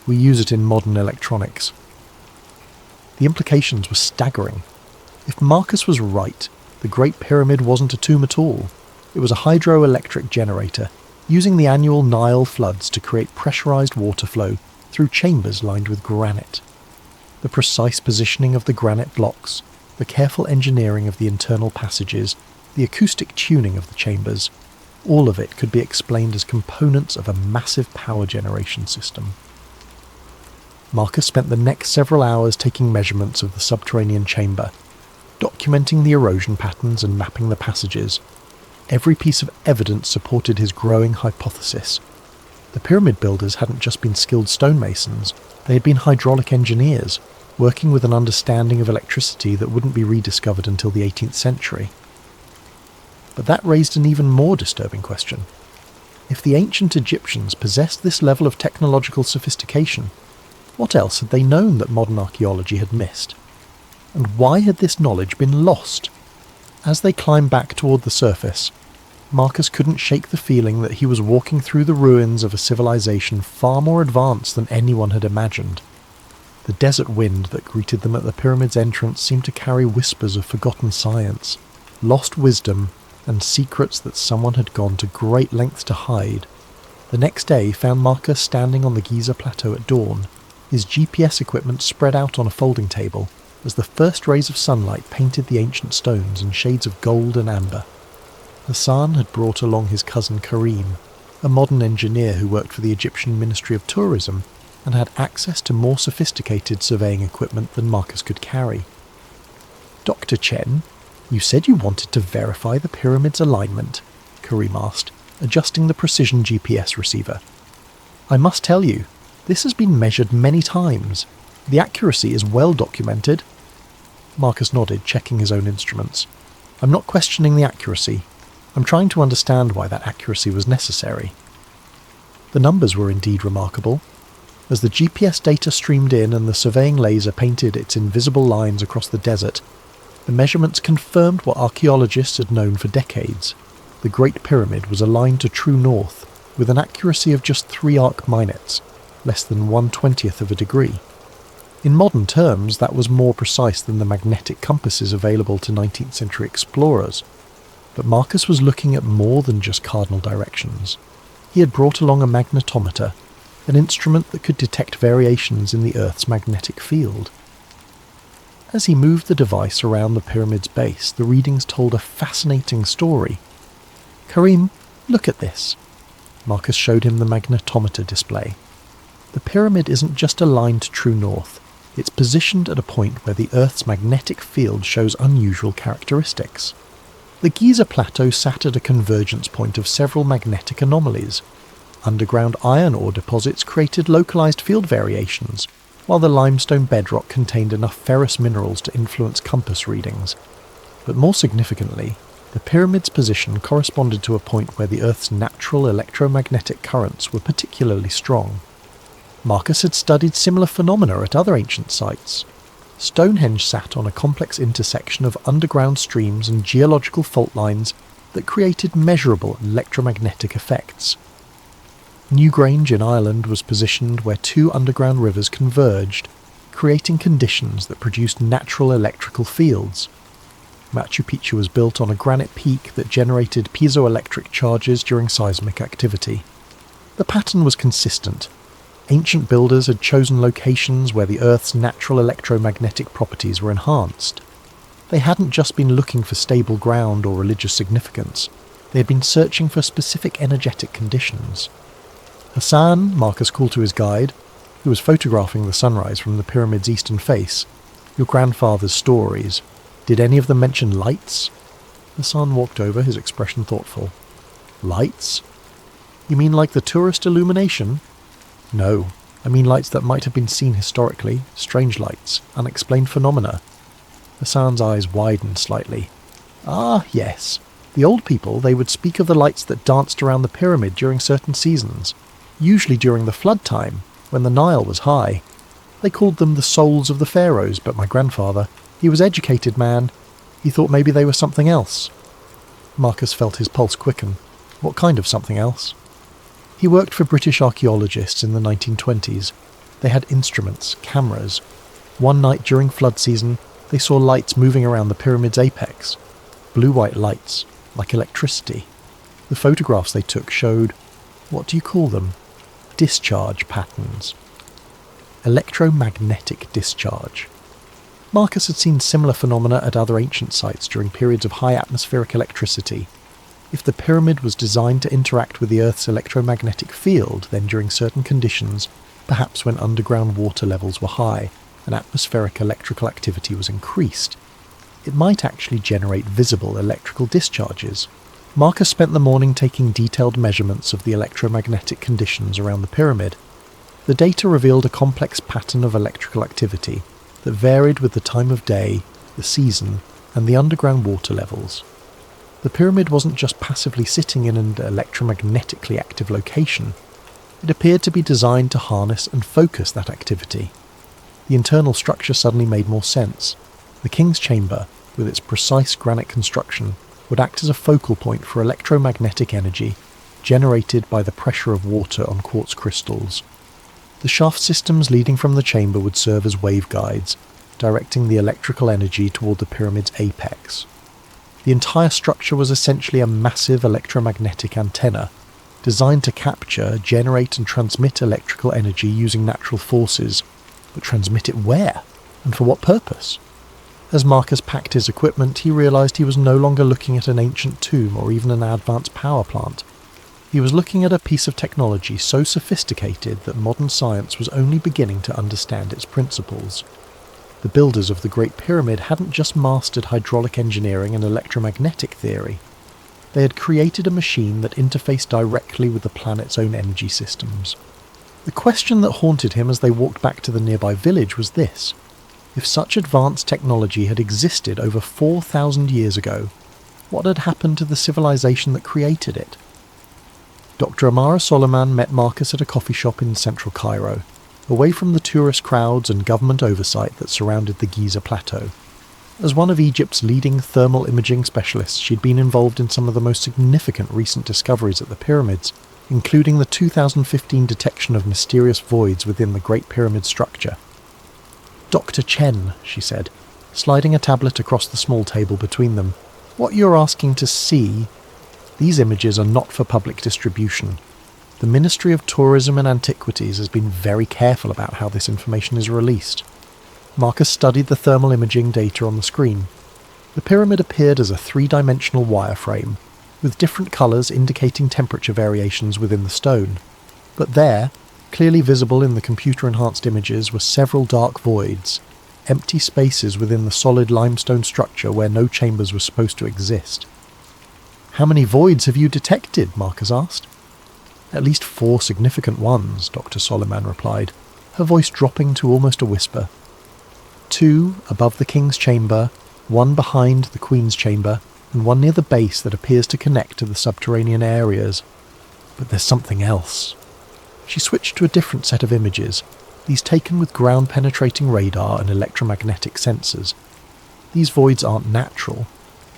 We use it in modern electronics." The implications were staggering. If Marcus was right, the Great Pyramid wasn't a tomb at all. It was a hydroelectric generator, using the annual Nile floods to create pressurized water flow through chambers lined with granite. The precise positioning of the granite blocks, the careful engineering of the internal passages, the acoustic tuning of the chambers, all of it could be explained as components of a massive power generation system. Marcus spent the next several hours taking measurements of the subterranean chamber, documenting the erosion patterns and mapping the passages. Every piece of evidence supported his growing hypothesis. The pyramid builders hadn't just been skilled stonemasons, they had been hydraulic engineers, working with an understanding of electricity that wouldn't be rediscovered until the 18th century. But that raised an even more disturbing question. If the ancient Egyptians possessed this level of technological sophistication, what else had they known that modern archaeology had missed? And why had this knowledge been lost? As they climbed back toward the surface, Marcus couldn't shake the feeling that he was walking through the ruins of a civilization far more advanced than anyone had imagined. The desert wind that greeted them at the pyramid's entrance seemed to carry whispers of forgotten science, lost wisdom, and secrets that someone had gone to great lengths to hide. The next day found Marcus standing on the Giza plateau at dawn, his GPS equipment spread out on a folding table, as the first rays of sunlight painted the ancient stones in shades of gold and amber. Hassan had brought along his cousin Karim, a modern engineer who worked for the Egyptian Ministry of Tourism and had access to more sophisticated surveying equipment than Marcus could carry. "Dr. Chen, you said you wanted to verify the pyramid's alignment," Karim asked, adjusting the precision GPS receiver. "I must tell you, this has been measured many times. The accuracy is well documented." Marcus nodded, checking his own instruments. "I'm not questioning the accuracy. I'm trying to understand why that accuracy was necessary." The numbers were indeed remarkable. As the GPS data streamed in and the surveying laser painted its invisible lines across the desert, the measurements confirmed what archaeologists had known for decades. The Great Pyramid was aligned to true north, with an accuracy of just 3 arc minutes, less than 1/20th of a degree. In modern terms, that was more precise than the magnetic compasses available to 19th century explorers. But Marcus was looking at more than just cardinal directions. He had brought along a magnetometer, an instrument that could detect variations in the Earth's magnetic field. As he moved the device around the pyramid's base, the readings told a fascinating story. "Karim, look at this." Marcus showed him the magnetometer display. "The pyramid isn't just aligned to true north, it's positioned at a point where the Earth's magnetic field shows unusual characteristics. The Giza plateau sat at a convergence point of several magnetic anomalies. Underground iron ore deposits created localized field variations, while the limestone bedrock contained enough ferrous minerals to influence compass readings. But more significantly, the pyramid's position corresponded to a point where the Earth's natural electromagnetic currents were particularly strong. Marcus had studied similar phenomena at other ancient sites. Stonehenge sat on a complex intersection of underground streams and geological fault lines that created measurable electromagnetic effects. Newgrange in Ireland was positioned where 2 underground rivers converged, creating conditions that produced natural electrical fields. Machu Picchu was built on a granite peak that generated piezoelectric charges during seismic activity. The pattern was consistent. Ancient builders had chosen locations where the Earth's natural electromagnetic properties were enhanced. They hadn't just been looking for stable ground or religious significance, they had been searching for specific energetic conditions. "Hassan," Marcus called to his guide, who was photographing the sunrise from the pyramid's eastern face, "your grandfather's stories. Did any of them mention lights?" Hassan walked over, his expression thoughtful. "Lights? You mean like the tourist illumination?" "No, I mean lights that might have been seen historically, strange lights, unexplained phenomena." Hassan's eyes widened slightly. "Ah, yes. The old people, they would speak of the lights that danced around the pyramid during certain seasons, usually during the flood time, when the Nile was high. They called them the souls of the pharaohs, but my grandfather, he was educated man. He thought maybe they were something else." Marcus felt his pulse quicken. What kind of something else? He worked for British archaeologists in the 1920s. They had instruments, cameras. One night during flood season, they saw lights moving around the pyramid's apex. Blue-white lights, like electricity. The photographs they took showed, what do you call them? Discharge patterns. Electromagnetic discharge. Marcus had seen similar phenomena at other ancient sites during periods of high atmospheric electricity. If the pyramid was designed to interact with the Earth's electromagnetic field, then during certain conditions, perhaps when underground water levels were high and atmospheric electrical activity was increased, it might actually generate visible electrical discharges. Marcus spent the morning taking detailed measurements of the electromagnetic conditions around the pyramid. The data revealed a complex pattern of electrical activity that varied with the time of day, the season, and the underground water levels. The pyramid wasn't just passively sitting in an electromagnetically active location. It appeared to be designed to harness and focus that activity. The internal structure suddenly made more sense. The king's chamber, with its precise granite construction, would act as a focal point for electromagnetic energy generated by the pressure of water on quartz crystals. The shaft systems leading from the chamber would serve as waveguides, directing the electrical energy toward the pyramid's apex. The entire structure was essentially a massive electromagnetic antenna, designed to capture, generate and transmit electrical energy using natural forces. But transmit it where? And for what purpose? As Marcus packed his equipment, he realized he was no longer looking at an ancient tomb or even an advanced power plant. He was looking at a piece of technology so sophisticated that modern science was only beginning to understand its principles. The builders of the Great Pyramid hadn't just mastered hydraulic engineering and electromagnetic theory. They had created a machine that interfaced directly with the planet's own energy systems. The question that haunted him as they walked back to the nearby village was this: if such advanced technology had existed over 4,000 years ago, what had happened to the civilization that created it? Dr. Amara Soliman met Marcus at a coffee shop in central Cairo, away from the tourist crowds and government oversight that surrounded the Giza Plateau. As one of Egypt's leading thermal imaging specialists, she'd been involved in some of the most significant recent discoveries at the pyramids, including the 2015 detection of mysterious voids within the Great Pyramid structure. "Dr. Chen," she said, sliding a tablet across the small table between them, "what you're asking to see, these images are not for public distribution. The Ministry of Tourism and Antiquities has been very careful about how this information is released." Marcus studied the thermal imaging data on the screen. The pyramid appeared as a three-dimensional wireframe, with different colours indicating temperature variations within the stone. But there, clearly visible in the computer-enhanced images, were several dark voids, empty spaces within the solid limestone structure where no chambers were supposed to exist. "How many voids have you detected?" Marcus asked. "At least 4 significant ones," Dr. Soliman replied, her voice dropping to almost a whisper. 2 above the king's chamber, 1 behind the queen's chamber, and 1 near the base that appears to connect to the subterranean areas. But there's something else. She switched to a different set of images, these taken with ground-penetrating radar and electromagnetic sensors. These voids aren't natural.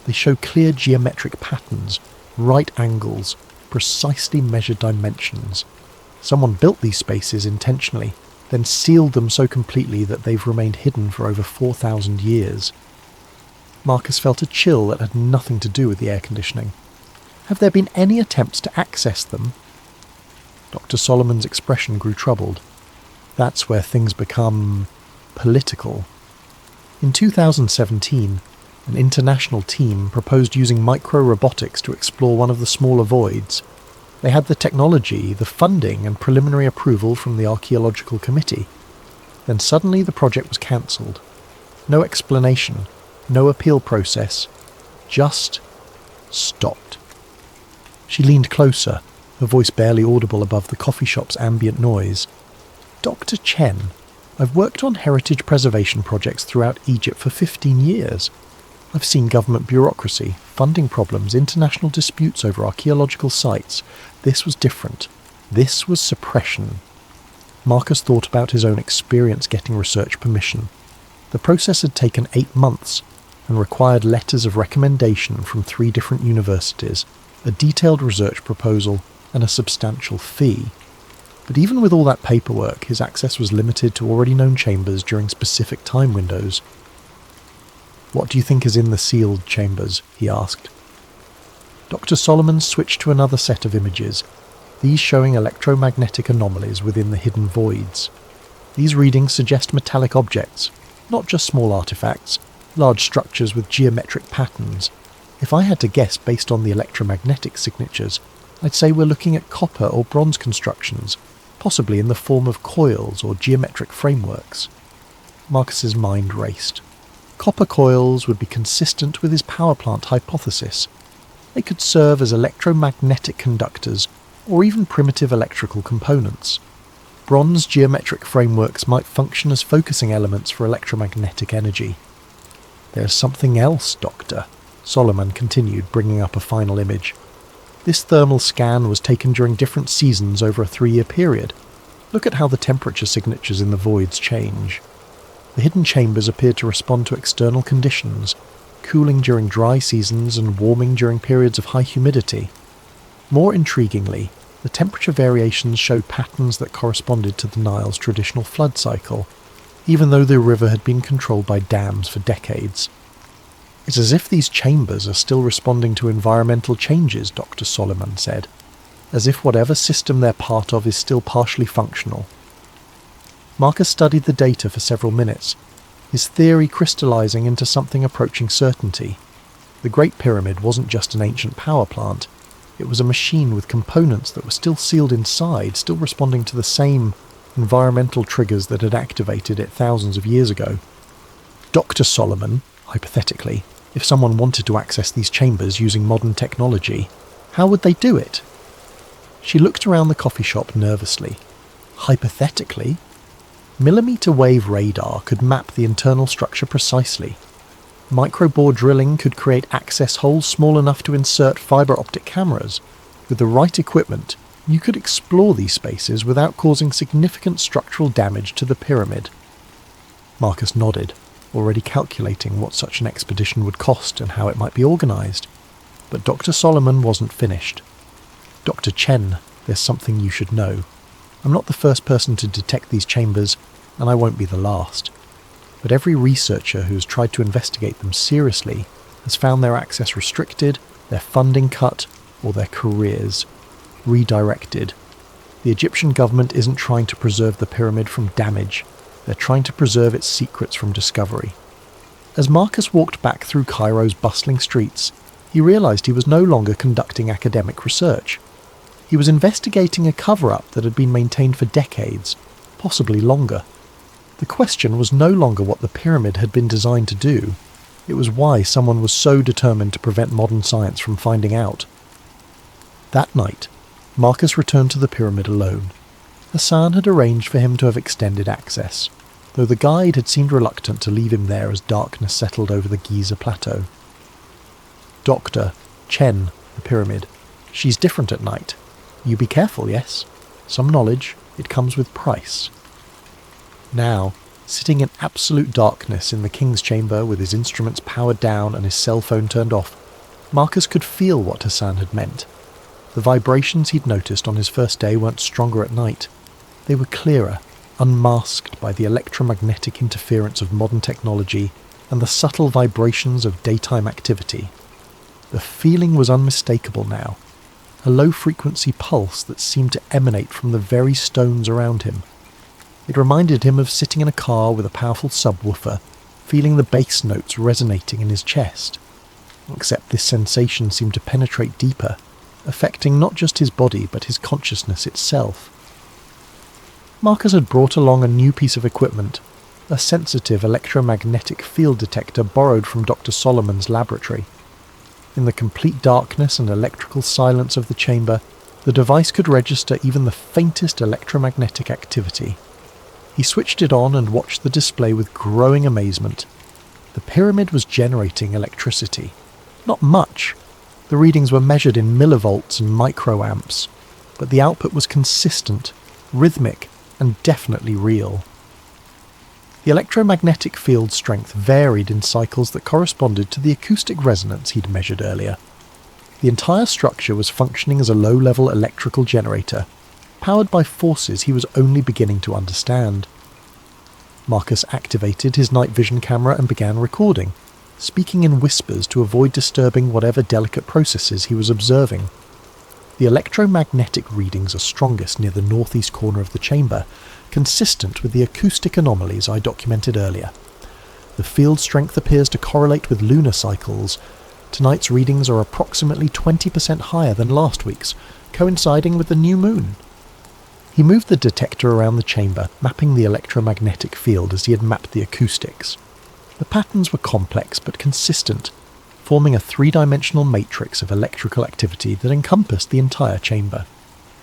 They show clear geometric patterns, right angles, precisely measured dimensions. Someone built these spaces intentionally, then sealed them so completely that they've remained hidden for over 4,000 years. Marcus felt a chill that had nothing to do with the air conditioning. "Have there been any attempts to access them?" Dr. Solomon's expression grew troubled. "That's where things become political." In 2017, an international team proposed using micro-robotics to explore one of the smaller voids. They had the technology, the funding and preliminary approval from the Archaeological Committee. Then suddenly the project was cancelled. No explanation, no appeal process, just stopped. She leaned closer, her voice barely audible above the coffee shop's ambient noise. "Dr. Chen, I've worked on heritage preservation projects throughout Egypt for 15 years. I've seen government bureaucracy, funding problems, international disputes over archaeological sites. This was different. This was suppression." Marcus thought about his own experience getting research permission. The process had taken 8 months and required letters of recommendation from 3 different universities, a detailed research proposal, and a substantial fee. But even with all that paperwork, his access was limited to already known chambers during specific time windows. "What do you think is in the sealed chambers?" he asked. Dr. Solomon switched to another set of images, these showing electromagnetic anomalies within the hidden voids. These readings suggest metallic objects, not just small artifacts, large structures with geometric patterns. If I had to guess based on the electromagnetic signatures, I'd say we're looking at copper or bronze constructions, possibly in the form of coils or geometric frameworks. Marcus's mind raced. Copper coils would be consistent with his power plant hypothesis. They could serve as electromagnetic conductors or even primitive electrical components. Bronze geometric frameworks might function as focusing elements for electromagnetic energy. "There's something else, Doctor," Solomon continued, bringing up a final image. This thermal scan was taken during different seasons over a 3-year period. Look at how the temperature signatures in the voids change. The hidden chambers appeared to respond to external conditions, cooling during dry seasons and warming during periods of high humidity. More intriguingly, the temperature variations showed patterns that corresponded to the Nile's traditional flood cycle, even though the river had been controlled by dams for decades. "It's as if these chambers are still responding to environmental changes," Dr. Solomon said, "as if whatever system they're part of is still partially functional." Marcus studied the data for several minutes, his theory crystallizing into something approaching certainty. The Great Pyramid wasn't just an ancient power plant, it was a machine with components that were still sealed inside, still responding to the same environmental triggers that had activated it thousands of years ago. Dr. Solomon, hypothetically, if someone wanted to access these chambers using modern technology, how would they do it? She looked around the coffee shop nervously. Hypothetically? Millimeter wave radar could map the internal structure precisely. Microbore drilling could create access holes small enough to insert fibre optic cameras. With the right equipment, you could explore these spaces without causing significant structural damage to the pyramid. Marcus nodded, already calculating what such an expedition would cost and how it might be organised. But Dr. Solomon wasn't finished. "Dr. Chen, there's something you should know. I'm not the first person to detect these chambers, and I won't be the last. But every researcher who has tried to investigate them seriously has found their access restricted, their funding cut, or their careers redirected. The Egyptian government isn't trying to preserve the pyramid from damage. They're trying to preserve its secrets from discovery." As Marcus walked back through Cairo's bustling streets, he realised he was no longer conducting academic research. He was investigating a cover-up that had been maintained for decades, possibly longer. The question was no longer what the pyramid had been designed to do. It was why someone was so determined to prevent modern science from finding out. That night, Marcus returned to the pyramid alone. Hassan had arranged for him to have extended access, though the guide had seemed reluctant to leave him there as darkness settled over the Giza plateau. "Dr. Chen, the pyramid. She's different at night. You be careful, yes? Some knowledge, it comes with price." Now, sitting in absolute darkness in the king's chamber with his instruments powered down and his cell phone turned off, Marcus could feel what Hassan had meant. The vibrations he'd noticed on his first day weren't stronger at night. They were clearer, unmasked by the electromagnetic interference of modern technology and the subtle vibrations of daytime activity. The feeling was unmistakable now, a low-frequency pulse that seemed to emanate from the very stones around him. It reminded him of sitting in a car with a powerful subwoofer, feeling the bass notes resonating in his chest. Except this sensation seemed to penetrate deeper, affecting not just his body but his consciousness itself. Marcus had brought along a new piece of equipment, a sensitive electromagnetic field detector borrowed from Dr. Solomon's laboratory. In the complete darkness and electrical silence of the chamber, the device could register even the faintest electromagnetic activity. He switched it on and watched the display with growing amazement. The pyramid was generating electricity. Not much. The readings were measured in millivolts and microamps, but the output was consistent, rhythmic, and definitely real. The electromagnetic field strength varied in cycles that corresponded to the acoustic resonance he'd measured earlier. The entire structure was functioning as a low-level electrical generator. powered by forces he was only beginning to understand. Marcus activated his night vision camera and began recording, speaking in whispers to avoid disturbing whatever delicate processes he was observing. The electromagnetic readings are strongest near the northeast corner of the chamber, consistent with the acoustic anomalies I documented earlier. The field strength appears to correlate with lunar cycles. Tonight's readings are approximately 20% higher than last week's, coinciding with the new moon. He moved the detector around the chamber, mapping the electromagnetic field as he had mapped the acoustics. The patterns were complex but consistent, forming a three-dimensional matrix of electrical activity that encompassed the entire chamber.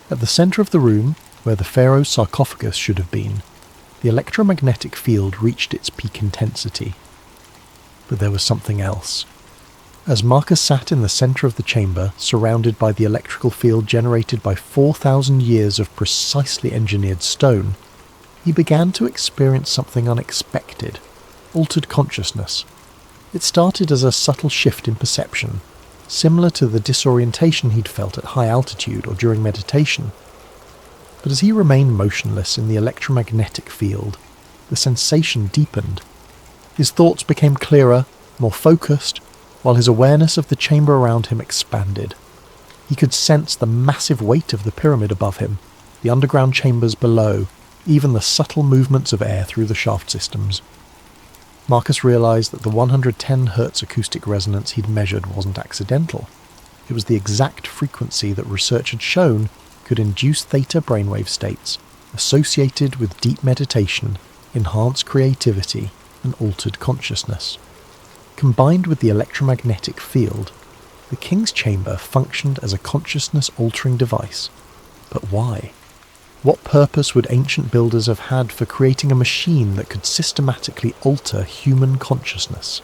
At the centre of the room, where the pharaoh's sarcophagus should have been, the electromagnetic field reached its peak intensity. But there was something else. As Marcus sat in the centre of the chamber, surrounded by the electrical field generated by 4,000 years of precisely engineered stone, he began to experience something unexpected: altered consciousness. It started as a subtle shift in perception, similar to the disorientation he'd felt at high altitude or during meditation. But as he remained motionless in the electromagnetic field, the sensation deepened. His thoughts became clearer, more focused, while his awareness of the chamber around him expanded. He could sense the massive weight of the pyramid above him, the underground chambers below, even the subtle movements of air through the shaft systems. Marcus realized that the 110 Hz acoustic resonance he'd measured wasn't accidental. It was the exact frequency that research had shown could induce theta brainwave states associated with deep meditation, enhanced creativity, and altered consciousness. Combined with the electromagnetic field, the King's Chamber functioned as a consciousness-altering device. But why? What purpose would ancient builders have had for creating a machine that could systematically alter human consciousness?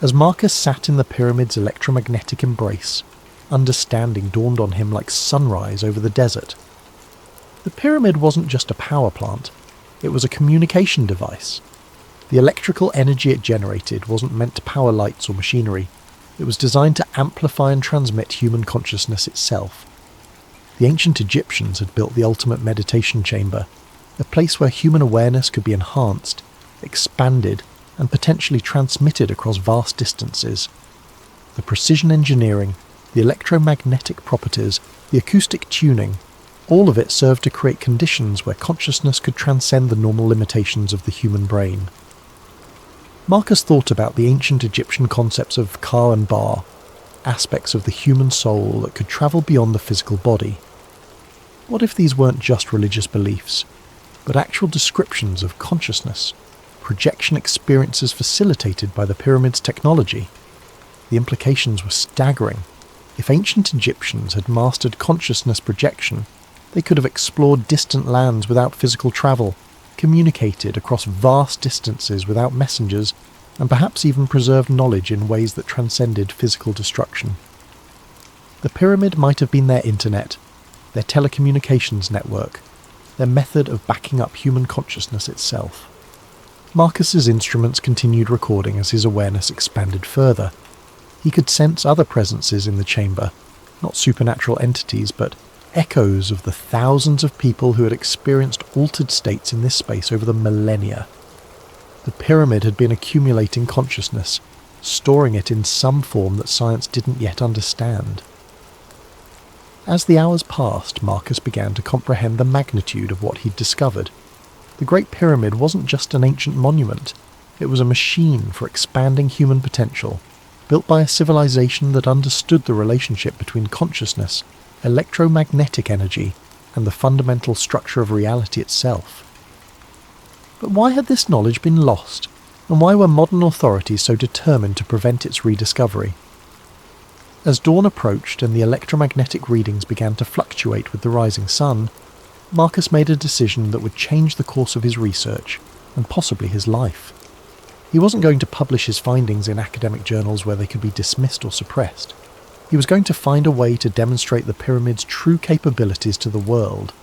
As Marcus sat in the pyramid's electromagnetic embrace, understanding dawned on him like sunrise over the desert. The pyramid wasn't just a power plant, it was a communication device. The electrical energy it generated wasn't meant to power lights or machinery. It was designed to amplify and transmit human consciousness itself. The ancient Egyptians had built the ultimate meditation chamber, a place where human awareness could be enhanced, expanded, and potentially transmitted across vast distances. The precision engineering, the electromagnetic properties, the acoustic tuning, all of it served to create conditions where consciousness could transcend the normal limitations of the human brain. Marcus thought about the ancient Egyptian concepts of Ka and Ba, aspects of the human soul that could travel beyond the physical body. What if these weren't just religious beliefs, but actual descriptions of consciousness, projection experiences facilitated by the pyramid's technology? The implications were staggering. If ancient Egyptians had mastered consciousness projection, they could have explored distant lands without physical travel, communicated across vast distances without messengers, and perhaps even preserved knowledge in ways that transcended physical destruction. The pyramid might have been their internet, their telecommunications network, their method of backing up human consciousness itself. Marcus's instruments continued recording as his awareness expanded further. He could sense other presences in the chamber, not supernatural entities, but echoes of the thousands of people who had experienced altered states in this space over the millennia. The pyramid had been accumulating consciousness, storing it in some form that science didn't yet understand. As the hours passed, Marcus began to comprehend the magnitude of what he'd discovered. The Great Pyramid wasn't just an ancient monument, it was a machine for expanding human potential, built by a civilization that understood the relationship between consciousness, electromagnetic energy, and the fundamental structure of reality itself. But why had this knowledge been lost, and why were modern authorities so determined to prevent its rediscovery? As dawn approached and the electromagnetic readings began to fluctuate with the rising sun, Marcus made a decision that would change the course of his research, and possibly his life. He wasn't going to publish his findings in academic journals where they could be dismissed or suppressed. He was going to find a way to demonstrate the pyramid's true capabilities to the world.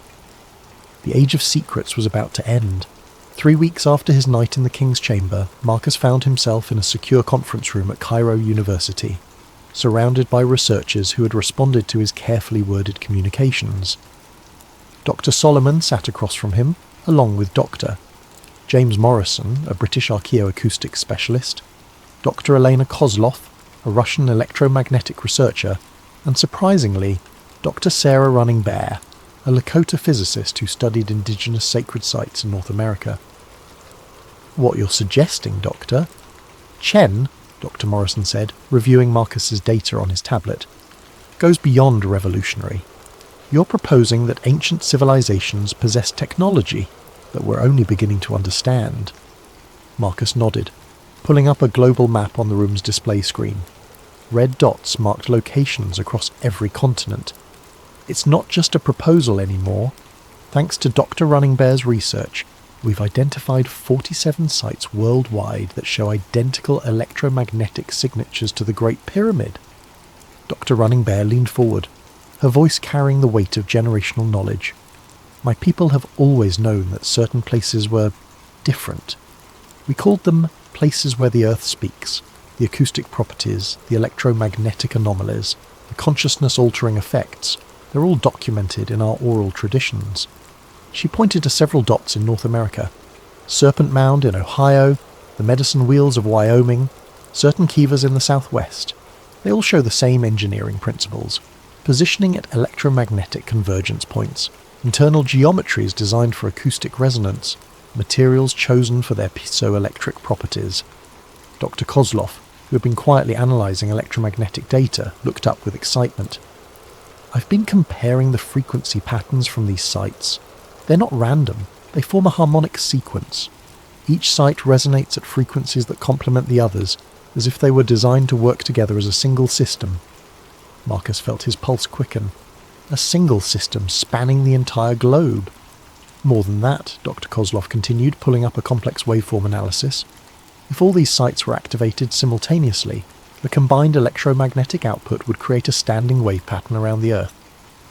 The Age of Secrets was about to end. 3 weeks after his night in the King's Chamber, Marcus found himself in a secure conference room at Cairo University, surrounded by researchers who had responded to his carefully worded communications. Dr. Solomon sat across from him, along with Dr. James Morrison, a British archaeoacoustics specialist, Dr. Elena Kozlov, a Russian electromagnetic researcher, and surprisingly, Dr. Sarah Running Bear, a Lakota physicist who studied indigenous sacred sites in North America. "What you're suggesting, Doctor?" "Chen," Dr. Morrison said, reviewing Marcus's data on his tablet, "goes beyond revolutionary. You're proposing that ancient civilizations possess technology that we're only beginning to understand." Marcus nodded, pulling up a global map on the room's display screen. Red dots marked locations across every continent. "It's not just a proposal anymore. Thanks to Dr. Running Bear's research, we've identified 47 sites worldwide that show identical electromagnetic signatures to the Great Pyramid." Dr. Running Bear leaned forward, her voice carrying the weight of generational knowledge. "My people have always known that certain places were different. We called them places where the earth speaks. The acoustic properties, the electromagnetic anomalies, the consciousness-altering effects, they're all documented in our oral traditions." She pointed to several dots in North America. Serpent Mound in Ohio, the Medicine Wheels of Wyoming, certain kivas in the southwest. They all show the same engineering principles. Positioning at electromagnetic convergence points, internal geometries designed for acoustic resonance, materials chosen for their piezoelectric properties. Dr. Kozlov, who had been quietly analysing electromagnetic data, looked up with excitement. "I've been comparing the frequency patterns from these sites. They're not random, they form a harmonic sequence. Each site resonates at frequencies that complement the others, as if they were designed to work together as a single system." Marcus felt his pulse quicken. A single system spanning the entire globe. "More than that," Dr. Kozlov continued, pulling up a complex waveform analysis. "If all these sites were activated simultaneously, the combined electromagnetic output would create a standing wave pattern around the Earth.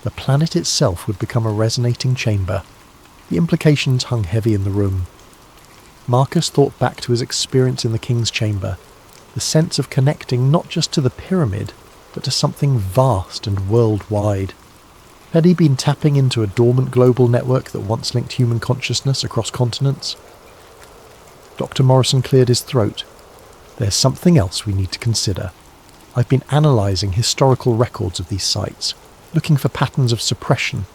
The planet itself would become a resonating chamber." The implications hung heavy in the room. Marcus thought back to his experience in the King's Chamber, the sense of connecting not just to the pyramid, but to something vast and worldwide. Had he been tapping into a dormant global network that once linked human consciousness across continents? Dr. Morrison cleared his throat. "There's something else we need to consider. I've been analysing historical records of these sites, looking for patterns of suppression.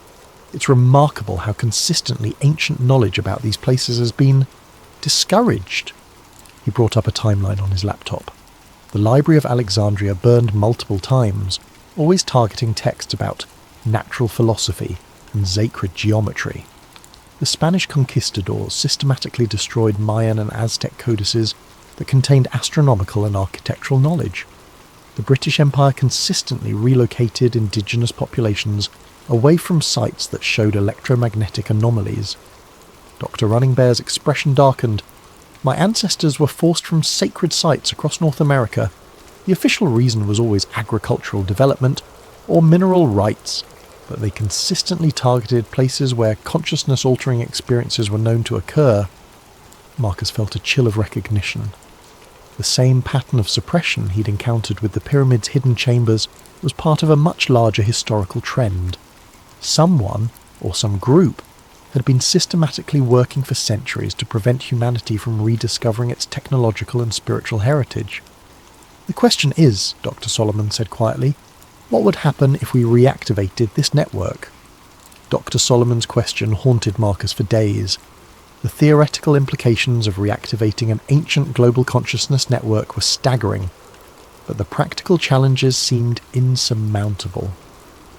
It's remarkable how consistently ancient knowledge about these places has been discouraged." He brought up a timeline on his laptop. The Library of Alexandria burned multiple times, always targeting texts about natural philosophy and sacred geometry. The Spanish conquistadors systematically destroyed Mayan and Aztec codices that contained astronomical and architectural knowledge. The British Empire consistently relocated indigenous populations away from sites that showed electromagnetic anomalies. Dr. Running Bear's expression darkened. "My ancestors were forced from sacred sites across North America. The official reason was always agricultural development or mineral rights, but they consistently targeted places where consciousness-altering experiences were known to occur." Marcus felt a chill of recognition. The same pattern of suppression he'd encountered with the pyramid's hidden chambers was part of a much larger historical trend. Someone, or some group, had been systematically working for centuries to prevent humanity from rediscovering its technological and spiritual heritage. "The question is," Dr. Solomon said quietly, "what would happen if we reactivated this network?" Dr. Solomon's question haunted Marcus for days. The theoretical implications of reactivating an ancient global consciousness network were staggering, but the practical challenges seemed insurmountable.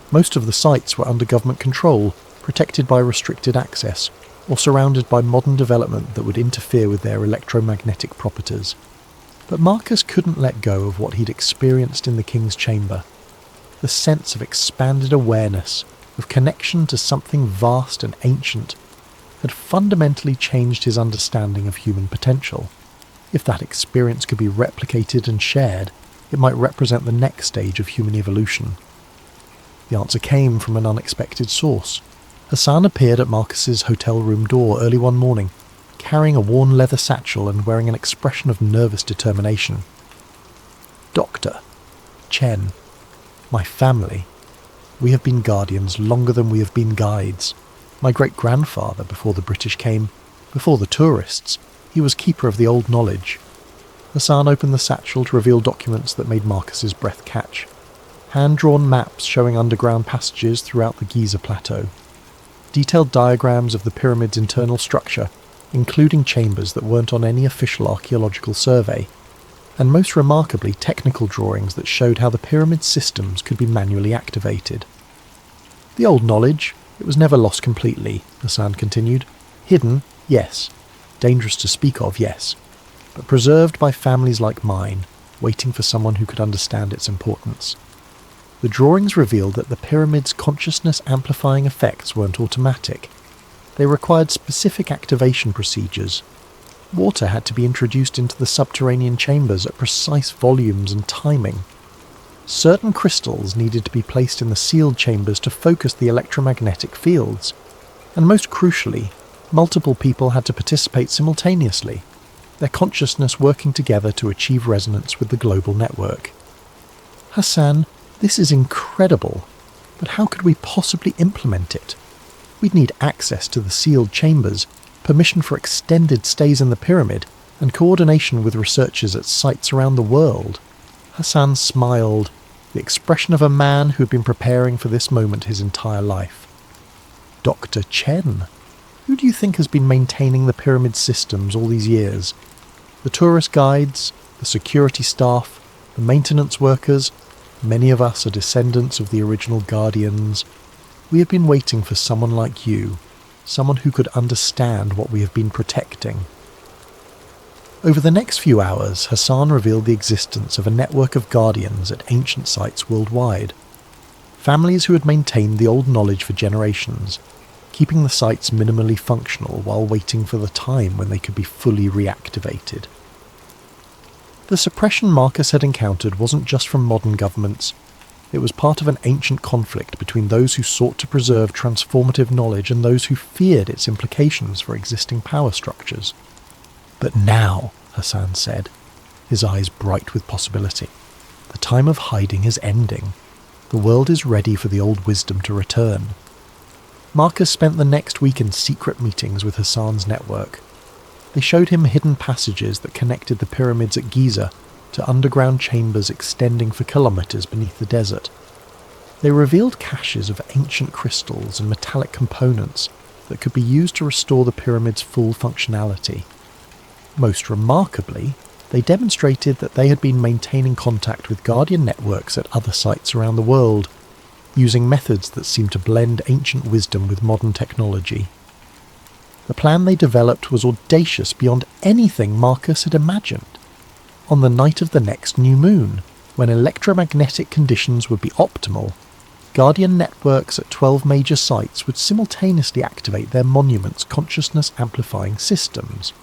Most of the sites were under government control, protected by restricted access, or surrounded by modern development that would interfere with their electromagnetic properties. But Marcus couldn't let go of what he'd experienced in the King's Chamber. The sense of expanded awareness, of connection to something vast and ancient, had fundamentally changed his understanding of human potential. If that experience could be replicated and shared, it might represent the next stage of human evolution. The answer came from an unexpected source. Hassan appeared at Marcus's hotel room door early one morning, carrying a worn leather satchel and wearing an expression of nervous determination. "Doctor, Chen, my family, we have been guardians longer than we have been guides. My great-grandfather, before the British came, before the tourists, he was keeper of the old knowledge. Hassan opened the satchel to reveal documents that made Marcus's breath catch. Hand-drawn maps showing underground passages throughout the Giza Plateau. Detailed diagrams of the pyramid's internal structure, including chambers that weren't on any official archaeological survey. And most remarkably, technical drawings that showed how the pyramid's systems could be manually activated. The old knowledge, it was never lost completely, Hassan continued. Hidden, yes. Dangerous to speak of, yes. But preserved by families like mine, waiting for someone who could understand its importance. The drawings revealed that the pyramid's consciousness-amplifying effects weren't automatic. They required specific activation procedures. Water had to be introduced into the subterranean chambers at precise volumes and timing. Certain crystals needed to be placed in the sealed chambers to focus the electromagnetic fields. And most crucially, multiple people had to participate simultaneously, their consciousness working together to achieve resonance with the global network. Hassan, this is incredible, but how could we possibly implement it? We'd need access to the sealed chambers, permission for extended stays in the pyramid, and coordination with researchers at sites around the world. Hassan smiled, the expression of a man who had been preparing for this moment his entire life. Dr. Chen, who do you think has been maintaining the pyramid systems all these years? The tourist guides, the security staff, the maintenance workers, many of us are descendants of the original guardians. We have been waiting for someone like you, someone who could understand what we have been protecting. Over the next few hours, Hassan revealed the existence of a network of guardians at ancient sites worldwide. Families who had maintained the old knowledge for generations, keeping the sites minimally functional while waiting for the time when they could be fully reactivated. The suppression Marcus had encountered wasn't just from modern governments. It was part of an ancient conflict between those who sought to preserve transformative knowledge and those who feared its implications for existing power structures. But now, Hassan said, his eyes bright with possibility, the time of hiding is ending. The world is ready for the old wisdom to return. Marcus spent the next week in secret meetings with Hassan's network. They showed him hidden passages that connected the pyramids at Giza to underground chambers extending for kilometers beneath the desert. They revealed caches of ancient crystals and metallic components that could be used to restore the pyramid's full functionality. Most remarkably, they demonstrated that they had been maintaining contact with Guardian networks at other sites around the world, using methods that seemed to blend ancient wisdom with modern technology. The plan they developed was audacious beyond anything Marcus had imagined. On the night of the next new moon, when electromagnetic conditions would be optimal, Guardian networks at 12 major sites would simultaneously activate their monuments' consciousness-amplifying systems.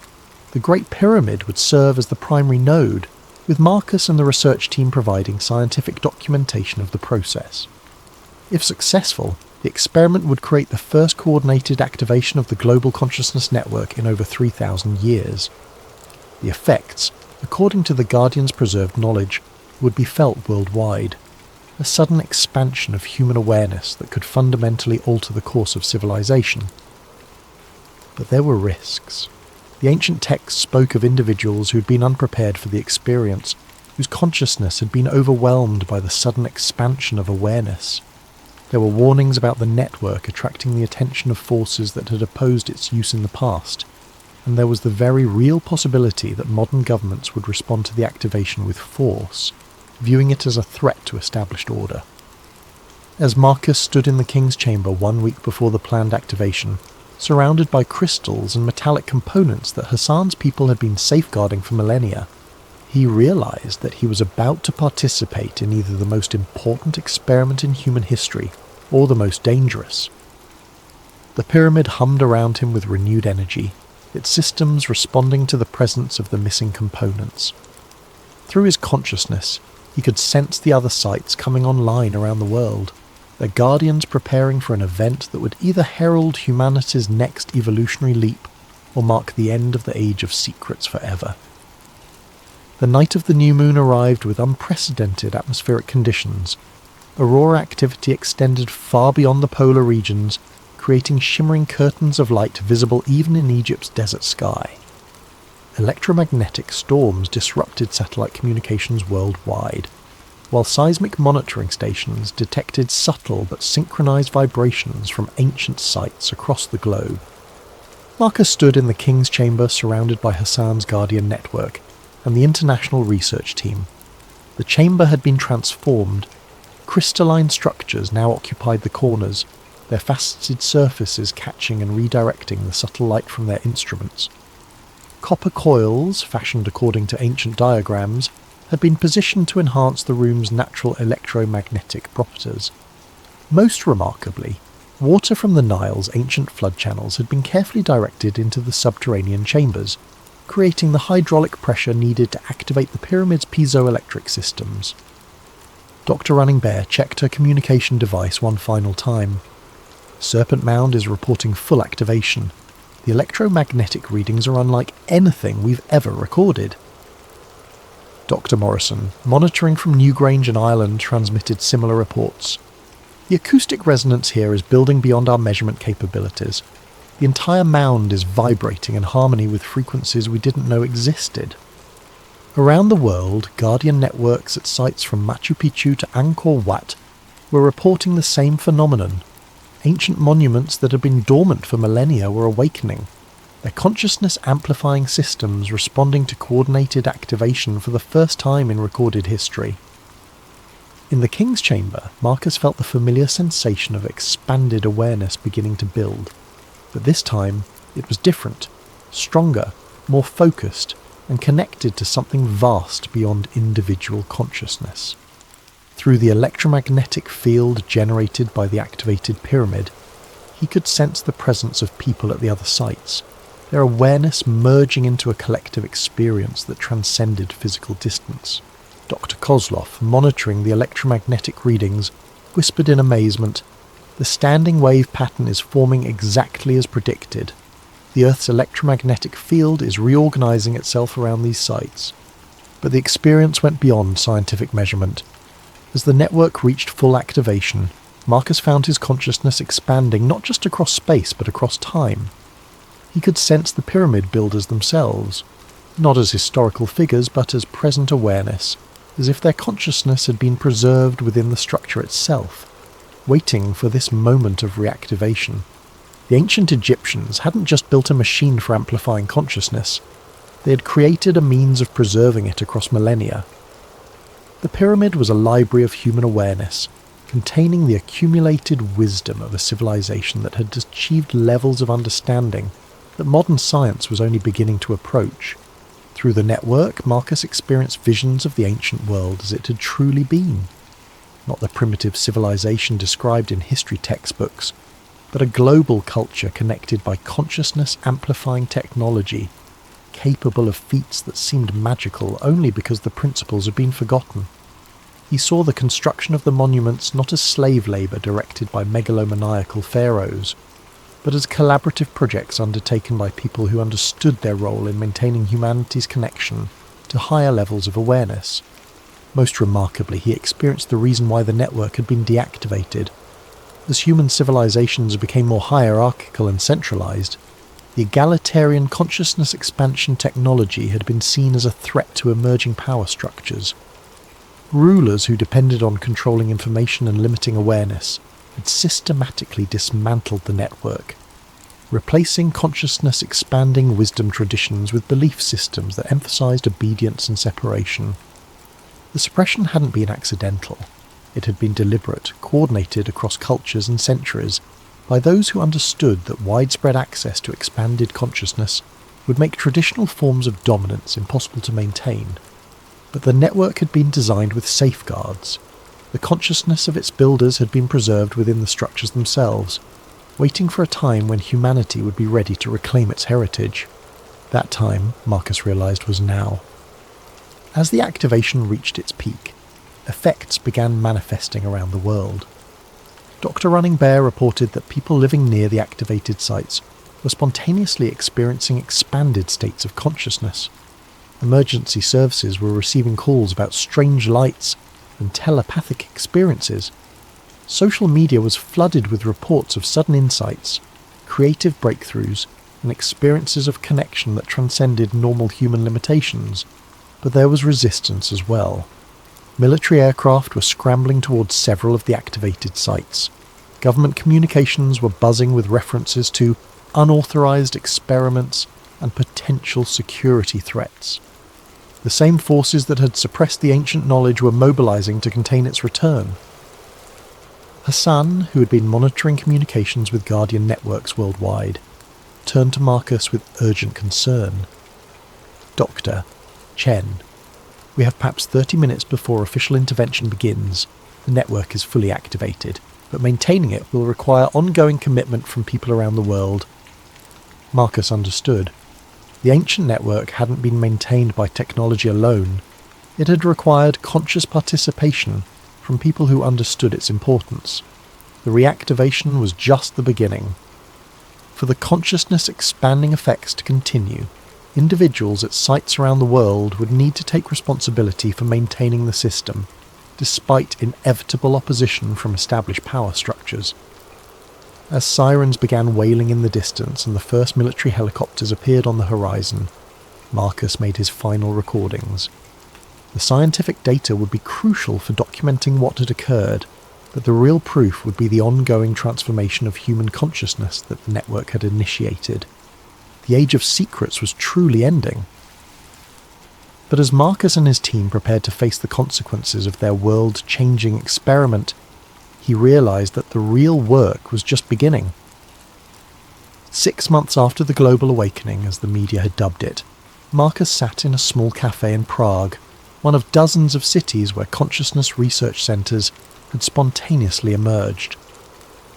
The Great Pyramid would serve as the primary node, with Marcus and the research team providing scientific documentation of the process. If successful, the experiment would create the first coordinated activation of the global consciousness network in over 3,000 years. The effects, according to the Guardian's preserved knowledge, would be felt worldwide. A sudden expansion of human awareness that could fundamentally alter the course of civilization. But there were risks. The ancient texts spoke of individuals who had been unprepared for the experience, whose consciousness had been overwhelmed by the sudden expansion of awareness. There were warnings about the network attracting the attention of forces that had opposed its use in the past, and there was the very real possibility that modern governments would respond to the activation with force, viewing it as a threat to established order. As Marcus stood in the king's chamber 1 week before the planned activation, surrounded by crystals and metallic components that Hassan's people had been safeguarding for millennia, he realized that he was about to participate in either the most important experiment in human history or the most dangerous. The pyramid hummed around him with renewed energy, its systems responding to the presence of the missing components. Through his consciousness, he could sense the other sites coming online around the world, their guardians preparing for an event that would either herald humanity's next evolutionary leap or mark the end of the age of secrets forever. The night of the new moon arrived with unprecedented atmospheric conditions. Aurora activity extended far beyond the polar regions, creating shimmering curtains of light visible even in Egypt's desert sky. Electromagnetic storms disrupted satellite communications worldwide, while seismic monitoring stations detected subtle but synchronized vibrations from ancient sites across the globe. Marcus stood in the King's Chamber surrounded by Hassan's Guardian network and the international research team. The chamber had been transformed. Crystalline structures now occupied the corners, their faceted surfaces catching and redirecting the subtle light from their instruments. Copper coils, fashioned according to ancient diagrams, had been positioned to enhance the room's natural electromagnetic properties. Most remarkably, water from the Nile's ancient flood channels had been carefully directed into the subterranean chambers, creating the hydraulic pressure needed to activate the pyramid's piezoelectric systems. Dr. Running Bear checked her communication device one final time. Serpent Mound is reporting full activation. The electromagnetic readings are unlike anything we've ever recorded. Dr. Morrison, monitoring from Newgrange and Ireland, transmitted similar reports. The acoustic resonance here is building beyond our measurement capabilities. The entire mound is vibrating in harmony with frequencies we didn't know existed. Around the world, Guardian networks at sites from Machu Picchu to Angkor Wat were reporting the same phenomenon. Ancient monuments that had been dormant for millennia were awakening, their consciousness-amplifying systems responding to coordinated activation for the first time in recorded history. In the King's Chamber, Marcus felt the familiar sensation of expanded awareness beginning to build, but this time it was different, stronger, more focused, and connected to something vast beyond individual consciousness. Through the electromagnetic field generated by the activated pyramid, he could sense the presence of people at the other sites, their awareness merging into a collective experience that transcended physical distance. Dr. Kozlov, monitoring the electromagnetic readings, whispered in amazement, "The standing wave pattern is forming exactly as predicted. The Earth's electromagnetic field is reorganizing itself around these sites." But the experience went beyond scientific measurement. As the network reached full activation, Marcus found his consciousness expanding not just across space but across time. He could sense the pyramid builders themselves, not as historical figures but as present awareness, as if their consciousness had been preserved within the structure itself, waiting for this moment of reactivation. The ancient Egyptians hadn't just built a machine for amplifying consciousness, they had created a means of preserving it across millennia. The pyramid was a library of human awareness, containing the accumulated wisdom of a civilization that had achieved levels of understanding that modern science was only beginning to approach. Through the network, Marcus experienced visions of the ancient world as it had truly been. Not the primitive civilization described in history textbooks, but a global culture connected by consciousness-amplifying technology, capable of feats that seemed magical only because the principles had been forgotten. He saw the construction of the monuments not as slave labour directed by megalomaniacal pharaohs, but as collaborative projects undertaken by people who understood their role in maintaining humanity's connection to higher levels of awareness. Most remarkably, he experienced the reason why the network had been deactivated. As human civilizations became more hierarchical and centralized, the egalitarian consciousness expansion technology had been seen as a threat to emerging power structures. Rulers who depended on controlling information and limiting awareness had systematically dismantled the network, replacing consciousness-expanding wisdom traditions with belief systems that emphasized obedience and separation. The suppression hadn't been accidental. It had been deliberate, coordinated across cultures and centuries by those who understood that widespread access to expanded consciousness would make traditional forms of dominance impossible to maintain. But the network had been designed with safeguards. The consciousness of its builders had been preserved within the structures themselves, waiting for a time when humanity would be ready to reclaim its heritage. That time, Marcus realized, was now. As the activation reached its peak, effects began manifesting around the world. Dr. Running Bear reported that people living near the activated sites were spontaneously experiencing expanded states of consciousness. Emergency services were receiving calls about strange lights and telepathic experiences. social media was flooded with reports of sudden insights, creative breakthroughs, and experiences of connection that transcended normal human limitations, but there was resistance as well. Military aircraft were scrambling towards several of the activated sites. Government communications were buzzing with references to unauthorized experiments and potential security threats. The same forces that had suppressed the ancient knowledge were mobilizing to contain its return. Hassan, who had been monitoring communications with Guardian networks worldwide, turned to Marcus with urgent concern. "Doctor, Chen, we have perhaps 30 minutes before official intervention begins. The network is fully activated, but maintaining it will require ongoing commitment from people around the world." Marcus understood. The ancient network hadn't been maintained by technology alone. It had required conscious participation from people who understood its importance. The reactivation was just the beginning. For the consciousness expanding effects to continue, individuals at sites around the world would need to take responsibility for maintaining the system, despite inevitable opposition from established power structures. As sirens began wailing in the distance and the first military helicopters appeared on the horizon, Marcus made his final recordings. The scientific data would be crucial for documenting what had occurred, but the real proof would be the ongoing transformation of human consciousness that the network had initiated. The age of secrets was truly ending. But as Marcus and his team prepared to face the consequences of their world-changing experiment, he realized that the real work was just beginning. 6 months after the global awakening, as the media had dubbed it, Marcus sat in a small cafe in Prague, one of dozens of cities where consciousness research centres had spontaneously emerged.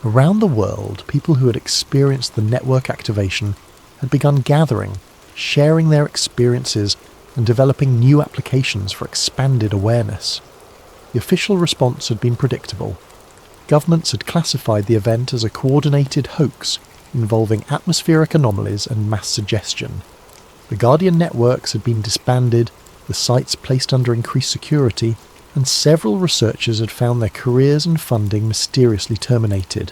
Around the world, people who had experienced the network activation had begun gathering, sharing their experiences and developing new applications for expanded awareness. The official response had been predictable. Governments had classified the event as a coordinated hoax involving atmospheric anomalies and mass suggestion. The Guardian networks had been disbanded, the sites placed under increased security, and several researchers had found their careers and funding mysteriously terminated.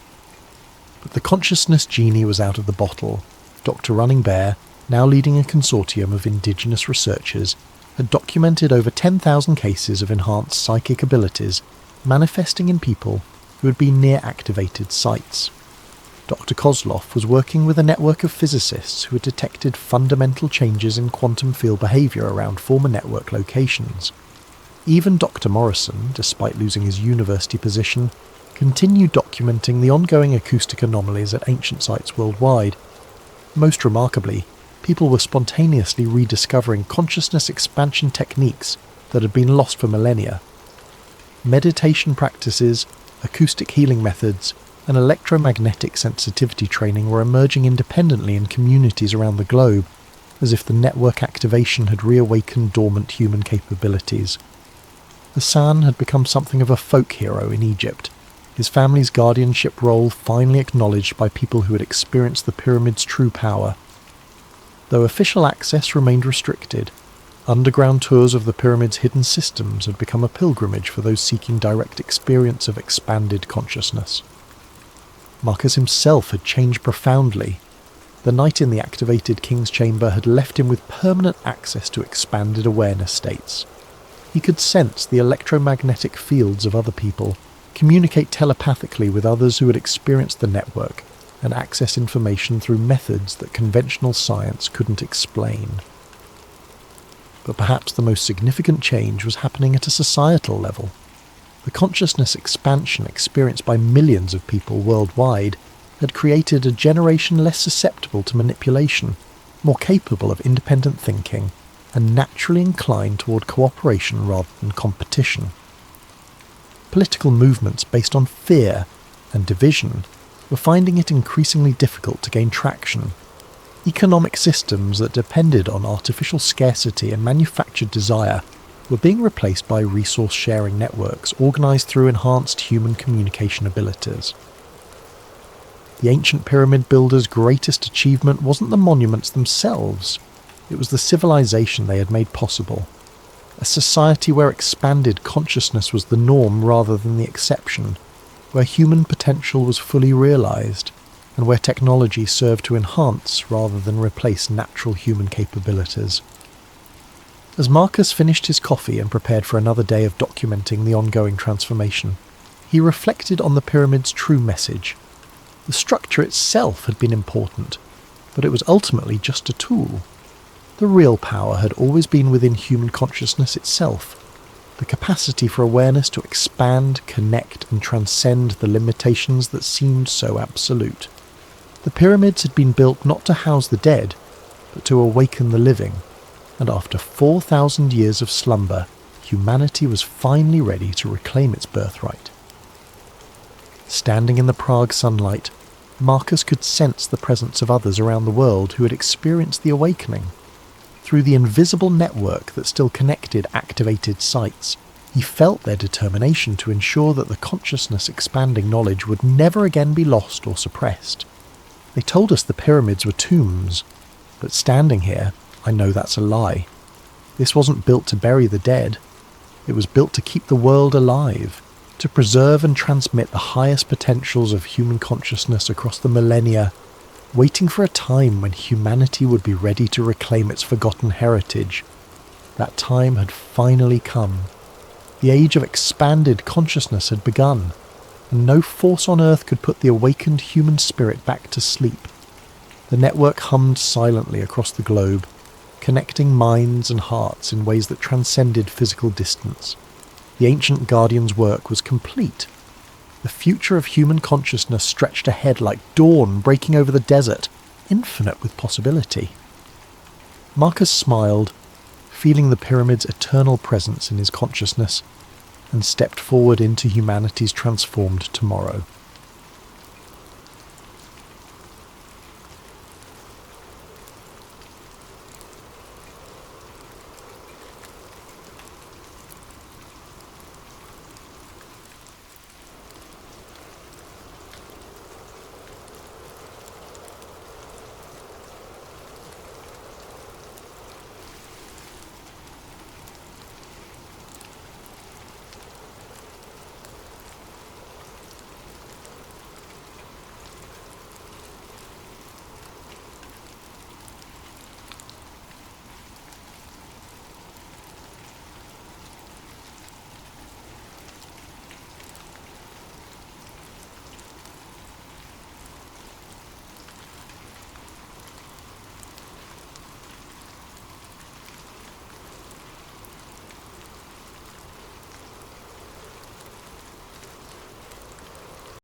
But the consciousness genie was out of the bottle. Dr. Running Bear, now leading a consortium of indigenous researchers, had documented over 10,000 cases of enhanced psychic abilities manifesting in people who had been near activated sites. Dr. Kozlov was working with a network of physicists who had detected fundamental changes in quantum field behaviour around former network locations. Even Dr. Morrison, despite losing his university position, continued documenting the ongoing acoustic anomalies at ancient sites worldwide. Most remarkably, people were spontaneously rediscovering consciousness expansion techniques that had been lost for millennia. Meditation practices, acoustic healing methods, and electromagnetic sensitivity training were emerging independently in communities around the globe, as if the network activation had reawakened dormant human capabilities. Hassan had become something of a folk hero in Egypt, his family's guardianship role finally acknowledged by people who had experienced the pyramid's true power. Though official access remained restricted, underground tours of the pyramid's hidden systems had become a pilgrimage for those seeking direct experience of expanded consciousness. Marcus himself had changed profoundly. The night in the activated King's Chamber had left him with permanent access to expanded awareness states. He could sense the electromagnetic fields of other people, communicate telepathically with others who had experienced the network, and access information through methods that conventional science couldn't explain. But perhaps the most significant change was happening at a societal level. The consciousness expansion experienced by millions of people worldwide had created a generation less susceptible to manipulation, more capable of independent thinking, and naturally inclined toward cooperation rather than competition. Political movements based on fear and division were finding it increasingly difficult to gain traction. Economic systems that depended on artificial scarcity and manufactured desire were being replaced by resource-sharing networks organised through enhanced human communication abilities. The ancient pyramid builders' greatest achievement wasn't the monuments themselves, it was the civilization they had made possible. A society where expanded consciousness was the norm rather than the exception, where human potential was fully realised, and where technology served to enhance rather than replace natural human capabilities. As Marcus finished his coffee and prepared for another day of documenting the ongoing transformation, he reflected on the pyramid's true message. The structure itself had been important, but it was ultimately just a tool. The real power had always been within human consciousness itself, the capacity for awareness to expand, connect, and transcend the limitations that seemed so absolute. The pyramids had been built not to house the dead, but to awaken the living, and after 4,000 years of slumber, humanity was finally ready to reclaim its birthright. Standing in the Prague sunlight, Marcus could sense the presence of others around the world who had experienced the awakening. Through the invisible network that still connected activated sites, he felt their determination to ensure that the consciousness-expanding knowledge would never again be lost or suppressed. They told us the pyramids were tombs, but standing here, I know that's a lie. This wasn't built to bury the dead. It was built to keep the world alive, to preserve and transmit the highest potentials of human consciousness across the millennia, waiting for a time when humanity would be ready to reclaim its forgotten heritage. That time had finally come. The age of expanded consciousness had begun, and no force on earth could put the awakened human spirit back to sleep. The network hummed silently across the globe, connecting minds and hearts in ways that transcended physical distance. The ancient guardian's work was complete. The future of human consciousness stretched ahead like dawn breaking over the desert, infinite with possibility. Marcus smiled, feeling the pyramid's eternal presence in his consciousness, and stepped forward into humanity's transformed tomorrow.